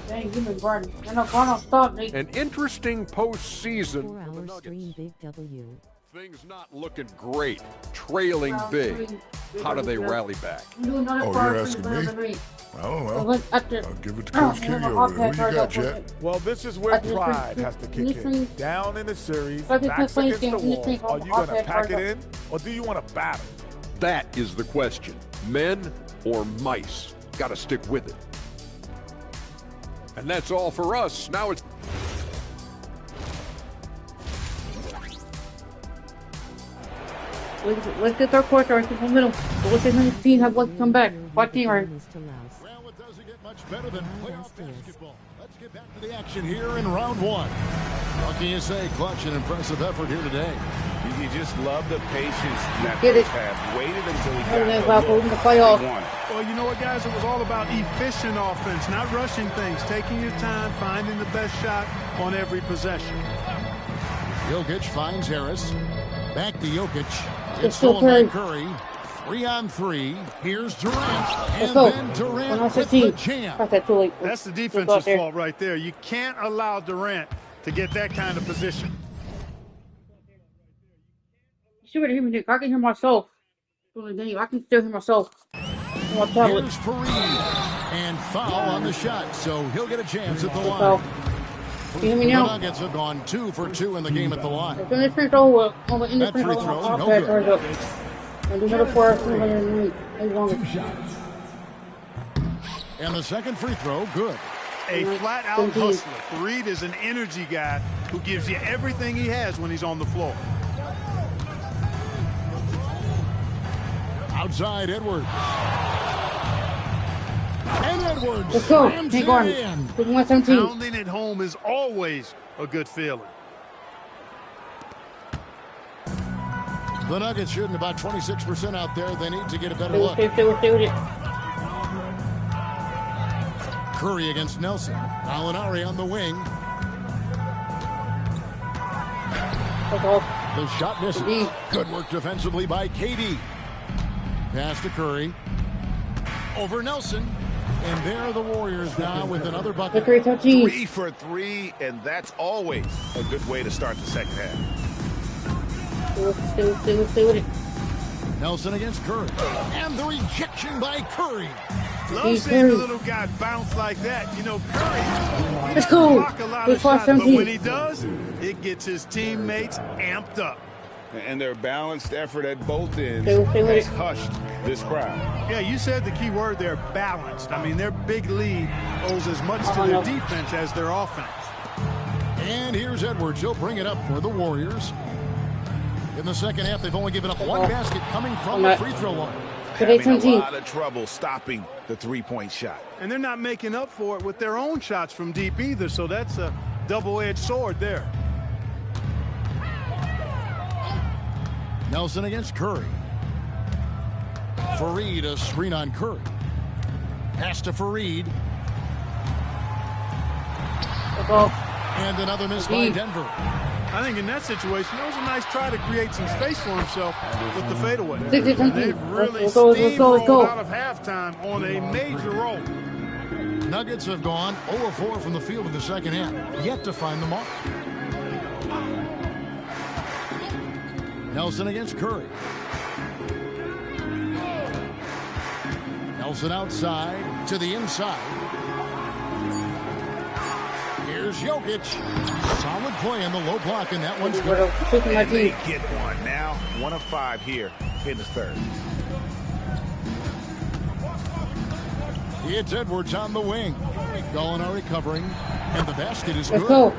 Dang, you've been grinding. I know, God, don't stop, Nate. An interesting postseason. 4-hour stream, big W. Things not looking great. Trailing big. How do they rally back? Oh, you're asking me? I don't know. I'll give it to Coach King over there. Who you got, Jet? Well, this is where pride has to kick in. Down in the series, backs against the wall. Are you going to pack it in, or do you want to battle? That is the question. Men or mice? Got to stick with it. And that's all for us. Now it's... Let's get our quarter right in the middle. But let's see team have one come back. What team are? Well, it doesn't get much better than playoff basketball. Let's get back to the action here in round one. What can you say? Clutch and impressive effort here today. You just love the patience that first half. Waited until he got the playoffs. Well, you know what, guys? It was all about efficient offense, not rushing things, taking your time, finding the best shot on every possession. Jokic finds Harris. Back to Jokic. It's stolen by Curry. 3-on-3. Here's Durant. And then Durant with the jam. That's the defense's fault right there. You can't allow Durant to get that kind of position. You should hear me. I can hear myself. I can still hear myself. Here's Fareed. And foul on the shot, so he'll get a chance at the line. You hear me now? The Nuggets have gone 2 for 2 in the game at the line. That free throw, no good. And the second free throw, good. A flat-out hustler. Fareed is an energy guy who gives you everything he has when he's on the floor. Outside, Edwards. And Edwards. Let's go. Hey, Gordon. Pounding it home is always a good feeling. The Nuggets shooting about 26% out there. They need to get a better look. Curry against Nelson. Gallinari on the wing. The shot misses. Good work defensively by KD. Pass to Curry. Over Nelson. And there are the Warriors now with another bucket. 3 for 3, and that's always a good way to start the second half. Nelson against Curry. And the rejection by Curry. Love seeing the little guy bounce like that. You know, Curry doesn't block a lot of shots, but when he does, it gets his teammates amped up. And their balanced effort at both ends has hushed this crowd. Yeah, you said the key word there, balanced. I mean, their big lead owes as much to their defense as their offense. And here's Edwards. He'll bring it up for the Warriors. In the second half, they've only given up one basket coming from the free throw line. Having a lot of trouble stopping the three-point shot. And they're not making up for it with their own shots from deep either, so that's a double-edged sword there. Nelson against Curry. Fareed, a screen on Curry. Pass to Fareed. And another miss by Denver. I think in that situation, that was a nice try to create some space for himself with the fadeaway. They've really steamrolled out of halftime on a major roll. Nuggets have gone 0-4 from the field in the second half, yet to find the mark. Nelson against Curry. Nelson outside to the inside. Here's Jokic. Solid play in the low block, and that one's good. And they get one now. 1 of 5 here in the third. It's Edwards on the wing. Gallinari covering, and the basket is good.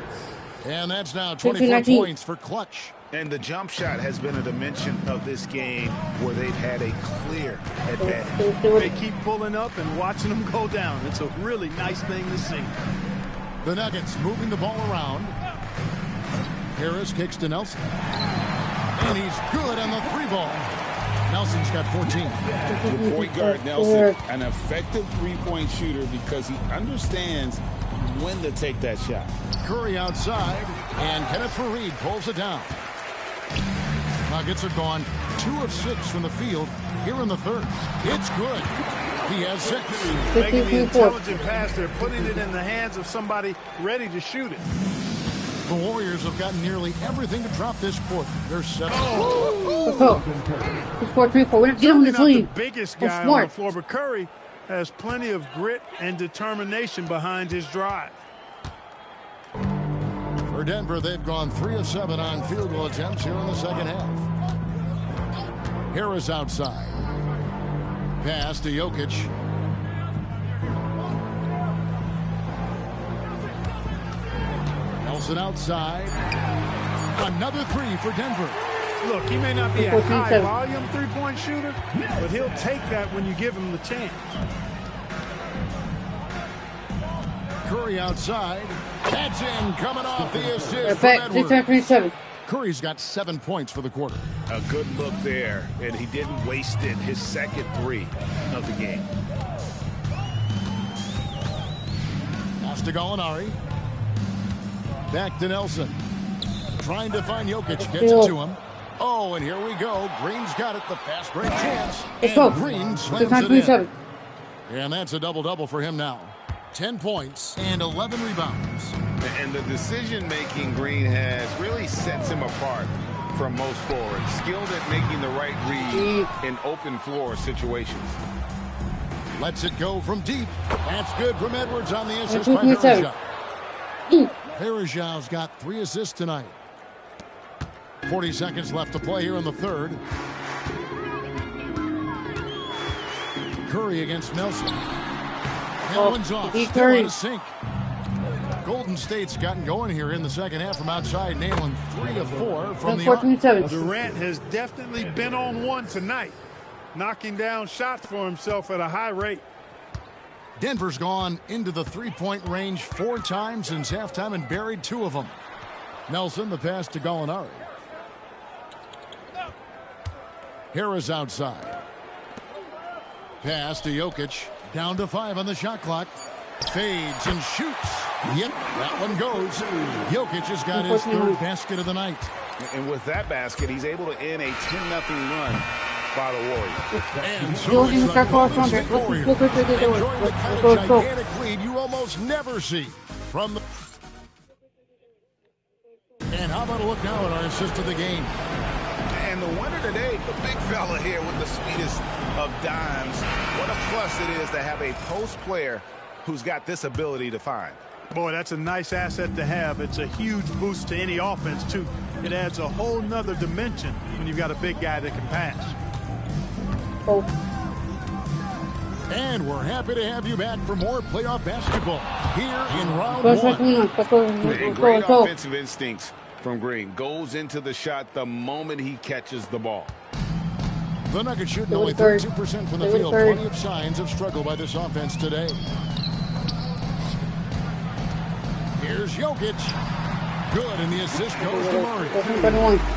And that's now 24 points for Clutch. And the jump shot has been a dimension of this game where they've had a clear advantage. They keep pulling up and watching them go down. It's a really nice thing to see. The Nuggets moving the ball around. Harris kicks to Nelson. And he's good on the 3-ball. Nelson's got 14. The point guard, Nelson, an effective three-point shooter because he understands when to take that shot. Curry outside, and Kenneth Fareed pulls it down. Nuggets have gone 2 of 6 from the field here in the third. It's good. He has 6. Making the intelligent pass. They're putting it in the hands of somebody ready to shoot it. The Warriors have gotten nearly everything to drop this quarter. They're 7. Certainly not the biggest guy on the floor, but Curry has plenty of grit and determination behind his drive. For Denver, they've gone 3 of 7 on field goal attempts here in the second half. Harris outside. Pass to Jokic. Nelson outside. Another 3 for Denver. Look, he may not be a high-volume three-point shooter, but he'll take that when you give him the chance. Curry outside. That's in, coming off the assist from Edwards. Curry's got 7 points for the quarter. A good look there, and he didn't waste it. His second 3 of the game. Pass to Gallinari. Back to Nelson. Trying to find Jokic. Gets it to him. Oh, and here we go. Green's got it. The fast break chance. And Green slams it in. And that's a double-double for him now. 10 points and 11 rebounds. And the decision-making Green has really sets him apart from most forwards. Skilled at making the right read in open floor situations. Lets it go from deep. That's good from Edwards on the assist by Varejao. Varejao's got 3 assists tonight. 40 seconds left to play here in the third. Curry against Nelson. That one's off. Still on a sink. Golden State's gotten going here in the second half from outside, nailing 3 of 4 from the arc. Durant has definitely been on one tonight, knocking down shots for himself at a high rate. Denver's gone into the 3-point range 4 times since halftime and buried 2 of them. Nelson, the pass to Gallinari. Harris outside. Pass to Jokic. Down to 5 on the shot clock. Fades and shoots. Yep, that one goes. Jokic has got his 3rd basket of the night. And with that basket, he's able to end a 10-0 run by the Warriors. And so it's the Warriors. Enjoying the kind of gigantic lead you almost never see from the... And how about a look now at our assist of the game? And the winner today, the big fella here with the sweetest of dimes. What a plus it is to have a post player who's got this ability to find. Boy, that's a nice asset to have. It's a huge boost to any offense, too. It adds a whole nother dimension when you've got a big guy that can pass. Oh. And we're happy to have you back for more playoff basketball here in round one. Great offensive instincts from Green. Goes into the shot the moment he catches the ball. The Nuggets shooting only 32% from the field. Plenty of signs of struggle by this offense today. Here's Jokic. Good, and the assist goes to Murray.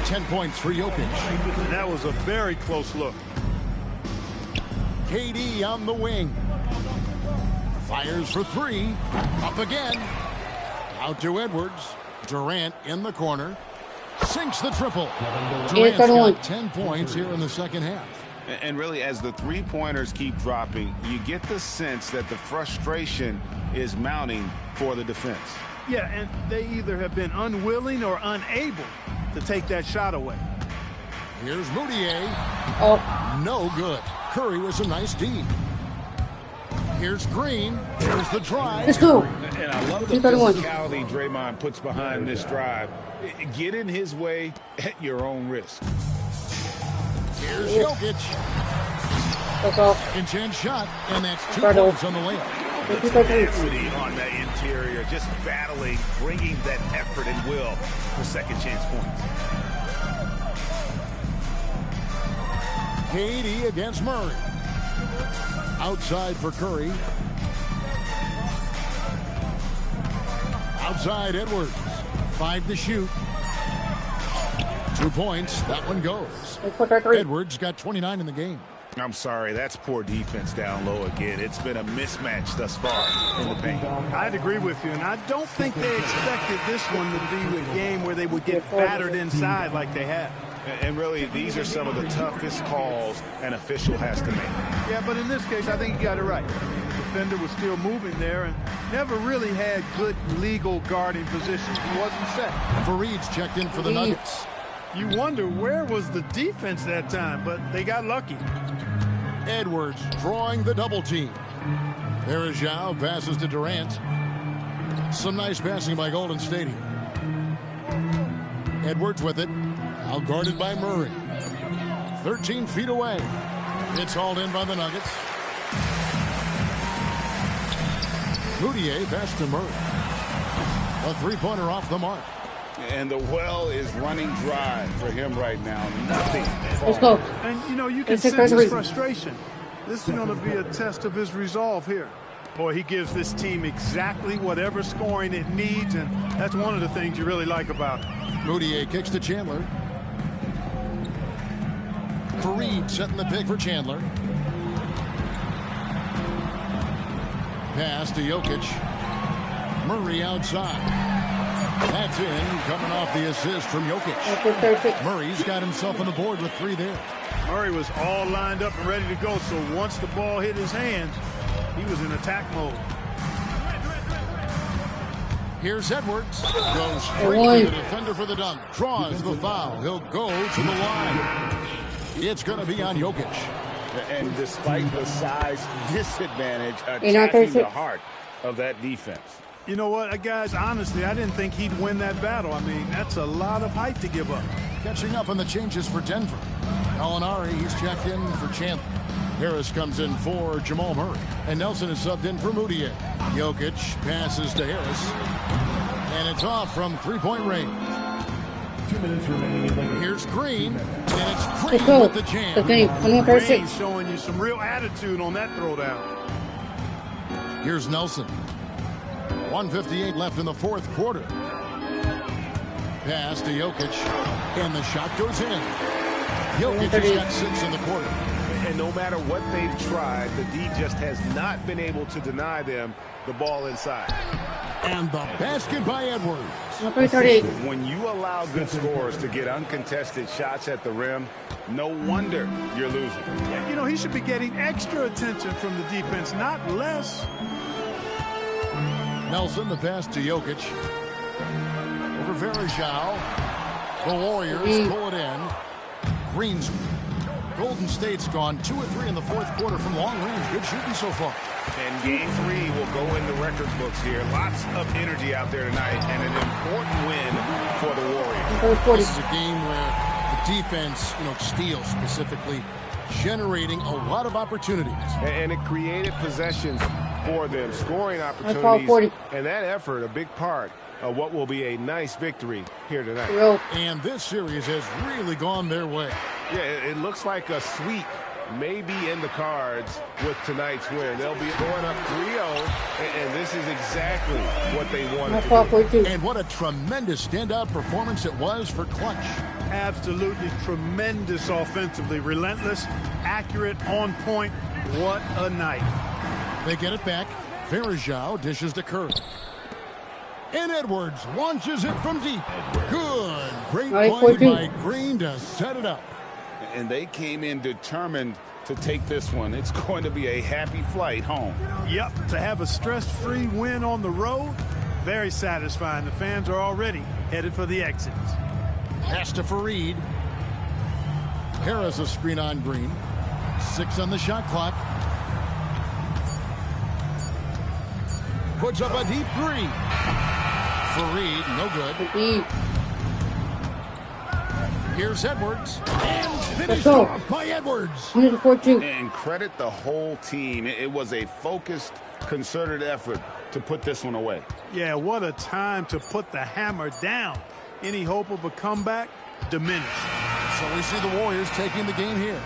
10 points for Jokic. That was a very close look. KD on the wing. Fires for three. Up again. Out to Edwards. Durant in the corner. Sinks the triple. Durant's got 10 points here in the second half. And really, as the three-pointers keep dropping, you get the sense that the frustration is mounting for the defense. Yeah, and they either have been unwilling or unable to take that shot away. Here's Moutier. Oh. No good. Curry was a nice D. Here's Green. Here's the drive. Let's go. And I love the physicality Draymond puts behind this drive. Get in his way at your own risk. Here's Jokic. Intense shot, and that's 2 points on the layup. The tenacity on the interior, just battling, bringing that effort and will for second chance points. KD against Murray. Outside for Curry. Outside Edwards. 5 to shoot. 2 points. That one goes. Edwards got 29 in the game. I'm sorry, that's poor defense down low again. It's been a mismatch thus far in the paint. I'd agree with you, and I don't think they expected this one to be a game where they would get battered inside like they have. And really, these are some of the toughest calls an official has to make. Yeah, but in this case, I think you got it right. The defender was still moving there and never really had good legal guarding position. He wasn't set. Fareed's checked in for the Nuggets. You wonder where was the defense that time, but they got lucky. Edwards drawing the double team. There is Zhao, passes to Durant. Some nice passing by Golden State here. Edwards with it. Out guarded by Murray. 13 feet away. It's hauled in by the Nuggets. Moutier pass to Murray. A three-pointer off the mark. And the well is running dry for him right now. Nothing. Let's go. And, you know, you can sense his frustration. This is going to be a test of his resolve here. Boy, he gives this team exactly whatever scoring it needs, and that's one of the things you really like about it. Moutier kicks to Chandler. Fareed setting the pick for Chandler. Pass to Jokic. Murray outside. That's in, coming off the assist from Jokic. Murray's got himself on the board with 3 there. Murray was all lined up and ready to go, so once the ball hit his hands, he was in attack mode. Here's Edwards. Goes straight to the defender for the dunk. Draws the foul. He'll go to the line. It's going to be on Jokic. And despite the size disadvantage, attacking the heart of that defense. You know what, guys, honestly, I didn't think he'd win that battle. I mean, that's a lot of height to give up. Catching up on the changes for Denver. Gallinari, he's checked in for Chandler. Harris comes in for Jamal Murray. And Nelson is subbed in for Moutier. Jokic passes to Harris. And it's off from three-point range. 2 minutes remaining in the game. Here's Green. And it's Green with the jam. Green showing you some real attitude on that throwdown. Here's Nelson. 1:58 left in the fourth quarter. Pass to Jokic. And the shot goes in. Jokic has got 6 in the quarter. And no matter what they've tried, the D just has not been able to deny them the ball inside. And the basket by Edwards. When you allow good scorers to get uncontested shots at the rim, no wonder you're losing. You know, he should be getting extra attention from the defense, not less. Nelson, the pass to Jokic. Over Varejao. The Warriors pull it in. Green's Golden State's gone 2 of 3 in the fourth quarter from long range. Good shooting so far. And game 3 will go in the record books here. Lots of energy out there tonight, and an important win for the Warriors. This is a game where the defense, steals specifically, generating a lot of opportunities. And it created possessions for them, scoring opportunities. And that effort, a big part of what will be a nice victory here tonight. And this series has really gone their way. Yeah, it looks like a sweep may be in the cards with tonight's win. They'll be going up 3-0, and this is exactly what they wanted to do. And what a tremendous standout performance it was for Clutch. Absolutely tremendous offensively. Relentless, accurate, on point. What a night. They get it back. Verajao dishes to Curry. And Edwards launches it from deep. Good. Great play by Green to set it up. And they came in determined to take this one. It's going to be a happy flight home. Yep, to have a stress-free win on the road, very satisfying. The fans are already headed for the exits. Pass to Fareed. Harris a screen on Green. 6 on the shot clock. Puts up a deep 3. Fareed, no good. Here's Edwards. And finished off by Edwards. And credit the whole team. It was a focused, concerted effort to put this one away. Yeah, what a time to put the hammer down. Any hope of a comeback diminished. So we see the Warriors taking the game here.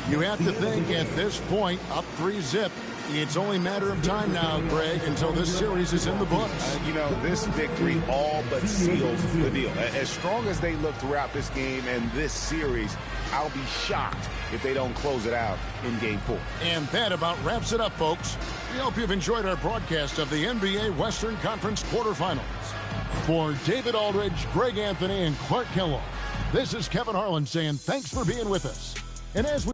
You have to think at this point, up 3-0. It's only a matter of time now, Greg, until this series is in the books. This victory all but seals the deal. As strong as they look throughout this game and this series, I'll be shocked if they don't close it out in Game 4. And that about wraps it up, folks. We hope you've enjoyed our broadcast of the NBA Western Conference quarterfinals. For David Aldridge, Greg Anthony, and Clark Kellogg, this is Kevin Harlan saying thanks for being with us. And as we